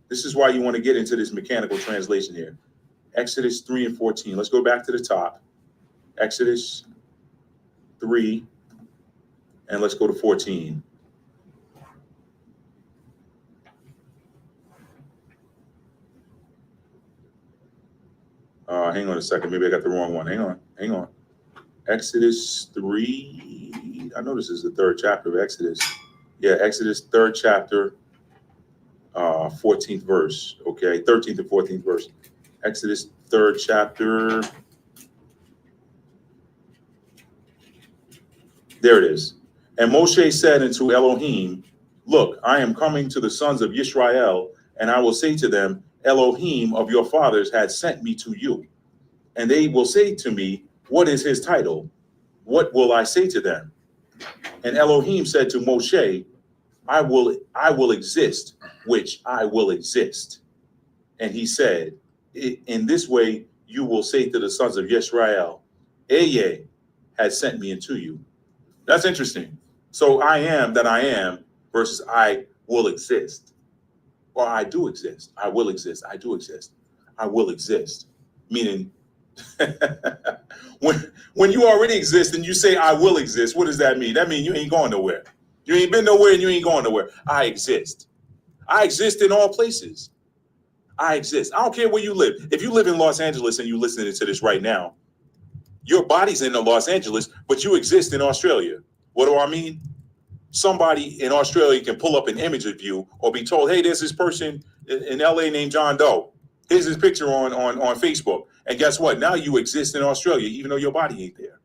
B: This is why you want to get into this mechanical translation here. Exodus 3 and 14. Let's go back to the top. Exodus 3, and let's go to 14. Hang on a second. Maybe I got the wrong one. Hang on. Exodus 3. I know this is the third chapter of Exodus. Yeah, Exodus 3rd chapter, 14th verse. Okay, 13th and 14th verse. Exodus 3rd chapter. There it is. And Moshe said unto Elohim, look, I am coming to the sons of Yisrael, and I will say to them, Elohim of your fathers had sent me to you. And they will say to me, what is his title? What will I say to them? And Elohim said to Moshe, I will exist, which I will exist. And he said, in this way, you will say to the sons of Yisrael, Eye has sent me unto you. That's interesting. So I am that I am versus I will exist. Or I do exist. I will exist. I do exist. I will exist. Meaning, when you already exist and you say I will exist, what does that mean? That means you ain't going nowhere. You ain't been nowhere and you ain't going nowhere. I exist. I exist in all places. I exist. I don't care where you live. If you live in Los Angeles and you're listening to this right now, your body's in Los Angeles, but you exist in Australia. What do I mean? Somebody in Australia can pull up an image of you or be told, hey, there's this person in LA named John Doe. Here's his picture on Facebook. And guess what? Now you exist in Australia, even though your body ain't there.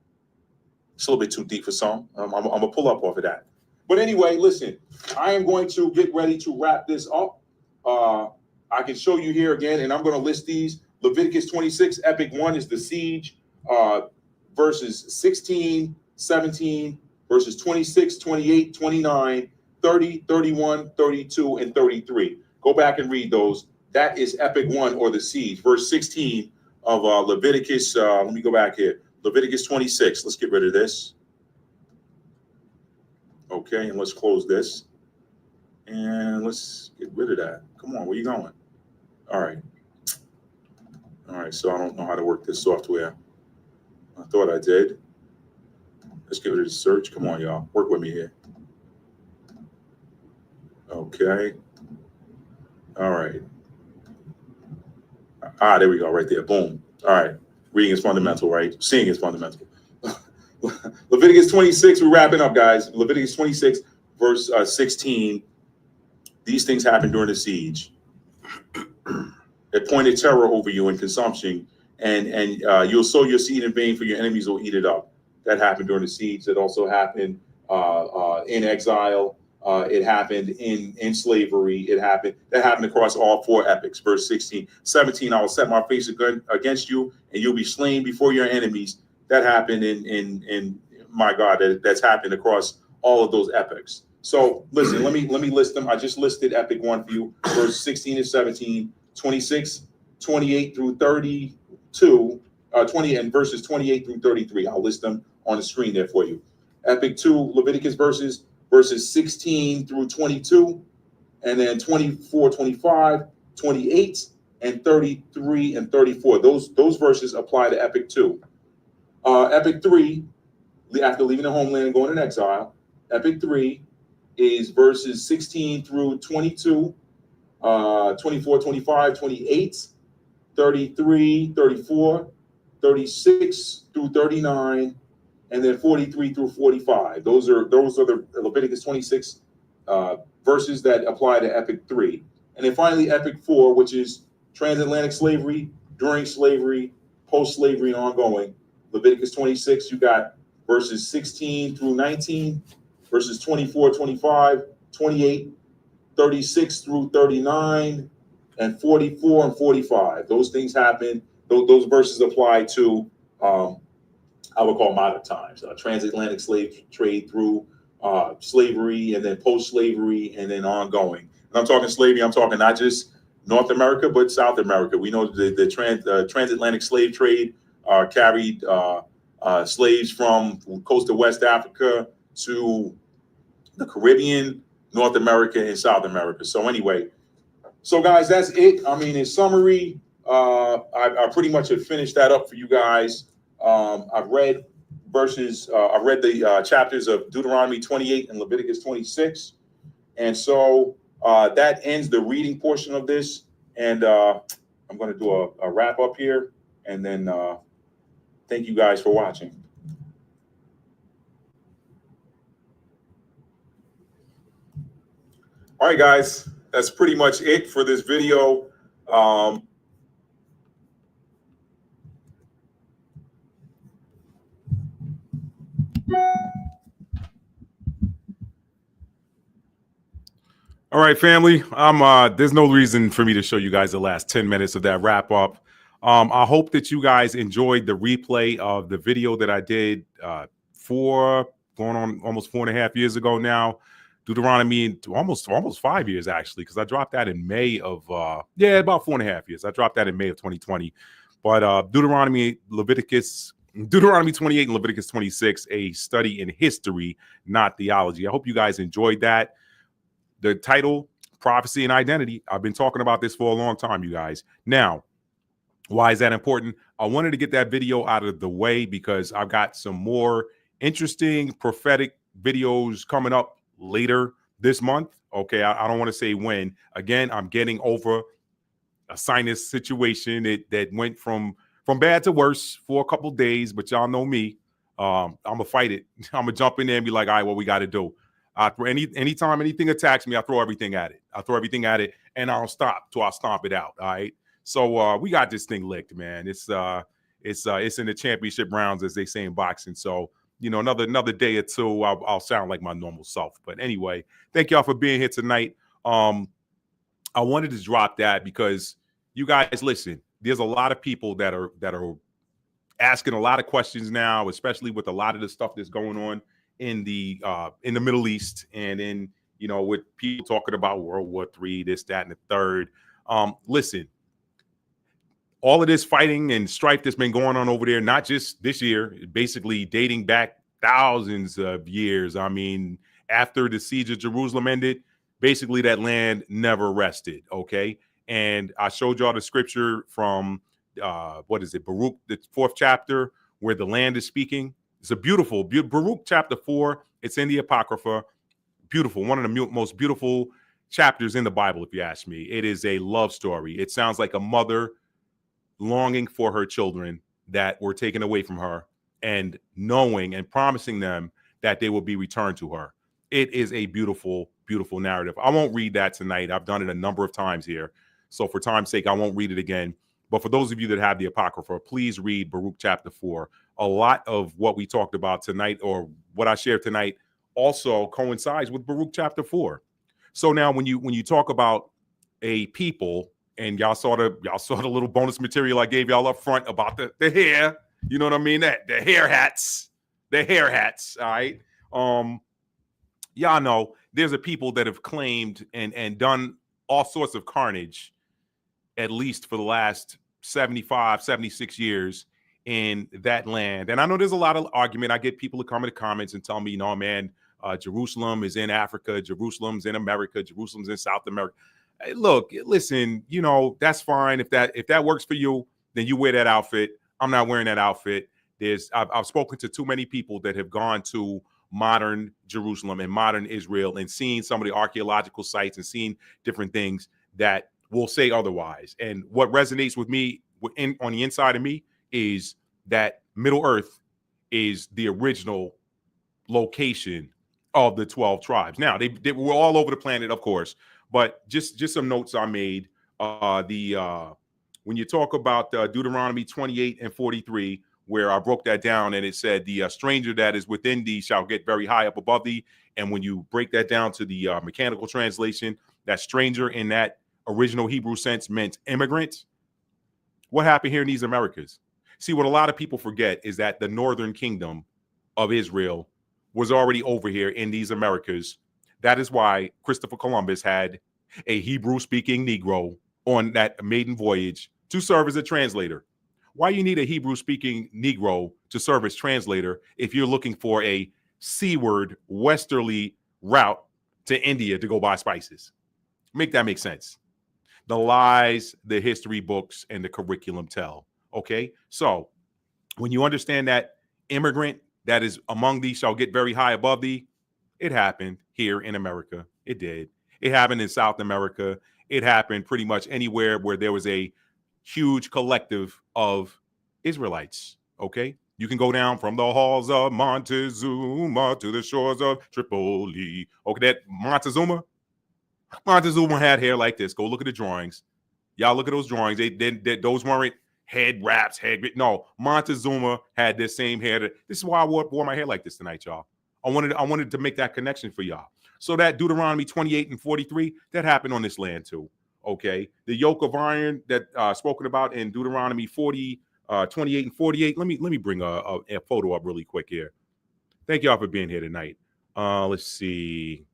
B: It's a little bit too deep for some. I'm going to pull up off of that. But anyway, listen, I am going to get ready to wrap this up. I can show you here again, and I'm going to list these. Leviticus 26, Epic 1 is the siege, verses 16, 17, verses 26, 28, 29, 30, 31, 32, and 33. Go back and read those. That is Epic 1 or the siege. Verse 16 of Leviticus. Let me go back here. Leviticus 26. Let's get rid of this. Okay, and let's close this. And let's get rid of that. Come on, where you going? All right. All right, so I don't know how to work this software. I thought I did. Let's give it a search. Come on, y'all. Work with me here. Okay. All right. There we go, right there. Boom. All right. Reading is fundamental, right? Seeing is fundamental. Leviticus 26, we're wrapping up, guys. Leviticus 26, verse 16. These things happened during the siege. It pointed terror over you and consumption, and you'll sow your seed in vain, for your enemies will eat it up. That happened during the siege. That also happened in exile. It happened in slavery. That happened across all four epics. Verse 16, 17, I will set my face against you, and you'll be slain before your enemies. That happened in my God, that's happened across all of those epics. So listen, let me list them. I just listed Epic 1 for you. Verse 16 and 17, 26, 28 through 32, 20 and verses 28 through 33. I'll list them on the screen there for you. Epic 2, Leviticus verses 16 through 22, and then 24, 25, 28, and 33 and 34. Those verses apply to Epic 2. Epic 3, after leaving the homeland and going in exile, Epic 3 is verses 16 through 22, 24, 25, 28, 33, 34, 36 through 39, and then 43 through 45. Those are the Leviticus 26 verses that apply to Epic 3. And then finally, Epic 4, which is transatlantic slavery, during slavery, post-slavery, and ongoing. Leviticus 26, you got verses 16 through 19, verses 24, 25, 28, 36 through 39, and 44 and 45. Those things happen. Those verses apply to I would call modern times, transatlantic slave trade through slavery, and then post-slavery, and then ongoing. And I'm talking slavery, I'm talking not just North America, but South America. We know the transatlantic slave trade carried slaves from coast of West Africa to the Caribbean, North America, and South America. So anyway, so guys, that's it. I mean, in summary, I pretty much have finished that up for you guys. I've read the chapters of Deuteronomy 28 and Leviticus 26. And so that ends the reading portion of this. And I'm going to do a wrap up here. And then thank you guys for watching. All right, guys, that's pretty much it for this video. All right, family. There's no reason for me to show you guys the last 10 minutes of that wrap up. I hope that you guys enjoyed the replay of the video that I did going on almost 4.5 years ago now. Deuteronomy, almost 5 years actually, because I dropped that in May of about 4.5 years. I dropped that in May of 2020. But Deuteronomy 28 and Leviticus 26, a study in history, not theology. I hope you guys enjoyed that. The title, Prophecy and Identity. I've been talking about this for a long time, you guys. Now, why is that important? I wanted to get that video out of the way because I've got some more interesting prophetic videos coming up later this month. Okay, I don't want to say when. Again, I'm getting over a sinus situation that went from bad to worse for a couple days, but y'all know me. I'm gonna fight it. I'm gonna jump in there and be like, all right, what we got to do. Anytime anything attacks me, I throw everything at it. And I don't stop till I stomp it out. All right. So we got this thing licked, man. It's in the championship rounds, as they say in boxing. So, you know, another day or two, I'll sound like my normal self. But anyway, thank y'all for being here tonight. I wanted to drop that because you guys listen. There's a lot of people that are asking a lot of questions now, especially with a lot of the stuff that's going on in the Middle East, and in, you know, with people talking about World War III, this, that, and the third. Listen, all of this fighting and strife that's been going on over there, not just this year, basically dating back thousands of years. I mean, after the siege of Jerusalem ended, basically that land never rested. Okay. And I showed y'all the scripture from Baruch, the 4th chapter, where the land is speaking. It's a beautiful Baruch chapter 4. It's in the Apocrypha. Beautiful. One of the most beautiful chapters in the Bible, if you ask me. It is a love story. It sounds like a mother longing for her children that were taken away from her, and knowing and promising them that they will be returned to her. It is a beautiful, beautiful narrative. I won't read that tonight. I've done it a number of times here. So for time's sake, I won't read it again. But for those of you that have the Apocrypha, please read Baruch chapter 4. A lot of what we talked about tonight, or what I shared tonight, also coincides with Baruch chapter 4. So now when you talk about a people, and y'all saw the little bonus material I gave y'all up front about the hair, you know what I mean? The hair hats. All right. Y'all know there's a people that have claimed and done all sorts of carnage, at least for the last 75, 76 years in that land. And I know there's a lot of argument. I get people to come in the comments and tell me, you know, man, Jerusalem is in Africa, Jerusalem's in America, Jerusalem's in South America. Hey, look, listen, you know, that's fine. If that works for you, then you wear that outfit. I'm not wearing that outfit. I've spoken to too many people that have gone to
A: modern Jerusalem and modern Israel and seeing some of the archaeological sites and seeing different things that will say otherwise. And what resonates with me on the inside of me is that Middle Earth is the original location of the 12 tribes. Now, they were all over the planet, of course, but just some notes I made. When you talk about Deuteronomy 28 and 43, where I broke that down and it said, the stranger that is within thee shall get very high up above thee. And when you break that down to the mechanical translation, that stranger in that original Hebrew sense meant immigrant. What happened here in these Americas? See, what a lot of people forget is that the northern kingdom of Israel was already over here in these Americas. That is why Christopher Columbus had a Hebrew-speaking Negro on that maiden voyage to serve as a translator. Why you need a Hebrew-speaking Negro to serve as translator if you're looking for a seaward westerly route to India to go buy spices? Make that make sense. The lies the history books and the curriculum tell. Okay, so when you understand that immigrant that is among thee shall get very high above thee, it happened here in America. It did. It happened in South America. It happened pretty much anywhere where there was a huge collective of Israelites. Okay, you can go down from the halls of Montezuma to the shores of Tripoli. Okay, that Montezuma had hair like this. Go look at the drawings. Y'all look at those drawings. Those weren't head wraps, no. Montezuma had this same hair. This is why I wore my hair like this tonight, y'all. I wanted to make that connection for y'all. So that Deuteronomy 28 and 43, that happened on this land too. Okay, the yoke of iron that spoken about in Deuteronomy 40, 28 and 48. Let me bring a photo up really quick here. Thank y'all for being here tonight. Let's see,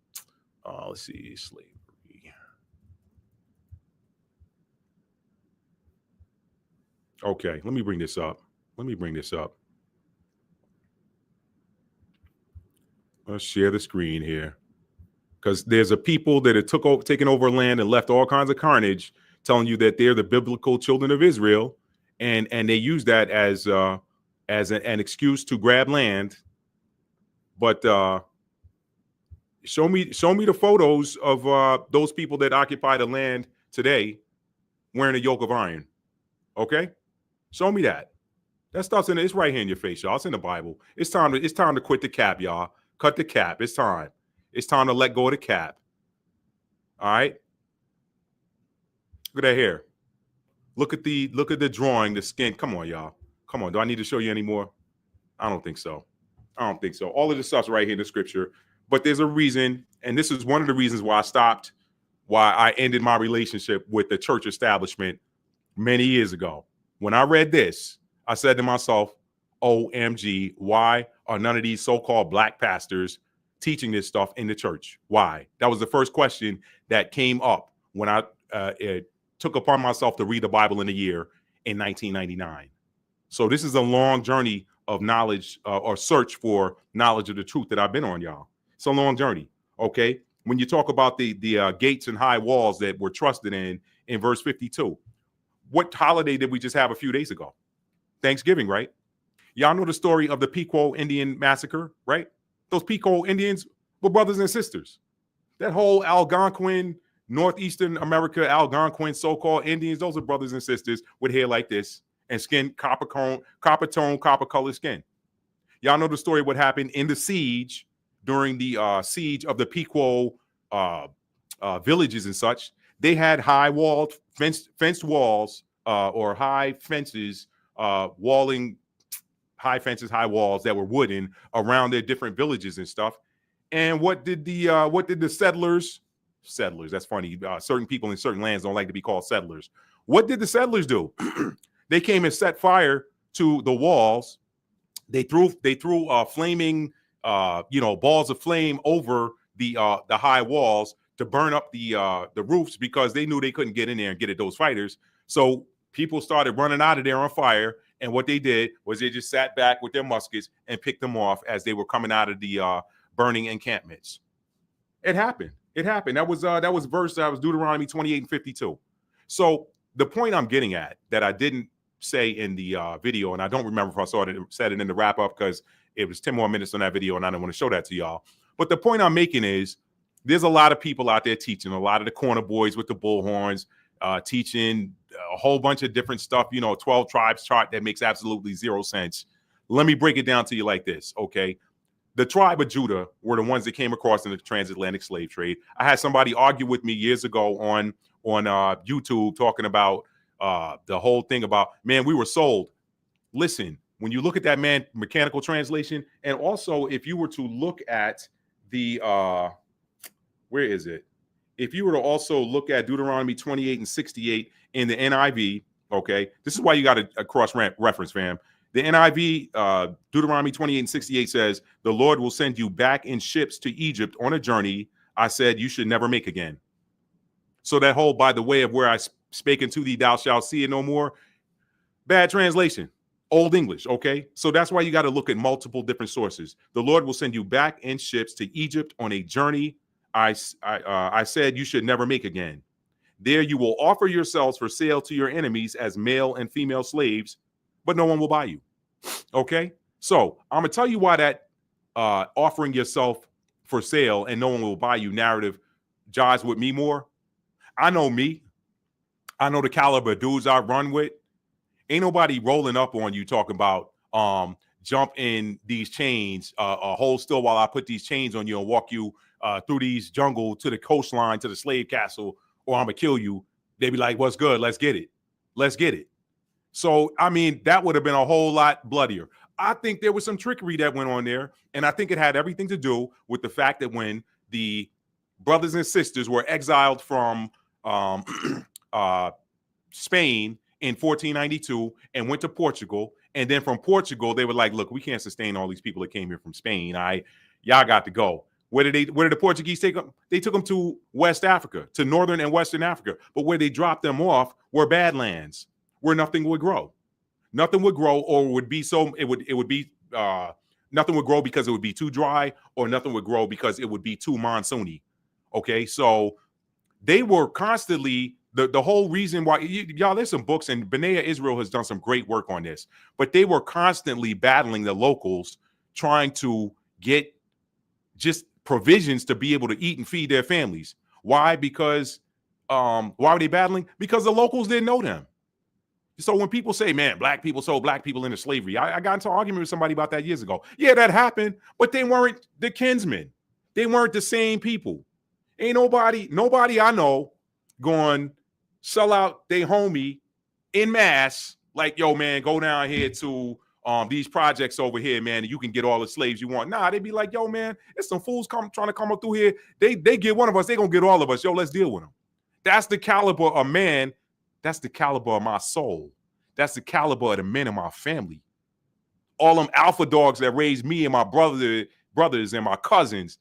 A: slavery. Okay, let me bring this up. Let's share the screen here, because there's a people that have taken over land and left all kinds of carnage, telling you that they're the biblical children of Israel, and they use that as an excuse to grab land. But show me the photos of those people that occupy the land today wearing a yoke of iron. Okay, show me that. That stuff's it's right here in your face, y'all. It's in the Bible. It's time to quit the cap, y'all. Cut the cap. It's time. It's time to let go of the cap. All right. Look at that hair. Look at the drawing, the skin. Come on, y'all. Come on. Do I need to show you any more? I don't think so. All of this stuff's right here in the scripture. But there's a reason, and this is one of the reasons why I ended my relationship with the church establishment many years ago. When I read this, I said to myself, OMG, why are none of these so-called black pastors teaching this stuff in the church? Why? That was the first question that came up when I took upon myself to read the Bible in a year in 1999. So this is a long journey of knowledge or search for knowledge of the truth that I've been on, y'all. It's a long journey. Okay. When you talk about the gates and high walls that we're trusted in verse 52, what holiday did we just have a few days ago? Thanksgiving, right? Y'all know the story of the Pequot Indian massacre, right? Those Pequot Indians were brothers and sisters. That whole Algonquin, Northeastern America, Algonquin so-called Indians, those are brothers and sisters with hair like this and skin copper tone, copper colored skin. Y'all know the story of what happened in the siege during the siege of the Pequot villages and such. They had high walled fenced walls or high fences, walling high fences, high walls that were wooden around their different villages and stuff. And what did the settlers? That's funny. Certain people in certain lands don't like to be called settlers. What did the settlers do? They came and set fire to the walls. They threw flaming balls of flame over the high walls to burn up the roofs, because they knew they couldn't get in there and get at those fighters. So people started running out of there on fire. And what they did was they just sat back with their muskets and picked them off as they were coming out of the burning encampments. It happened. That was Deuteronomy 28 and 52. So the point I'm getting at that I didn't say in the video, and I don't remember if I said it in the wrap up because it was 10 more minutes on that video, and I didn't want to show that to y'all. But the point I'm making is there's a lot of people out there teaching, a lot of the corner boys with the bullhorns, teaching a whole bunch of different stuff, 12 tribes chart that makes absolutely zero sense. Let me break it down to you like this, okay? The tribe of Judah were the ones that came across in the transatlantic slave trade. I had somebody argue with me years ago on YouTube talking about the whole thing about, man, we were sold. Listen, when you look at that mechanical translation, and also if you were to look at the, where is it? If you were to also look at Deuteronomy 28 and 68 in the NIV, okay, this is why you got a cross-reference, fam. The NIV, Deuteronomy 28 and 68 says, the Lord will send you back in ships to Egypt on a journey I said you should never make again. So that whole, by the way of where I spake unto thee, thou shalt see it no more. Bad translation, Old English, okay? So that's why you got to look at multiple different sources. The Lord will send you back in ships to Egypt on a journey I said you should never make again. There you will offer yourselves for sale to your enemies as male and female slaves, but no one will buy you. Okay? So I'm going to tell you why that offering yourself for sale and no one will buy you narrative jives with me more. I know me. I know the caliber of dudes I run with. Ain't nobody rolling up on you talking about jump in these chains, hold still while I put these chains on you and walk you through these jungle to the coastline to the slave castle, or I'm gonna kill you. They be like, what's good? Let's get it. Let's get it. So, I mean, that would have been a whole lot bloodier. I think there was some trickery that went on there. And I think it had everything to do with the fact that when the brothers and sisters were exiled from Spain in 1492 and went to Portugal, and then from Portugal, they were like, look, we can't sustain all these people that came here from Spain. Y'all got to go. Where did the Portuguese take them? They took them to West Africa, to Northern and Western Africa. But where they dropped them off were badlands, where nothing would grow. Nothing would grow, or would be so it would be nothing would grow because it would be too dry, or nothing would grow because it would be too monsoony. Okay, so they were constantly the whole reason why y'all, there's some books, and B'nai Israel has done some great work on this, but they were constantly battling the locals, trying to get just provisions to be able to eat and feed their families. Why? Because why were they battling? Because the locals didn't know them. So when people say, man, black people sold black people into slavery, I got into an argument with somebody about that years ago. Yeah, that happened, but they weren't the kinsmen. They weren't the same people. Ain't nobody I know going sell out their homie in mass, like, yo, man, go down here to these projects over here, man, and you can get all the slaves you want. Nah, they'd be like, yo, man, it's some fools trying to come up through here. They get one of us, they gonna get all of us. Yo, let's deal with them. That's the caliber of man. That's the caliber of my soul. That's the caliber of the men in my family. All them alpha dogs that raised me and my brothers and my cousins,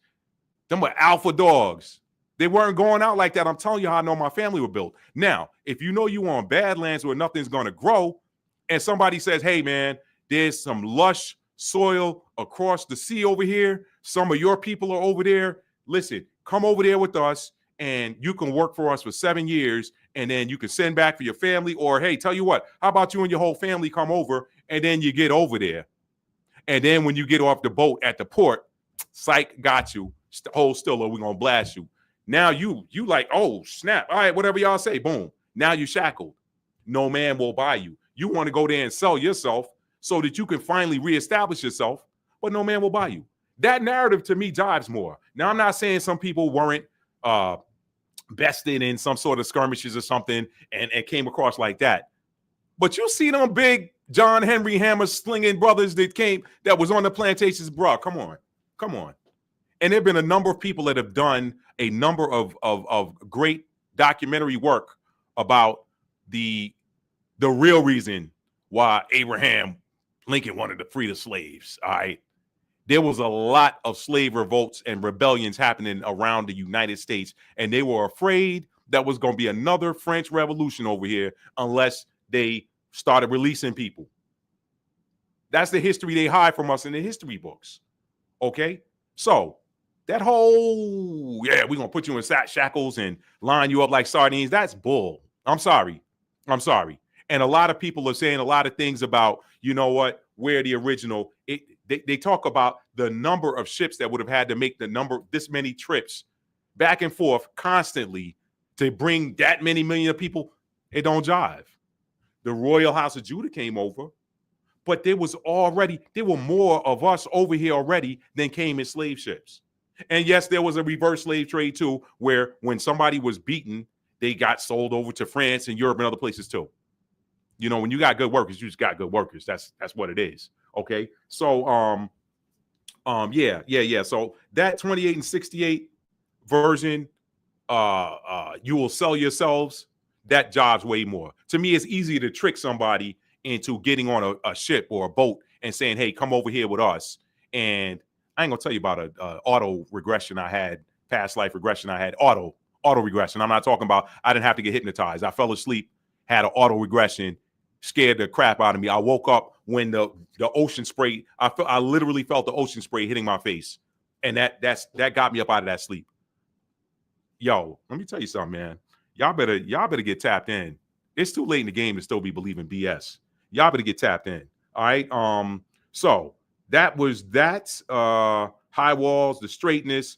A: them were alpha dogs. They weren't going out like that. I'm telling you how I know my family were built. Now, if you know you on badlands where nothing's going to grow, and somebody says, hey, man, there's some lush soil across the sea over here. Some of your people are over there. Listen, come over there with us, and you can work for us for 7 years, and then you can send back for your family. Or, hey, tell you what, how about you and your whole family come over, and then you get over there. And then when you get off the boat at the port, psych, got you. Hold still or we're going to blast you. Now you like, oh, snap. All right, whatever y'all say, boom. Now you shackled. No man will buy you. You want to go there and sell yourself so that you can finally reestablish yourself, but no man will buy you. That narrative to me jives more. Now, I'm not saying some people weren't bested in some sort of skirmishes or something and came across like that. But you see them big John Henry hammer slinging brothers that was on the plantations, bro. Come on. And there have been a number of people that have done a number of great documentary work about the real reason why Abraham Lincoln wanted to free the slaves. All right. There was a lot of slave revolts and rebellions happening around the United States, and they were afraid that was going to be another French Revolution over here unless they started releasing people. That's the history they hide from us in the history books. Okay. So that whole, we're going to put you in shackles and line you up like sardines. That's bull. I'm sorry. And a lot of people are saying a lot of things about, you know what, where the original, they talk about the number of ships that would have had to make this many trips back and forth constantly to bring that many million of people. It don't jive. The Royal House of Judah came over, but there were more of us over here already than came in slave ships. And yes, there was a reverse slave trade too, where when somebody was beaten, they got sold over to France and Europe and other places too. You know, when you got good workers, you just got good workers. That's what it is. Okay. So yeah. So that 28 and 68 version, you will sell yourselves. That job's way more. To me, it's easier to trick somebody into getting on a ship or a boat and saying, hey, come over here with us. And I ain't gonna tell you about a auto regression I had, past life regression I had, auto regression. I'm not talking about I didn't have to get hypnotized. I fell asleep, had an auto regression, scared the crap out of me. I woke up when the ocean spray, I literally felt the ocean spray hitting my face. And that got me up out of that sleep. Yo, let me tell you something, man. Y'all better get tapped in. It's too late in the game to still be believing BS. Y'all better get tapped in. All right. So that was that. High walls, the straightness.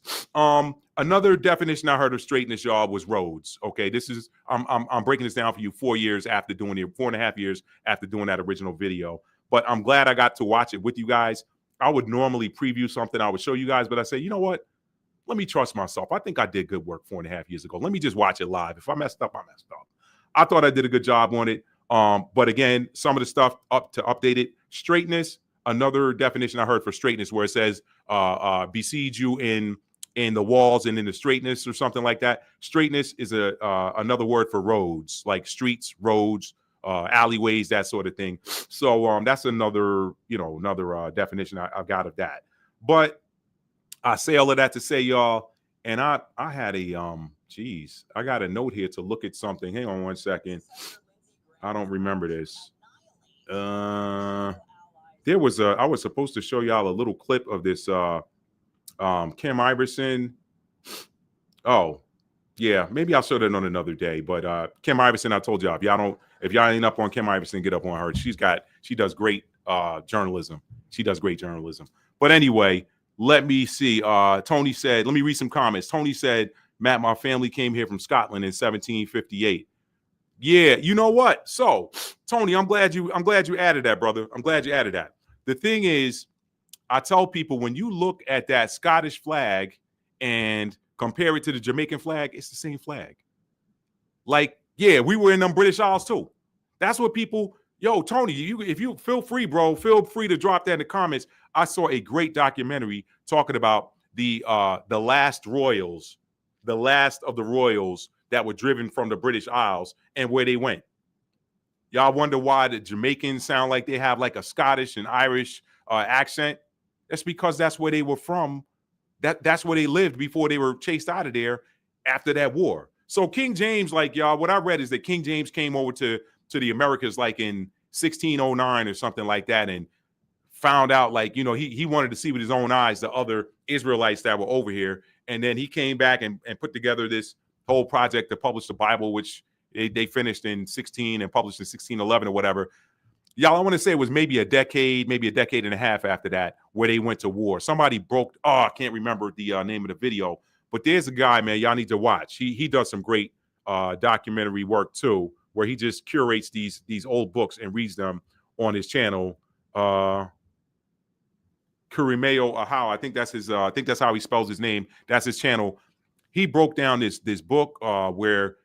A: Another definition I heard of straightness, y'all, was roads. Okay, this is I'm breaking this down for you 4 years after doing it, 4.5 years after doing that original video. But I'm glad I got to watch it with you guys. I would normally preview something I would show you guys, but I say, you know what? Let me trust myself. I think I did good work 4.5 years ago. Let me just watch it live. If I messed up, I messed up. I thought I did a good job on it. But again, some of the stuff up to update it. Straightness, another definition I heard for straightness where it says besiege you in the walls and in the straightness or something like that. Straightness is another word for roads, like streets, roads, alleyways, that sort of thing. So that's another definition I've got of that. But I say all of that to say, y'all, and I had a I got a note here to look at something. Hang on one second. I don't remember this. I was supposed to show y'all a little clip of this Kim Iverson. Oh, yeah, maybe I'll show that on another day. But Kim Iverson, I told y'all, if y'all ain't up on Kim Iverson, get up on her. She does great journalism. She does great journalism. But anyway, let me see. Tony said, let me read some comments. Tony said, Matt, my family came here from Scotland in 1758. Yeah, you know what? So, Tony, I'm glad you added that, brother. I'm glad you added that. The thing is, I tell people when you look at that Scottish flag and compare it to the Jamaican flag, it's the same flag. Like, yeah, we were in them British Isles too. That's what people. Yo, Tony, if you feel free, bro, feel free to drop that in the comments. I saw a great documentary talking about the last royals, the last of the royals that were driven from the British Isles and where they went. Y'all wonder why the Jamaicans sound like they have like a Scottish and Irish accent? That's because that's where they were from. That's where they lived before they were chased out of there after that war. So King James, like y'all, what I read is that King James came over to the Americas like in 1609 or something like that, and found out like, you know, he wanted to see with his own eyes the other Israelites that were over here. And then he came back and put together this whole project to publish the Bible, which they finished in 16 and published in 1611 or whatever. Y'all, I want to say it was maybe a decade and a half after that where they went to war. Somebody I can't remember the name of the video, but there's a guy, man, y'all need to watch. He does some great documentary work too, where he just curates these old books and reads them on his channel. Kurimeo Ahau, I think that's how he spells his name. That's his channel. He broke down this book where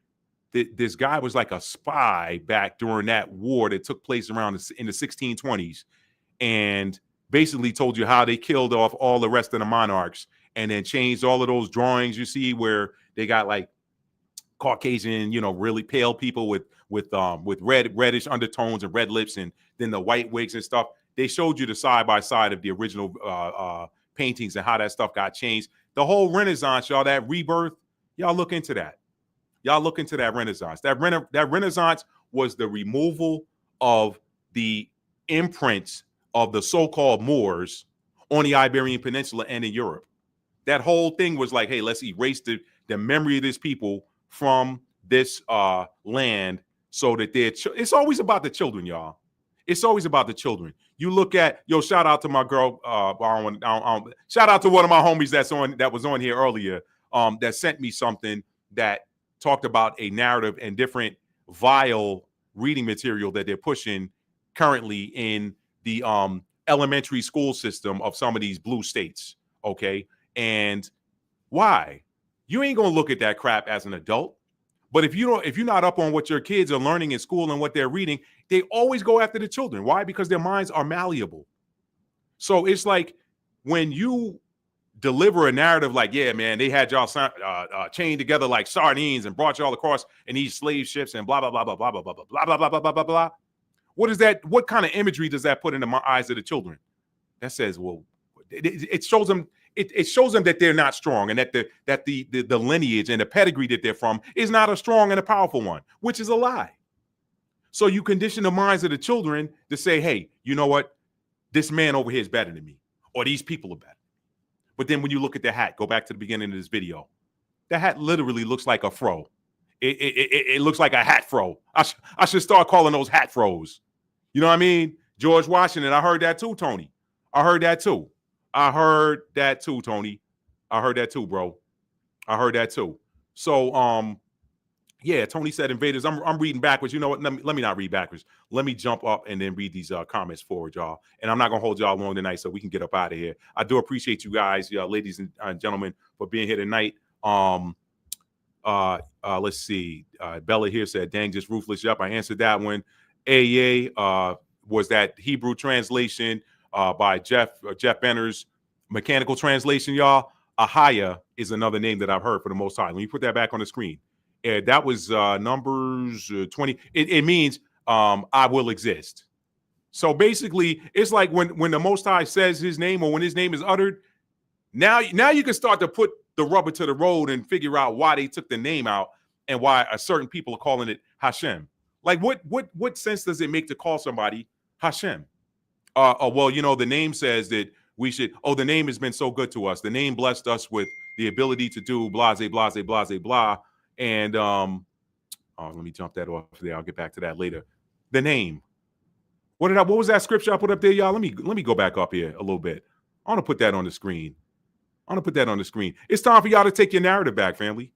A: this guy was like a spy back during that war that took place around in the 1620s, and basically told you how they killed off all the rest of the monarchs, and then changed all of those drawings you see where they got like Caucasian, you know, really pale people with reddish undertones and red lips, and then the white wigs and stuff. They showed you the side by side of the original paintings and how that stuff got changed. The whole Renaissance, y'all, that rebirth, y'all look into that. Y'all look into that Renaissance. That Renaissance was the removal of the imprints of the so-called Moors on the Iberian Peninsula and in Europe. That whole thing was like, hey, let's erase the memory of this people from this land so that it's always about the children, y'all. It's always about the children. You look at, shout out to my girl. Shout out to one of my homies that was on here earlier. That sent me something that talked about a narrative and different vile reading material that they're pushing currently in the elementary school system of some of these blue states. Okay, and why? You ain't gonna look at that crap as an adult. But if you're not up on what your kids are learning in school and what they're reading, they always go after the children. Why? Because their minds are malleable. So it's like when you deliver a narrative like, yeah, man, they had y'all chained together like sardines and brought y'all across in these slave ships and blah blah blah blah blah blah blah blah blah blah blah blah blah blah. What is that? What kind of imagery does that put into my eyes of the children? That says, well, it shows them. It shows them that they're not strong, and that the lineage and the pedigree that they're from is not a strong and a powerful one, which is a lie. So you condition the minds of the children to say, hey, you know what? This man over here is better than me, or these people are better. But then when you look at the hat, go back to the beginning of this video, the hat literally looks like a fro. It looks like a hat fro. I should start calling those hat fros. You know what I mean? George Washington, I heard that too, Tony. I heard that too, Tony. I heard that too, bro. I heard that too. So, yeah, Tony said invaders. I'm reading backwards. You know what? Let me not read backwards. Let me jump up and then read these comments forward, y'all. And I'm not gonna hold y'all long tonight, so we can get up out of here. I do appreciate you guys, ladies and gentlemen, for being here tonight. Let's see. Bella here said, "Dang, just ruthless." Yep, I answered that one. Was that Hebrew translation by Jeff Benner's mechanical translation, y'all. Ahaya is another name that I've heard for the Most High. Let me put that back on the screen. That was Numbers 20. It means I will exist. So basically, it's like when the Most High says his name, or when his name is uttered, now you can start to put the rubber to the road and figure out why they took the name out and why a certain people are calling it Hashem. Like what sense does it make to call somebody Hashem? Well, the name says that we should. Oh, the name has been so good to us. The name blessed us with the ability to do blase, blase, blase, blah. And let me jump that off there. I'll get back to that later. The name. What was that scripture I put up there, y'all? Let me go back up here a little bit. I want to put that on the screen. It's time for y'all to take your narrative back, family.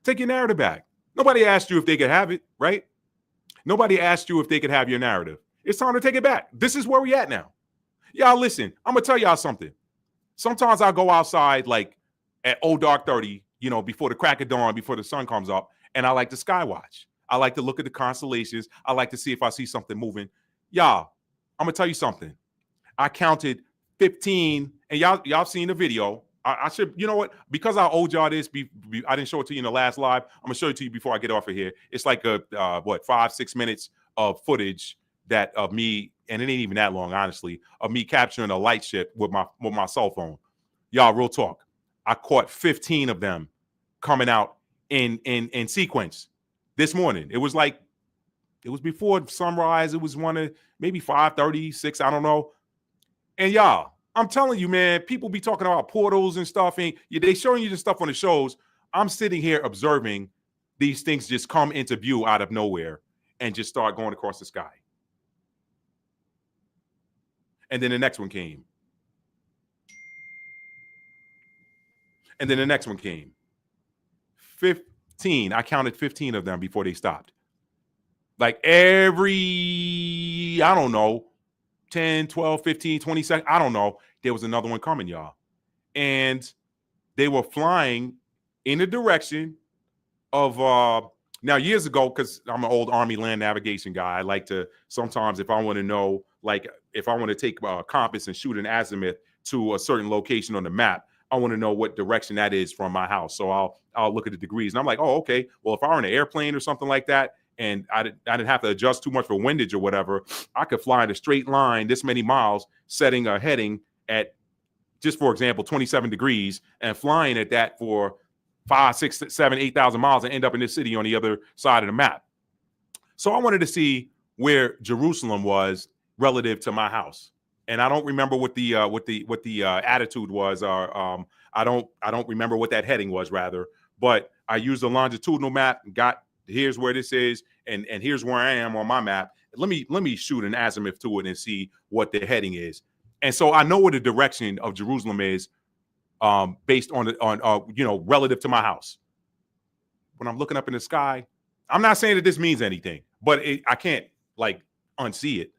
A: Take your narrative back. Nobody asked you if they could have it, right? Nobody asked you if they could have your narrative. It's time to take it back. This is where we at now. Y'all listen, I'm going to tell y'all something. Sometimes I go outside like at dark 30, before the crack of dawn, before the sun comes up, and I like to sky watch. I like to look at the constellations. I like to see if I see something moving. Y'all, I'm going to tell you something. I counted 15, and y'all seen the video. I should, you know what? Because I owed y'all this, I didn't show it to you in the last live. I'm going to show it to you before I get off of here. It's like 5-6 minutes of footage that of me, and it ain't even that long, honestly, of me capturing a light ship with my cell phone. Y'all, real talk. I caught 15 of them coming out in sequence this morning. It was before sunrise. It was maybe 5:30, 6, I don't know. And y'all, I'm telling you, man, people be talking about portals and stuff, and they showing you the stuff on the shows. I'm sitting here observing these things just come into view out of nowhere and just start going across the sky. And then the next one came. And then the next one came. 15. I counted 15 of them before they stopped. Like every, I don't know, 10, 12, 15, 20 seconds, I don't know, there was another one coming, y'all. And they were flying in the direction of, now years ago, because I'm an old Army land navigation guy, I like to, sometimes if I want to know, like if I want to take a compass and shoot an azimuth to a certain location on the map, I want to know what direction that is from my house. So I'll look at the degrees and I'm like, oh, okay. Well, if I were in an airplane or something like that, and I didn't have to adjust too much for windage or whatever, I could fly in a straight line this many miles, setting a heading at, just for example, 27 degrees, and flying at that for 5, 6, 7, 8,000 miles and end up in this city on the other side of the map. So I wanted to see where Jerusalem was relative to my house. And I don't remember what the attitude was, or I don't remember what that heading was, rather. But I used a longitudinal map and got here's where this is, and here's where I am on my map. Let me shoot an azimuth to it and see what the heading is. And so I know where the direction of Jerusalem is, based on relative to my house. When I'm looking up in the sky, I'm not saying that this means anything, but I can't like unsee it.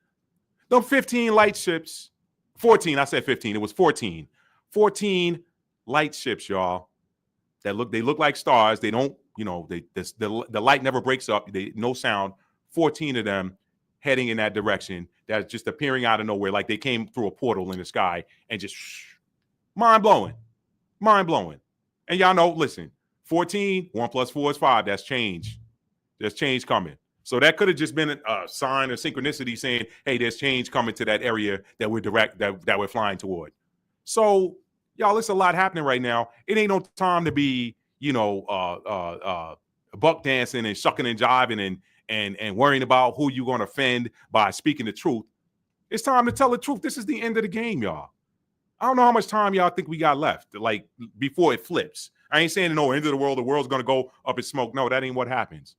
A: The 15 light ships, 14. I said 15. It was 14. 14 light ships, y'all. They look like stars. They don't, the light never breaks up. No sound. 14 of them heading in that direction. That's just appearing out of nowhere, like they came through a portal in the sky and just mind blowing. And y'all know, listen, 14, 1 + 4 is 5. That's change. There's change coming. So that could have just been a sign of synchronicity saying, hey, there's change coming to that area that we're flying toward. So, y'all, it's a lot happening right now. It ain't no time to be, buck dancing and shucking and jiving and worrying about who you're going to offend by speaking the truth. It's time to tell the truth. This is the end of the game, y'all. I don't know how much time y'all think we got left, like, before it flips. I ain't saying, no, end of the world's going to go up in smoke. No, that ain't what happens.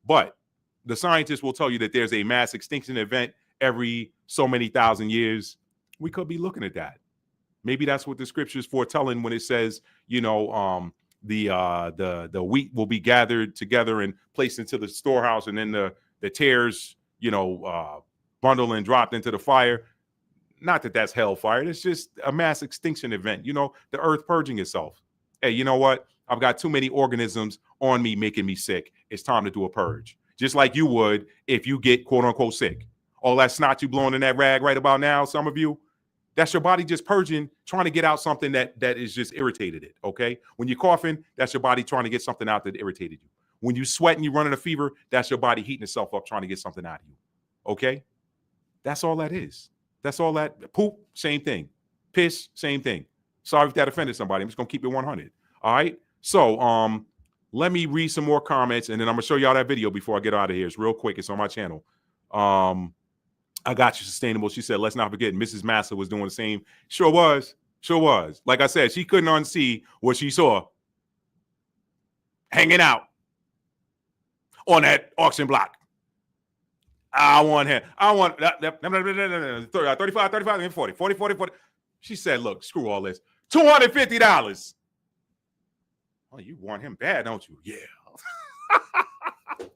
A: But the scientists will tell you that there's a mass extinction event every so many thousand years. We could be looking at that. Maybe that's what the scripture is foretelling when it says, the wheat will be gathered together and placed into the storehouse, and then the tares, bundled and dropped into the fire. Not that that's hellfire. It's just a mass extinction event. The earth purging itself. Hey, you know what? I've got too many organisms on me making me sick. It's time to do a purge. Just like you would if you get quote unquote sick. All that snot you blowing in that rag right about now, some of you, that's your body just purging, trying to get out something that is just irritated it, okay? When you're coughing, that's your body trying to get something out that irritated you. When you sweat and you're running a fever, that's your body heating itself up, trying to get something out of you, okay? That's all that is. That's all that. Poop, same thing. Piss, same thing. Sorry if that offended somebody. I'm just going to keep it 100, all right? So let me read some more comments, and then I'm going to show y'all that video before I get out of here. It's real quick. It's on my channel. I got you, Sustainable. She said, let's not forget, Mrs. Massa was doing the same. Sure was. Like I said, she couldn't unsee what she saw hanging out on that auction block. I want him. I want that 35, 35, and 40, 40, 40, 40. She said, look, screw all this. $250. Oh, you want him bad, don't you? Yeah.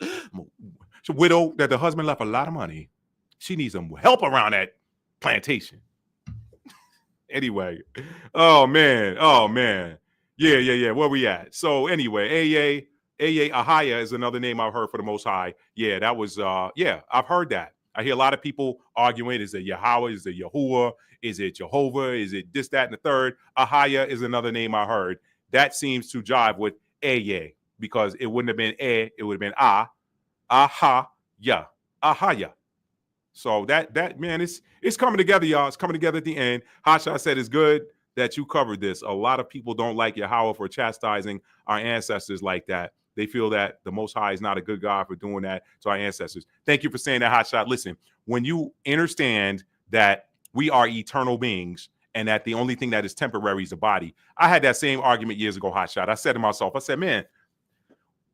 A: It's a widow that the husband left a lot of money. She needs some help around that plantation. Anyway. Oh, man. Yeah. Where we at? So anyway, Ahaya is another name I've heard for the Most High. Yeah, that was, I've heard that. I hear a lot of people arguing, is it Yahweh? Is it Yahuwah? Is it Jehovah? Is it this, that, and the third? Ahaya is another name I heard. That seems to jive with Eye, because it wouldn't have been it would have been Ahaya. So that man, it's coming together, y'all. It's coming together at the end. Hotshot said it's good that you covered this. A lot of people don't like Yahweh for chastising our ancestors like that. They feel that the Most High is not a good God for doing that to our ancestors. Thank you for saying that, Hotshot. Listen, when you understand that we are eternal beings and that the only thing that is temporary is the body. I had that same argument years ago, Hotshot. I said to myself, I said, man,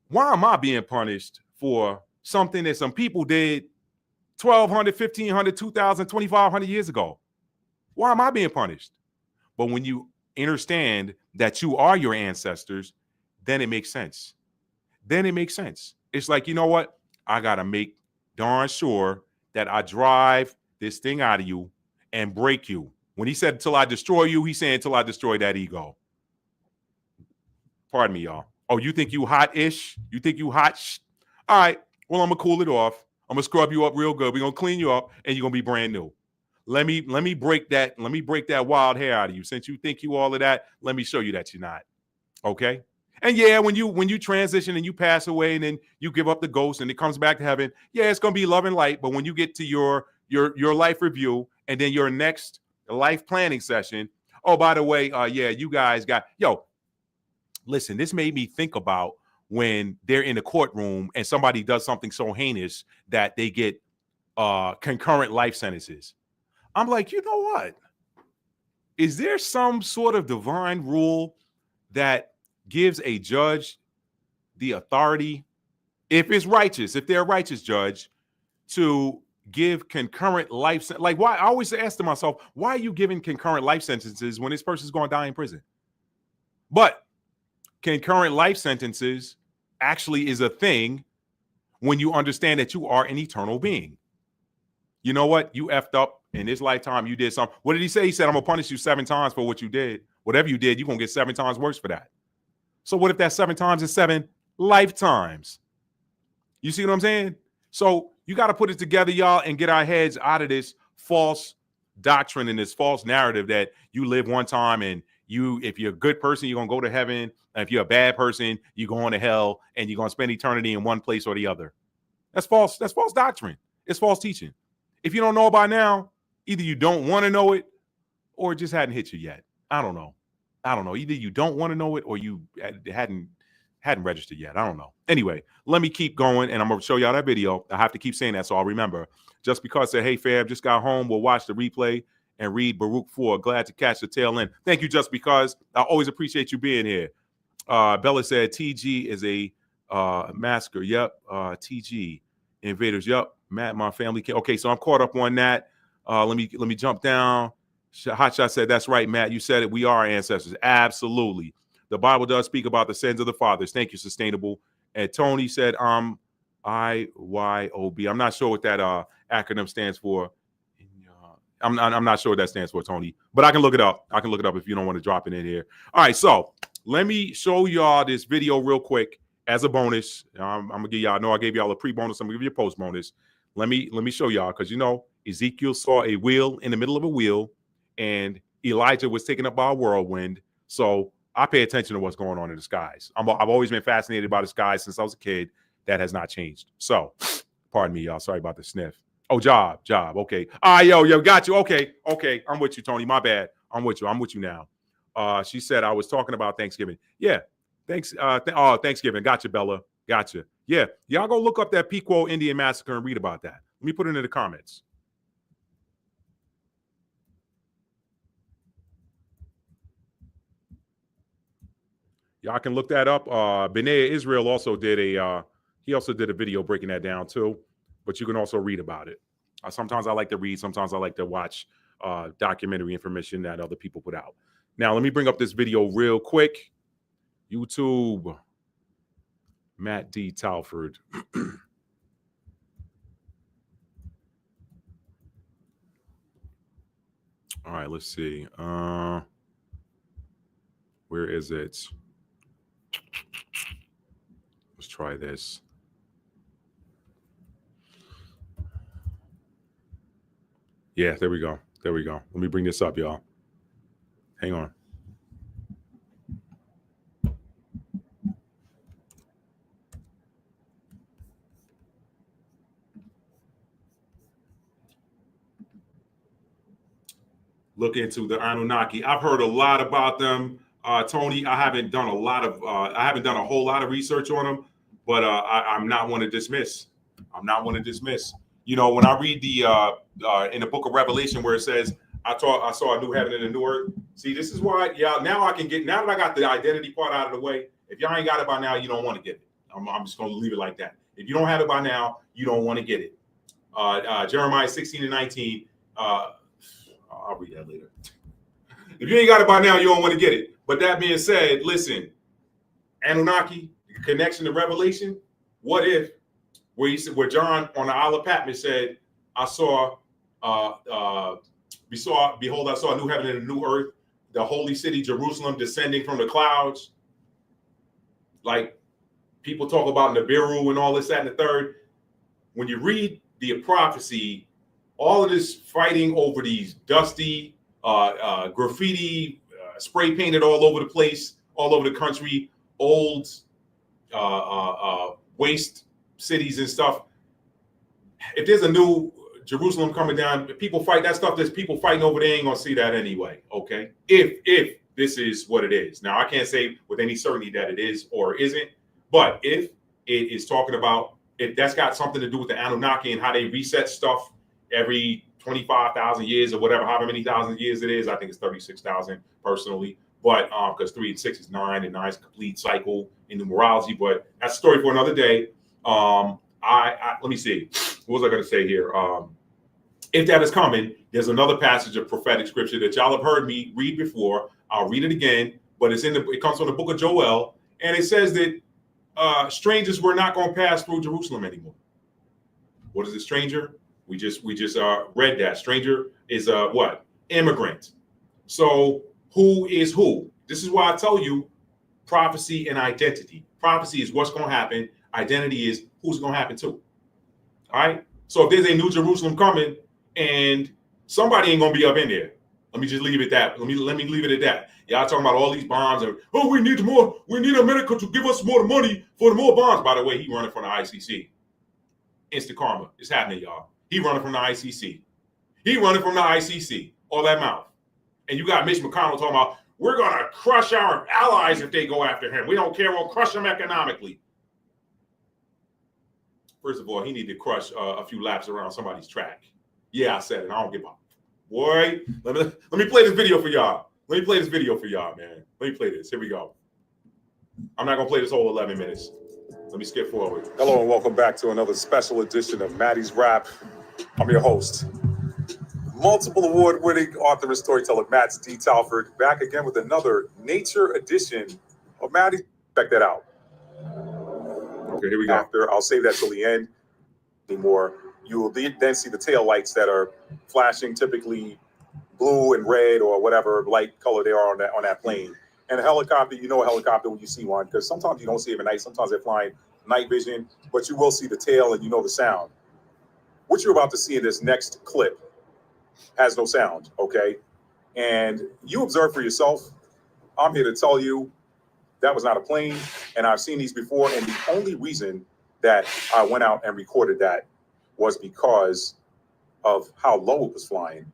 A: why am I being punished for something that some people did 1,200, 1,500, 2,000, 2,500 years ago? Why am I being punished? But when you understand that you are your ancestors, then it makes sense. It's like, you know what? I got to make darn sure that I drive this thing out of you and break you. When he said, till I destroy you, he's saying, till I destroy that ego. Pardon me, y'all. Oh, you think you hot-ish? You think you hot? All right. Well, I'm going to cool it off. I'm going to scrub you up real good. We're going to clean you up, and you're going to be brand new. Let me break that. Let me break that wild hair out of you. Since you think you all of that, let me show you that you're not. Okay? And yeah, when you transition and you pass away and then you give up the ghost and it comes back to heaven, yeah, it's going to be love and light. But when you get to your life review and then your next life planning session, oh, by the way, you guys got, listen, this made me think about when they're in the courtroom and somebody does something so heinous that they get concurrent life sentences. I'm like, you know what? Is there some sort of divine rule that gives a judge the authority if it's righteous, if they're a righteous judge, to give concurrent life like why I always ask to myself, why are you giving concurrent life sentences when this person's going to die in prison? But concurrent life sentences actually is a thing when you understand that you are an eternal being. You know what? You effed up in this lifetime. You did something. What did he say? He said, I'm going to punish you 7 times for what you did. Whatever you did, you're going to get 7 times worse for that. So what if that 7 times is 7 lifetimes? You see what I'm saying? So you got to put it together, y'all, and get our heads out of this false doctrine and this false narrative that you live one time and if you're a good person, you're going to go to heaven. And if you're a bad person, you're going to hell and you're going to spend eternity in one place or the other. That's false. That's false doctrine. It's false teaching. If you don't know by now, either you don't want to know it or it just hadn't hit you yet. I don't know. Either you don't want to know it or you hadn't registered yet. I don't know. Anyway, let me keep going and I'm going to show y'all that video. I have to keep saying that so I'll remember. Just because I said, hey, fam, just got home. We'll watch the replay and read Baruch 4. Glad to catch the tail end. Thank you, Just Because. I always appreciate you being here. Bella said TG is a massacre. Yep. TG. Invaders. Yep. Matt, my family. Okay, so I'm caught up on that. Let me jump down. Hotshot said, that's right, Matt. You said it. We are ancestors. Absolutely. The Bible does speak about the sins of the fathers. Thank you, Sustainable. And Tony said, IYOB. I'm not sure what that acronym stands for. I'm not sure what that stands for, Tony. But I can look it up. If you don't want to drop it in here. All right, so let me show y'all this video real quick as a bonus. I'm gonna give y'all. I know I gave y'all a pre-bonus. I'm gonna give you a post-bonus. Let me show y'all because Ezekiel saw a wheel in the middle of a wheel, and Elijah was taken up by a whirlwind. So I pay attention to what's going on in the skies. I've always been fascinated by the skies since I was a kid. That has not changed. So, pardon me, y'all. Sorry about the sniff. Oh, job. Okay. All right, yo, got you. Okay. I'm with you, Tony. My bad. I'm with you now. She said I was talking about Thanksgiving. Yeah. Thanks. Thanksgiving. Gotcha, Bella. Gotcha. Yeah. Y'all go look up that Pequot Indian Massacre and read about that. Let me put it in the comments. Y'all can look that up. B'nai Israel also did a video breaking that down too, but you can also read about it. Sometimes I like to read, sometimes I like to watch documentary information that other people put out. Now, let me bring up this video real quick. YouTube, Matt D. Talford. All right, let's see. Where is it? Let's try this. Yeah, there we go. Let me bring this up, y'all. Hang on. Look into the Anunnaki. I've heard a lot about them. Tony, I haven't done a whole lot of research on them, but I'm not one to dismiss. You know, when I read the in the book of Revelation where it says, I saw a new heaven and a new earth. See, this is why, now that I got the identity part out of the way, if y'all ain't got it by now, you don't want to get it. I'm just going to leave it like that. If you don't have it by now, you don't want to get it. Jeremiah 16:19. I'll read that later. If you ain't got it by now, you don't want to get it. But that being said, listen, Anunnaki, connection to Revelation. What if, where John on the Isle of Patmos said, behold, I saw a new heaven and a new earth, the holy city, Jerusalem, descending from the clouds. Like people talk about Nibiru and all this, that, and the third. When you read the prophecy, all of this fighting over these dusty, graffiti, spray painted all over the place, all over the country, old waste cities and stuff. If there's a new Jerusalem coming down, people fight that stuff. There's people fighting over there. Ain't gonna see that anyway. Okay, if this is what it is. Now I can't say with any certainty that it is or isn't, but if it is talking about, if that's got something to do with the Anunnaki and how they reset stuff every 25,000 years or whatever, however many thousand years it is. I think it's 36,000 personally, but because 3 and 6 is 9 and 9 is a complete cycle in numerology, but that's a story for another day. Let me see. What was I going to say here? If that is coming, there's another passage of prophetic scripture that y'all have heard me read before. I'll read it again, but it comes from the book of Joel, and it says that strangers were not going to pass through Jerusalem anymore. What is a stranger? We just read that. Stranger is what? Immigrant. So who is who? This is why I tell you prophecy and identity. Prophecy is what's going to happen. Identity is who's going to happen to. All right. So if there's a new Jerusalem coming and somebody ain't going to be up in there, let me just leave it at that. Let me leave it at that. Y'all talking about all these bonds and we need more. We need America to give us more money for the more bonds. By the way, he running from the ICC. Instant karma. It's happening, y'all. He running from the ICC. He running from the ICC. All that mouth. And you got Mitch McConnell talking about we're going to crush our allies if they go after him. We don't care. We'll crush them economically. First of all, he need to crush a few laps around somebody's track. Yeah, I said it. I don't give up. Boy, let me play this video for y'all. Let me play this video for y'all, man. Let me play this. Here we go. I'm not going to play this whole 11 minutes. Let me skip forward. Hello and welcome back to another special edition of Maddie's Rap. I'm your host. Multiple award-winning author and storyteller Matt D. Talford, back again with another nature edition of Maddie. Check that out. Okay, here we go. I'll save that till the end. Anymore, you will then see the tail lights that are flashing, typically blue and red or whatever light color they are on that plane. And a helicopter, you know a helicopter when you see one, because sometimes you don't see them at night. Sometimes they're flying night vision, but you will see the tail and you know the sound. What you're about to see in this next clip has no sound, okay? And you observe for yourself. I'm here to tell you that was not a plane, and I've seen these before, and the only reason that I went out and recorded that was because of how low it was flying.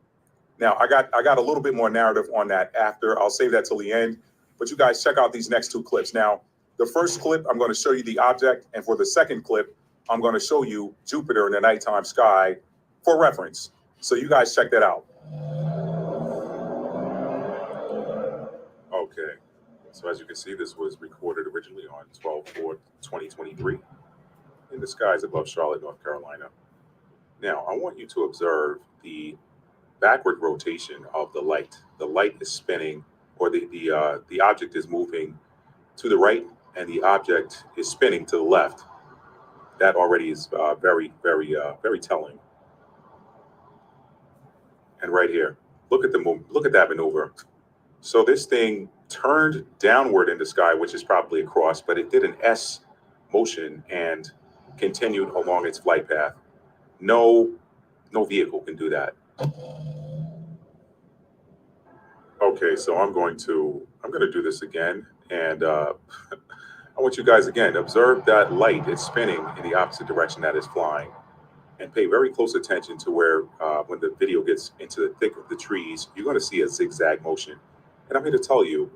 A: Now, I got a little bit more narrative on that after. I'll save that till the end, but you guys check out these next two clips. Now, the first clip, I'm going to show you the object, and for the second clip, I'm going to show you Jupiter in the nighttime sky for reference. So you guys check that out. Okay. So as you can see, this was recorded originally on 12/4/2023 in the skies above Charlotte, North Carolina. Now, I want you to observe the backward rotation of the light. The light is spinning, or the object is moving to the right, and the object is spinning to the left. That already is very telling. And right here, look at that maneuver. So this thing turned downward in the sky, which is probably a cross, but it did an S motion and continued along its flight path. No vehicle can do that. Okay, so I'm going to do this again, and I want you guys again observe that light is spinning in the opposite direction that it's flying, and pay very close attention to where when the video gets into the thick of the trees, you're going to see a zigzag motion. And I'm here to tell you,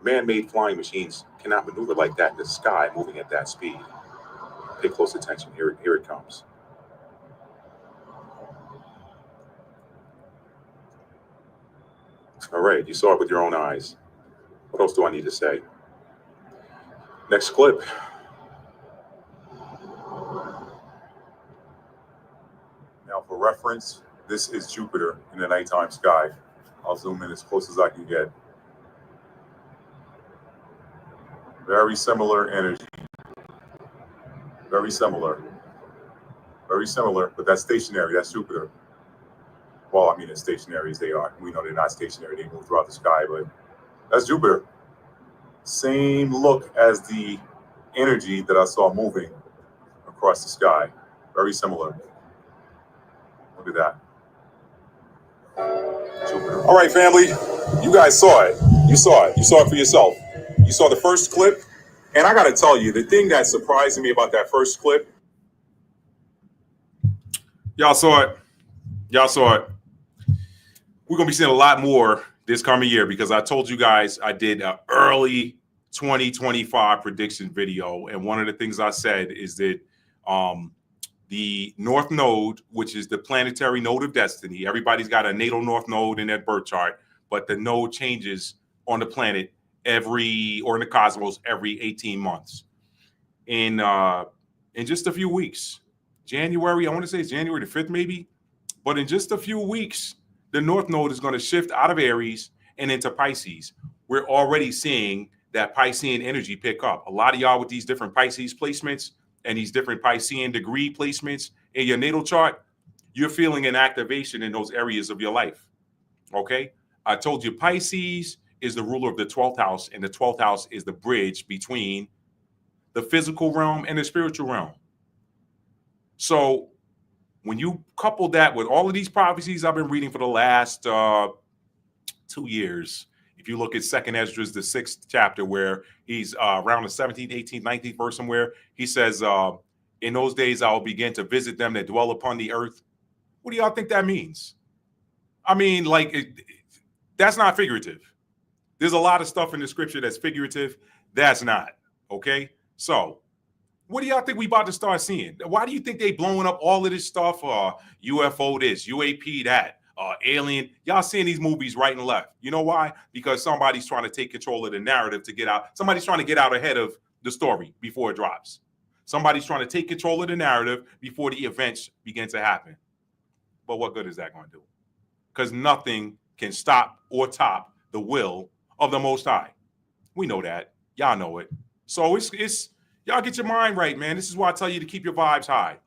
A: man-made flying machines cannot maneuver like that in the sky, moving at that speed. Pay close attention. Here it comes. All right, you saw it with your own eyes. What else do I need to say? Next clip. Now, for reference, this is Jupiter in the nighttime sky. I'll zoom in as close as I can get. Very similar energy. Very similar, but that's stationary. That's Jupiter. Well, I mean, as stationary as they are. We know they're not stationary. They move throughout the sky, but that's Jupiter. Same look as the energy that I saw moving across the sky. Very similar. Look at that. Jupiter. All right, family. You guys saw it. You saw it. You saw it for yourself. You saw the first clip. And I got to tell you, the thing that surprised me about that first clip. Y'all saw it. Y'all saw it. We're going to be seeing a lot more this coming year because I told you guys I did an early 2025 prediction video. And one of the things I said is that the North Node, which is the planetary node of destiny, everybody's got a natal North Node in their birth chart, but the node changes on the planet in the cosmos every 18 months. In in just a few weeks. January, I want to say it's January the 5th, maybe. But in just a few weeks, the North Node is going to shift out of Aries and into Pisces. We're already seeing that Piscean energy pick up. A lot of y'all with these different Pisces placements and these different Piscean degree placements in your natal chart, you're feeling an activation in those areas of your life. Okay? I told you Pisces is the ruler of the 12th house, and the 12th house is the bridge between the physical realm and the spiritual realm. So when you couple that with all of these prophecies I've been reading for the last 2 years, if you look at 2nd Esdras, the 6th chapter, where he's around the 17th, 18th, 19th verse somewhere, he says, in those days I will begin to visit them that dwell upon the earth. What do y'all think that means? I mean, like, that's not figurative. There's a lot of stuff in the scripture that's figurative. That's not, okay? So what do y'all think we about to start seeing? Why do you think they blowing up all of this stuff? UFO this, UAP that, alien. Y'all seeing these movies right and left. You know why? Because somebody's trying to take control of the narrative to get out. Somebody's trying to get out ahead of the story before it drops. Somebody's trying to take control of the narrative before the events begin to happen. But what good is that going to do? Because nothing can stop or top the will of the Most High. We know that. Y'all know it. So it's y'all get your mind right, man. This is why I tell you to keep your vibes high.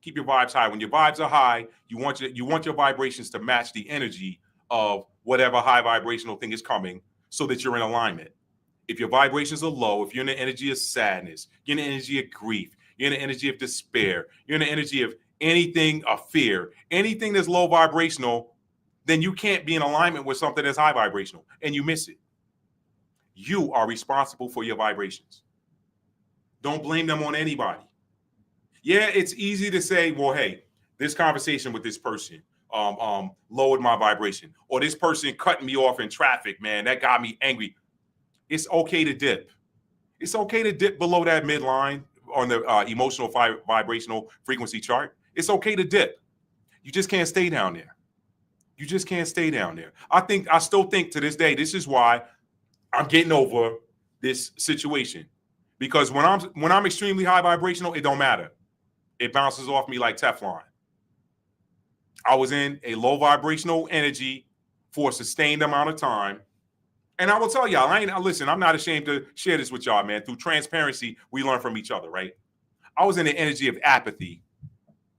A: Keep your vibes high. When your vibes are high, you want your vibrations to match the energy of whatever high vibrational thing is coming, so that you're in alignment. If your vibrations are low, if you're in the energy of sadness, you're in the energy of grief, you're in the energy of despair, you're in the energy of anything of fear, anything that's low vibrational, then you can't be in alignment with something that's high vibrational, and you miss it. You are responsible for your vibrations. Don't blame them on anybody. Yeah, it's easy to say, well, hey, this conversation with this person lowered my vibration, or this person cutting me off in traffic, man, that got me angry. It's okay to dip. It's okay to dip below that midline on the emotional vibrational frequency chart. It's okay to dip. You just can't stay down there. You just can't stay down there. I still think to this day, this is why I'm getting over this situation. Because when I'm extremely high vibrational, it don't matter. It bounces off me like Teflon. I was in a low vibrational energy for a sustained amount of time. And I will tell y'all, listen, I'm not ashamed to share this with y'all, man. Through transparency, we learn from each other, right? I was in the energy of apathy.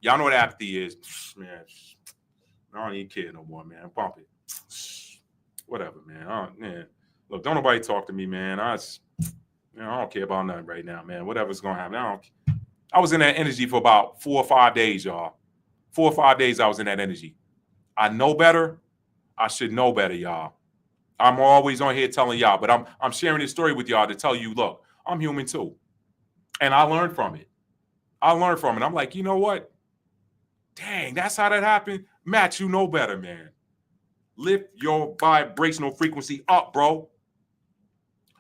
A: Y'all know what apathy is. Man, I don't even care no more, man. Bump it. Whatever, man. Man. Look, don't nobody talk to me, man. I don't care about nothing right now, man. Whatever's going to happen. I was in that energy for about 4 or 5 days, y'all. 4 or 5 days I was in that energy. I know better. I should know better, y'all. I'm always on here telling y'all, but I'm sharing this story with y'all to tell you, look, I'm human too. And I learned from it. I'm like, you know what? Dang, that's how that happened. Matt, you know better, man. Lift your vibrational frequency up, bro.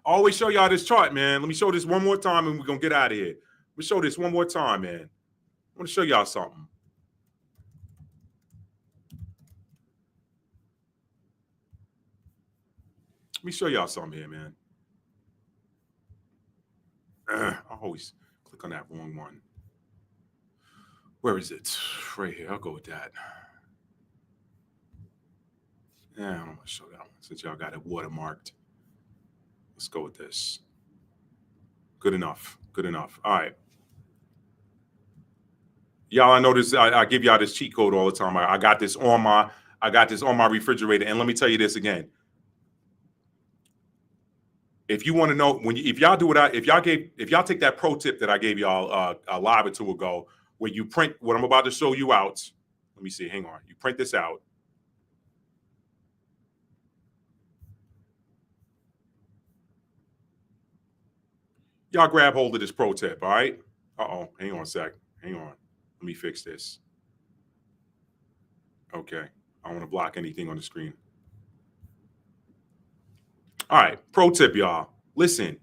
A: I always show y'all this chart, man. Let me show this one more time and we're going to get out of here. Let me show this one more time, man. I want to show y'all something. Let me show y'all something here, man. I always click on that wrong one. Where is it? Right here. I'll go with that. Yeah, I don't want to show that one since y'all got it watermarked. Let's go with this. Good enough. Good enough. All right. Y'all, I know this. I give y'all this cheat code all the time. I got this on my refrigerator. And let me tell you this again. If you want to know if y'all take that pro tip that I gave y'all a live or two ago, where you print what I'm about to show you out. Let me see. Hang on. You print this out. Y'all grab hold of this pro tip, all right? Uh-oh. Hang on a sec. Hang on. Let me fix this. Okay. I don't want to block anything on the screen. All right. Pro tip, y'all. Listen.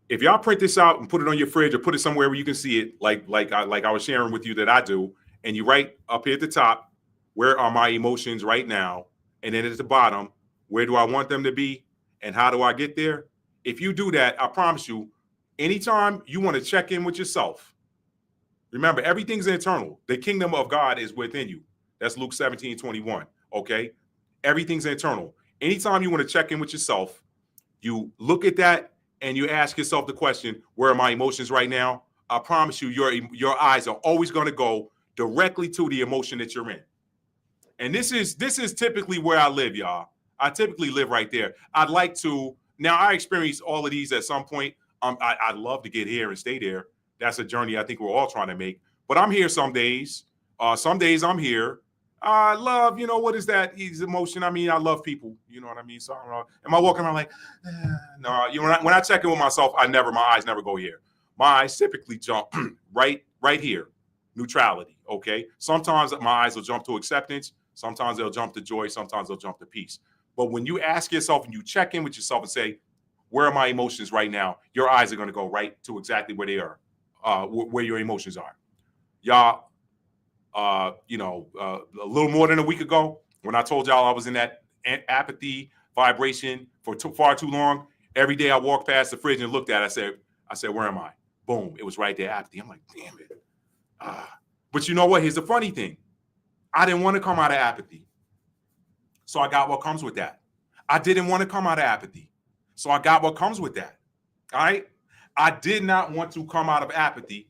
A: If y'all print this out and put it on your fridge or put it somewhere where you can see it, like I was sharing with you that I do, and you write up here at the top, where are my emotions right now? And then at the bottom, where do I want them to be? And how do I get there? If you do that, I promise you, anytime you want to check in with yourself, Remember, everything's internal. The kingdom of God is within you. That's Luke 17:21. Okay? Everything's internal. Anytime you want to check in with yourself, you look at that and you ask yourself the question, where are my emotions right now? I promise you, your eyes are always going to go directly to the emotion that you're in. And this is typically where I live, y'all. I typically live right there. I'd like to, now I experience all of these at some point. I'd love to get here and stay there. That's a journey I think we're all trying to make. But I'm here some days. Some days I'm here. I love, what is that? Emotion. I mean, I love people. You know what I mean? So I don't know. Am I walking around like, no? When I check in with myself, my eyes never go here. My eyes typically jump right here. Neutrality. Okay. Sometimes my eyes will jump to acceptance. Sometimes they'll jump to joy. Sometimes they'll jump to peace. But when you ask yourself and you check in with yourself and say, where are my emotions right now? Your eyes are going to go right to exactly where they are, where your emotions are. Y'all, a little more than a week ago, when I told y'all I was in that apathy vibration for far too long, every day I walked past the fridge and looked at it, I said, where am I? Boom, it was right there, apathy. I'm like, damn it. But you know what? Here's the funny thing. I didn't want to come out of apathy. So I got what comes with that. I didn't want to come out of apathy. So I got what comes with that. All right. I did not want to come out of apathy.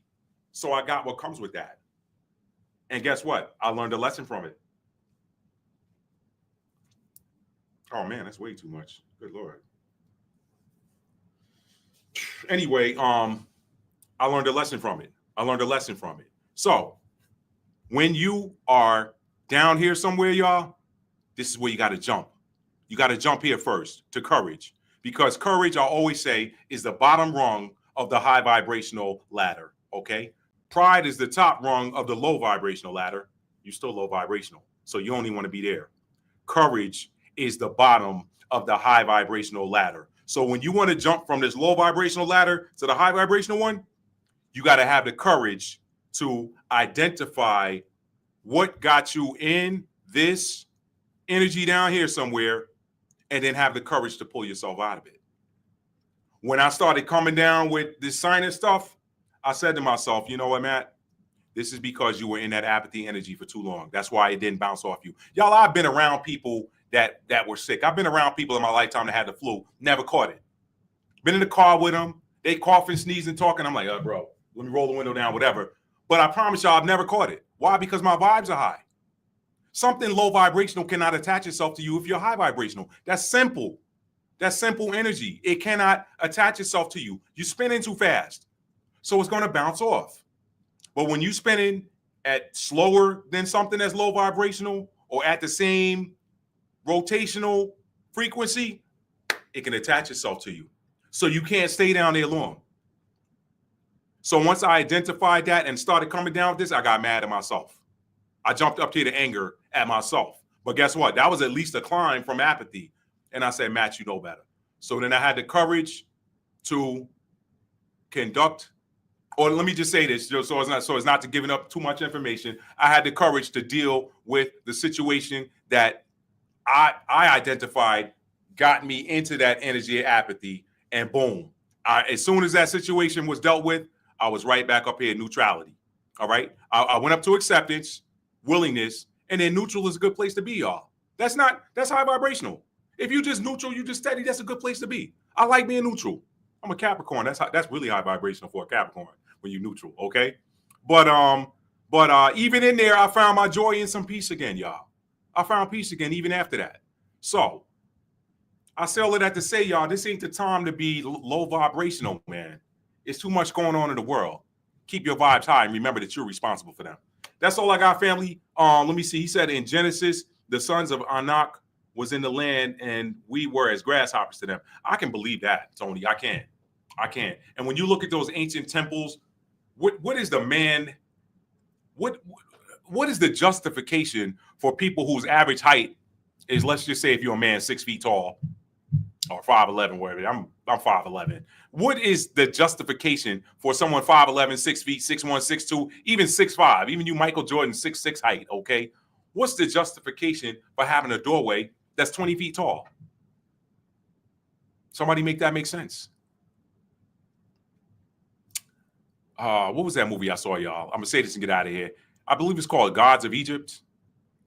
A: So I got what comes with that. And guess what? I learned a lesson from it. Oh man, that's way too much. Good Lord. Anyway, I learned a lesson from it. So when you are down here somewhere, y'all, this is where you got to jump. You got to jump here first to courage, because courage, I always say, is the bottom rung of the high vibrational ladder. Okay. Pride is the top rung of the low vibrational ladder. You're still low vibrational, so you only want to be there. Courage is the bottom of the high vibrational ladder. So when you want to jump from this low vibrational ladder to the high vibrational one, you got to have the courage to identify what got you in this energy down here somewhere, and then have the courage to pull yourself out of it. When I started coming down with this sinus stuff, I said to myself, you know what, Matt? This is because you were in that apathy energy for too long. That's why it didn't bounce off you. Y'all, I've been around people that were sick. I've been around people in my lifetime that had the flu, never caught it. Been in the car with them. They coughing, sneezing, talking. I'm like, bro, let me roll the window down, whatever. But I promise y'all, I've never caught it. Why? Because my vibes are high. Something low vibrational cannot attach itself to you if you're high vibrational. That's simple. That's simple energy. It cannot attach itself to you. You're spinning too fast. So it's going to bounce off. But when you're spinning at slower than something that's low vibrational or at the same rotational frequency, it can attach itself to you. So you can't stay down there long. So once I identified that and started coming down with this, I got mad at myself. I jumped up to the anger at myself. But guess what? That was at least a climb from apathy. And I said, Matt, you know better. So then I had the courage to conduct, or let me just say this, so it's not to giving up too much information. I had the courage to deal with the situation that I identified got me into that energy of apathy, and boom. As soon as that situation was dealt with, I was right back up here in neutrality. All right. I went up to acceptance, willingness, and then neutral is a good place to be, y'all. That's high vibrational. If you just neutral, you just steady, that's a good place to be. I like being neutral. I'm a Capricorn. That's really high vibrational for a Capricorn when you're neutral, okay? But even in there, I found my joy and some peace again, y'all. I found peace again even after that. So I say all of that to say, y'all, this ain't the time to be low vibrational, man. It's too much going on in the world. Keep your vibes high and remember that you're responsible for them. That's all I got, family. Let me see. He said in Genesis, the sons of Anak was in the land and we were as grasshoppers to them. I can believe that, Tony. I can. And when you look at those ancient temples, what is the man? What is the justification for people whose average height is, let's just say if you're a man 6 feet tall or 5'11", whatever. I'm 5'11". What is the justification for someone 5'11", 6 feet, 6'1", 6'2", even 6'5", even you Michael Jordan 6'6" height, okay? What's the justification for having a doorway that's 20 feet tall? Somebody make that make sense. What was that movie I saw, y'all? I'm gonna say this and get out of here. I believe it's called Gods of Egypt.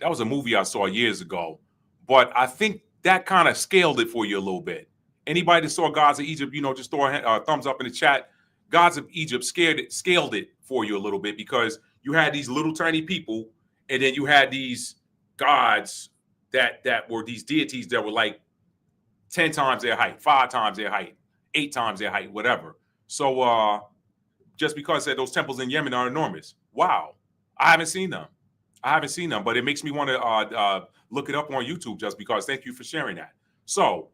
A: That was a movie I saw years ago, but I think that kind of scaled it for you a little bit. Anybody that saw Gods of Egypt, just throw a thumbs up in the chat. Gods of Egypt scaled it for you a little bit because you had these little tiny people, and then you had these gods that were these deities that were like 10 times their height, 5 times their height, 8 times their height, whatever. So just because those temples in Yemen are enormous. Wow. I haven't seen them. But it makes me want to look it up on YouTube just because. Thank you for sharing that. So,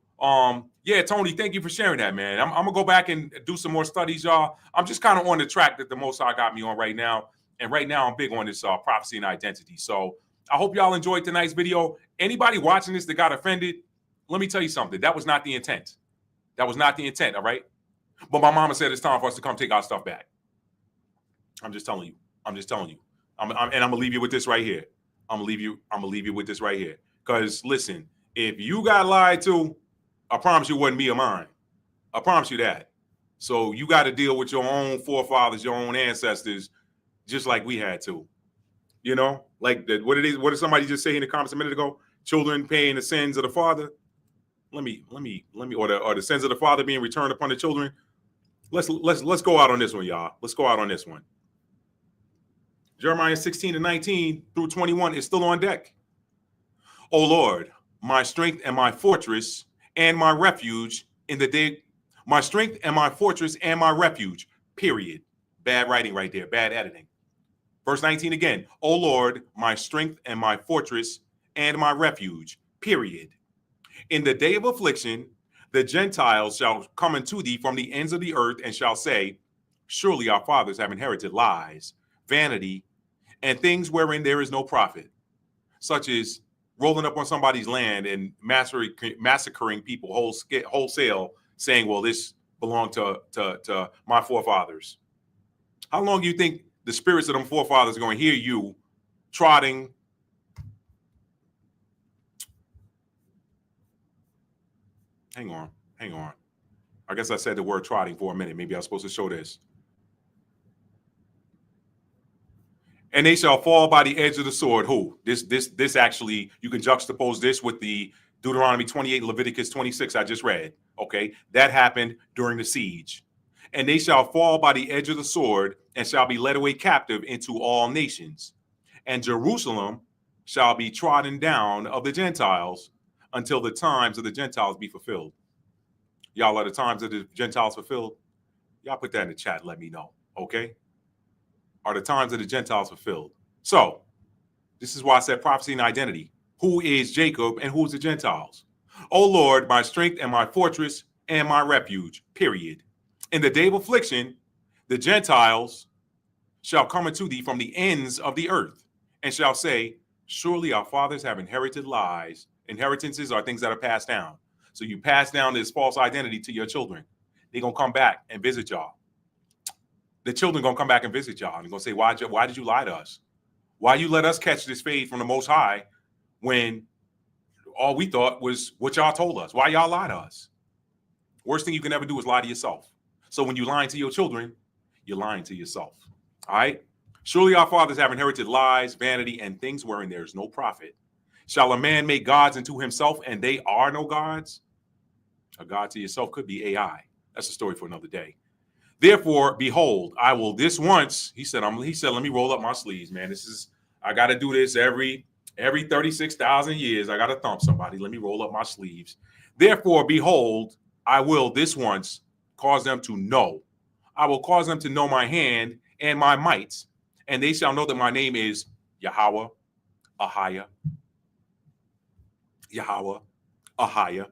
A: yeah, Tony, thank you for sharing that, man. I'm going to go back and do some more studies, y'all. I'm just kind of on the track that the Most High got me on right now. And right now I'm big on this prophecy and identity. So I hope y'all enjoyed tonight's video. Anybody watching this that got offended, let me tell you something. That was not the intent. All right? But my mama said it's time for us to come take our stuff back. I'm just telling you. And I'm gonna leave you with this right here. I'm gonna leave you with this right here. Because listen, if you got lied to, I promise you it wasn't me or mine. I promise you that. So you got to deal with your own forefathers, your own ancestors, just like we had to. Like what did somebody just say in the comments a minute ago? Children paying the sins of the father. Or the sins of the father being returned upon the children. Let's go out on this one, y'all. Let's go out on this one. Jeremiah 16:19 through 21 is still on deck. O Lord, my strength and my fortress and my refuge in the day, my strength and my fortress and my refuge, period. Bad writing right there, bad editing. Verse 19 again. O Lord, my strength and my fortress and my refuge, period. In the day of affliction, the Gentiles shall come unto thee from the ends of the earth and shall say, surely our fathers have inherited lies, vanity, and things wherein there is no profit, such as rolling up on somebody's land and massacring people wholesale, saying, well, this belonged to my forefathers. How long do you think the spirits of them forefathers are going to hear you trotting? Hang on. I guess I said the word trotting for a minute. Maybe I was supposed to show this. And they shall fall by the edge of the sword. Who? This actually, you can juxtapose this with the Deuteronomy 28, Leviticus 26 I just read. Okay, that happened during the siege. And they shall fall by the edge of the sword and shall be led away captive into all nations. And Jerusalem shall be trodden down of the Gentiles until the times of the Gentiles be fulfilled. Y'all, are the times of the Gentiles fulfilled? Y'all put that in the chat. Let me know. Okay. Are the times of the Gentiles fulfilled? So this is why I said prophecy and identity. Who is Jacob and who is the Gentiles? O Lord, my strength and my fortress and my refuge, period. In the day of affliction, the Gentiles shall come unto thee from the ends of the earth and shall say, surely our fathers have inherited lies. Inheritances are things that are passed down. So you pass down this false identity to your children. They're going to come back and visit y'all. The children going to come back and visit y'all and going to say, why did you lie to us? Why you let us catch this fade from the Most High when all we thought was what y'all told us? Why y'all lie to us? Worst thing you can ever do is lie to yourself. So when you're lying to your children, you're lying to yourself. All right? Surely our fathers have inherited lies, vanity, and things wherein there is no profit. Shall a man make gods unto himself, and they are no gods? A god to yourself could be AI. That's a story for another day. Therefore, behold, I will this once. He said, let me roll up my sleeves, man. I got to do this every 36,000 years. I got to thump somebody. Let me roll up my sleeves. Therefore, behold, I will this once cause them to know. I will cause them to know my hand and my might, and they shall know that my name is Yahweh, Ahiah. Yahweh, Ahiah.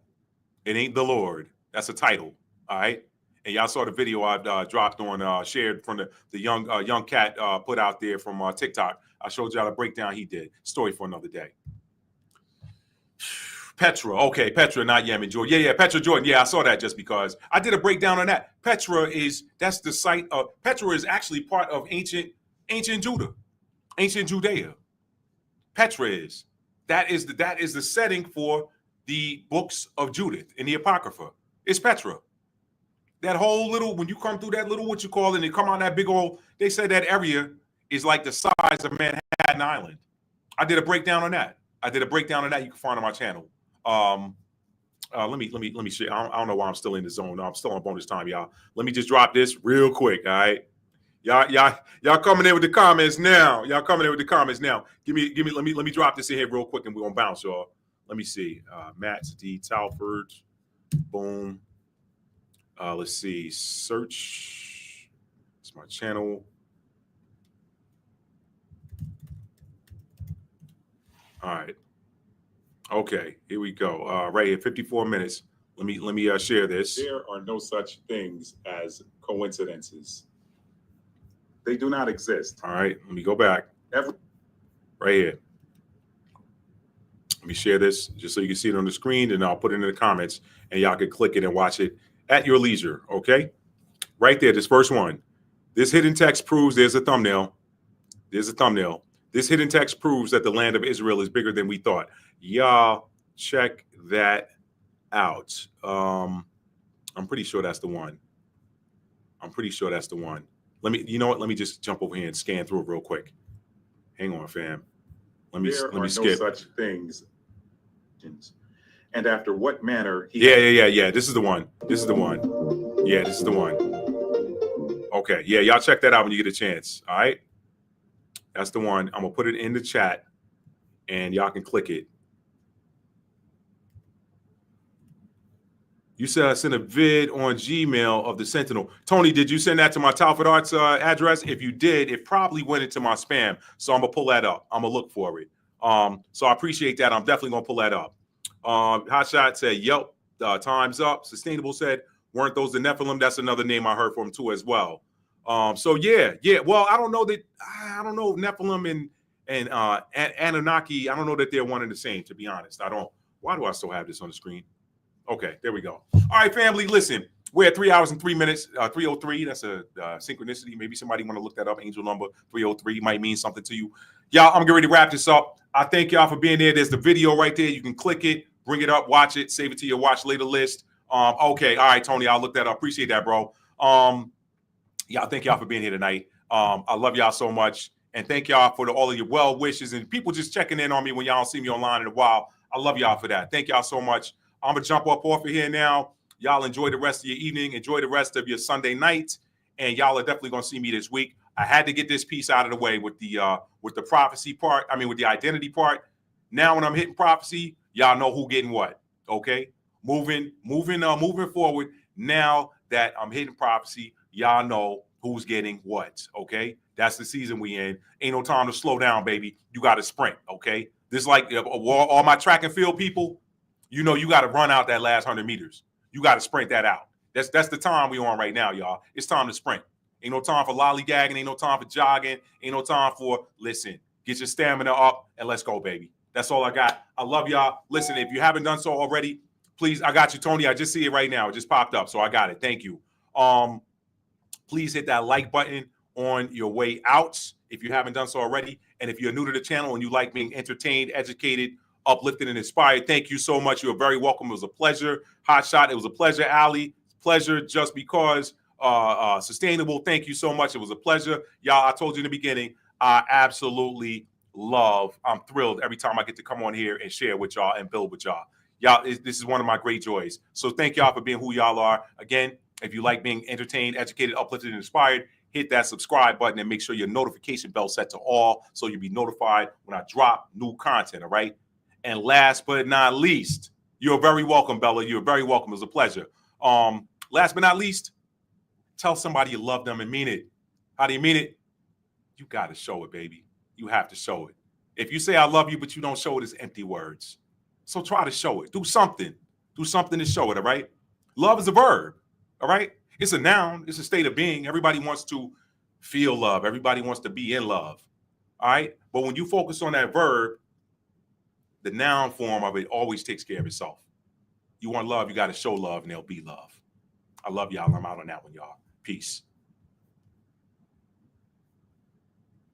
A: It ain't the Lord. That's a title. All right. And y'all saw the video I dropped on, shared from the young cat put out there from TikTok. I showed y'all the breakdown he did. Story for another day. Petra. Okay, Petra, not Yemen, Jordan. Yeah, Petra, Jordan. Yeah, I saw that just because. I did a breakdown on that. That's the site of, Petra is actually part of ancient Judah, ancient Judea. Petra is. That is the setting for the books of Judith in the Apocrypha. It's Petra. That whole little, when you come through that little, what you call it, and come on that big old, they said that area is like the size of Manhattan Island. I did a breakdown on that. You can find on my channel. Let me share. I don't know why I'm still in the zone. No, I'm still on bonus time, y'all. Let me just drop this real quick. All right. Y'all coming in with the comments now. Let me drop this in here real quick and we're gonna bounce, y'all. Let me see. Matt D. Talford. Boom. Let's see. Search. It's my channel. All right. Okay, here we go. Right here, 54 minutes. Let me share this. There are no such things as coincidences. They do not exist. All right, let me go back. Right here. Let me share this just so you can see it on the screen, and I'll put it in the comments, and y'all can click it and watch it at your leisure, okay? Right there, this first one. This hidden text proves there's a thumbnail. This hidden text proves that the land of Israel is bigger than we thought. Y'all check that out. I'm pretty sure that's the one. Let me just jump over here and scan through it real quick. Hang on, fam. Let me skip. No such things. And after what manner? Yeah. This is the one. Yeah, this is the one. Okay. Yeah, y'all check that out when you get a chance. All right. That's the one. I'm gonna put it in the chat, and y'all can click it. You said I sent a vid on Gmail of the Sentinel. Tony, did you send that to my Talford Arts address? If you did, it probably went into my spam. So I'm gonna pull that up. I'm gonna look for it. So I appreciate that. I'm definitely gonna pull that up. Hotshot said, "Yep, time's up." Sustainable said, "Weren't those the Nephilim?" That's another name I heard from too as well. So yeah. Well, I don't know Nephilim and Anunnaki. I don't know that they're one and the same. To be honest, I don't. Why do I still have this on the screen? Okay, there we go. All right, family, listen. We're at 3 hours and 3 minutes, 303. That's a synchronicity. Maybe somebody want to look that up. Angel number 303 might mean something to you. Y'all, I'm getting ready to wrap this up. I thank y'all for being there. There's the video right there. You can click it, bring it up, watch it, save it to your watch later list. Okay, all right, Tony, I'll look that up. Appreciate that, bro. Y'all, thank y'all for being here tonight. I love y'all so much. And thank y'all for all of your well wishes and people just checking in on me when y'all don't see me online in a while. I love y'all for that. Thank y'all so much. I'm gonna jump up off of here now. Y'all enjoy the rest of your evening. Enjoy the rest of your Sunday night. And y'all are definitely gonna see me this week. I had to get this piece out of the way with the prophecy part. I mean, with the identity part. Now, when I'm hitting prophecy, y'all know who getting what. Okay, moving forward. Now that I'm hitting prophecy, y'all know who's getting what. Okay, that's the season we in. Ain't no time to slow down, baby. You got to sprint. Okay, this like all my track and field people. You know, you got to run out that last 100 meters. You got to sprint that out. That's the time we on right now, y'all. It's time to sprint. Ain't no time for lollygagging. Ain't no time for jogging. Ain't no time for, listen, get your stamina up and let's go, baby. That's all I got. I love y'all. Listen, if you haven't done so already, please, I got you, Tony. I just see it right now. It just popped up, so I got it. Thank you. Please hit that like button on your way out if you haven't done so already. And if you're new to the channel and you like being entertained, educated, uplifted, and inspired, thank you so much. You're very welcome. It was a pleasure. Hotshot, it was a pleasure. Ali, pleasure just because. Sustainable, thank you so much. It was a pleasure. Y'all, I told you in the beginning, I absolutely I'm thrilled every time I get to come on here and share with y'all and build with y'all. Y'all, this is one of my great joys. So thank y'all for being who y'all are. Again, if you like being entertained, educated, uplifted, and inspired, hit that subscribe button and make sure your notification bell set to all so you'll be notified when I drop new content, all right? And last but not least, you're very welcome, Bella. You're very welcome. It was a pleasure. Last but not least, tell somebody you love them and mean it. How do you mean it? You got to show it, baby. You have to show it. If you say I love you, but you don't show it, it's empty words. So try to show it. Do something. Do something to show it, all right? Love is a verb, all right? It's a noun. It's a state of being. Everybody wants to feel love. Everybody wants to be in love, all right? But when you focus on that verb, the noun form of it always takes care of itself. You want love, you got to show love, and there'll be love. I love y'all. I'm out on that one, y'all. Peace.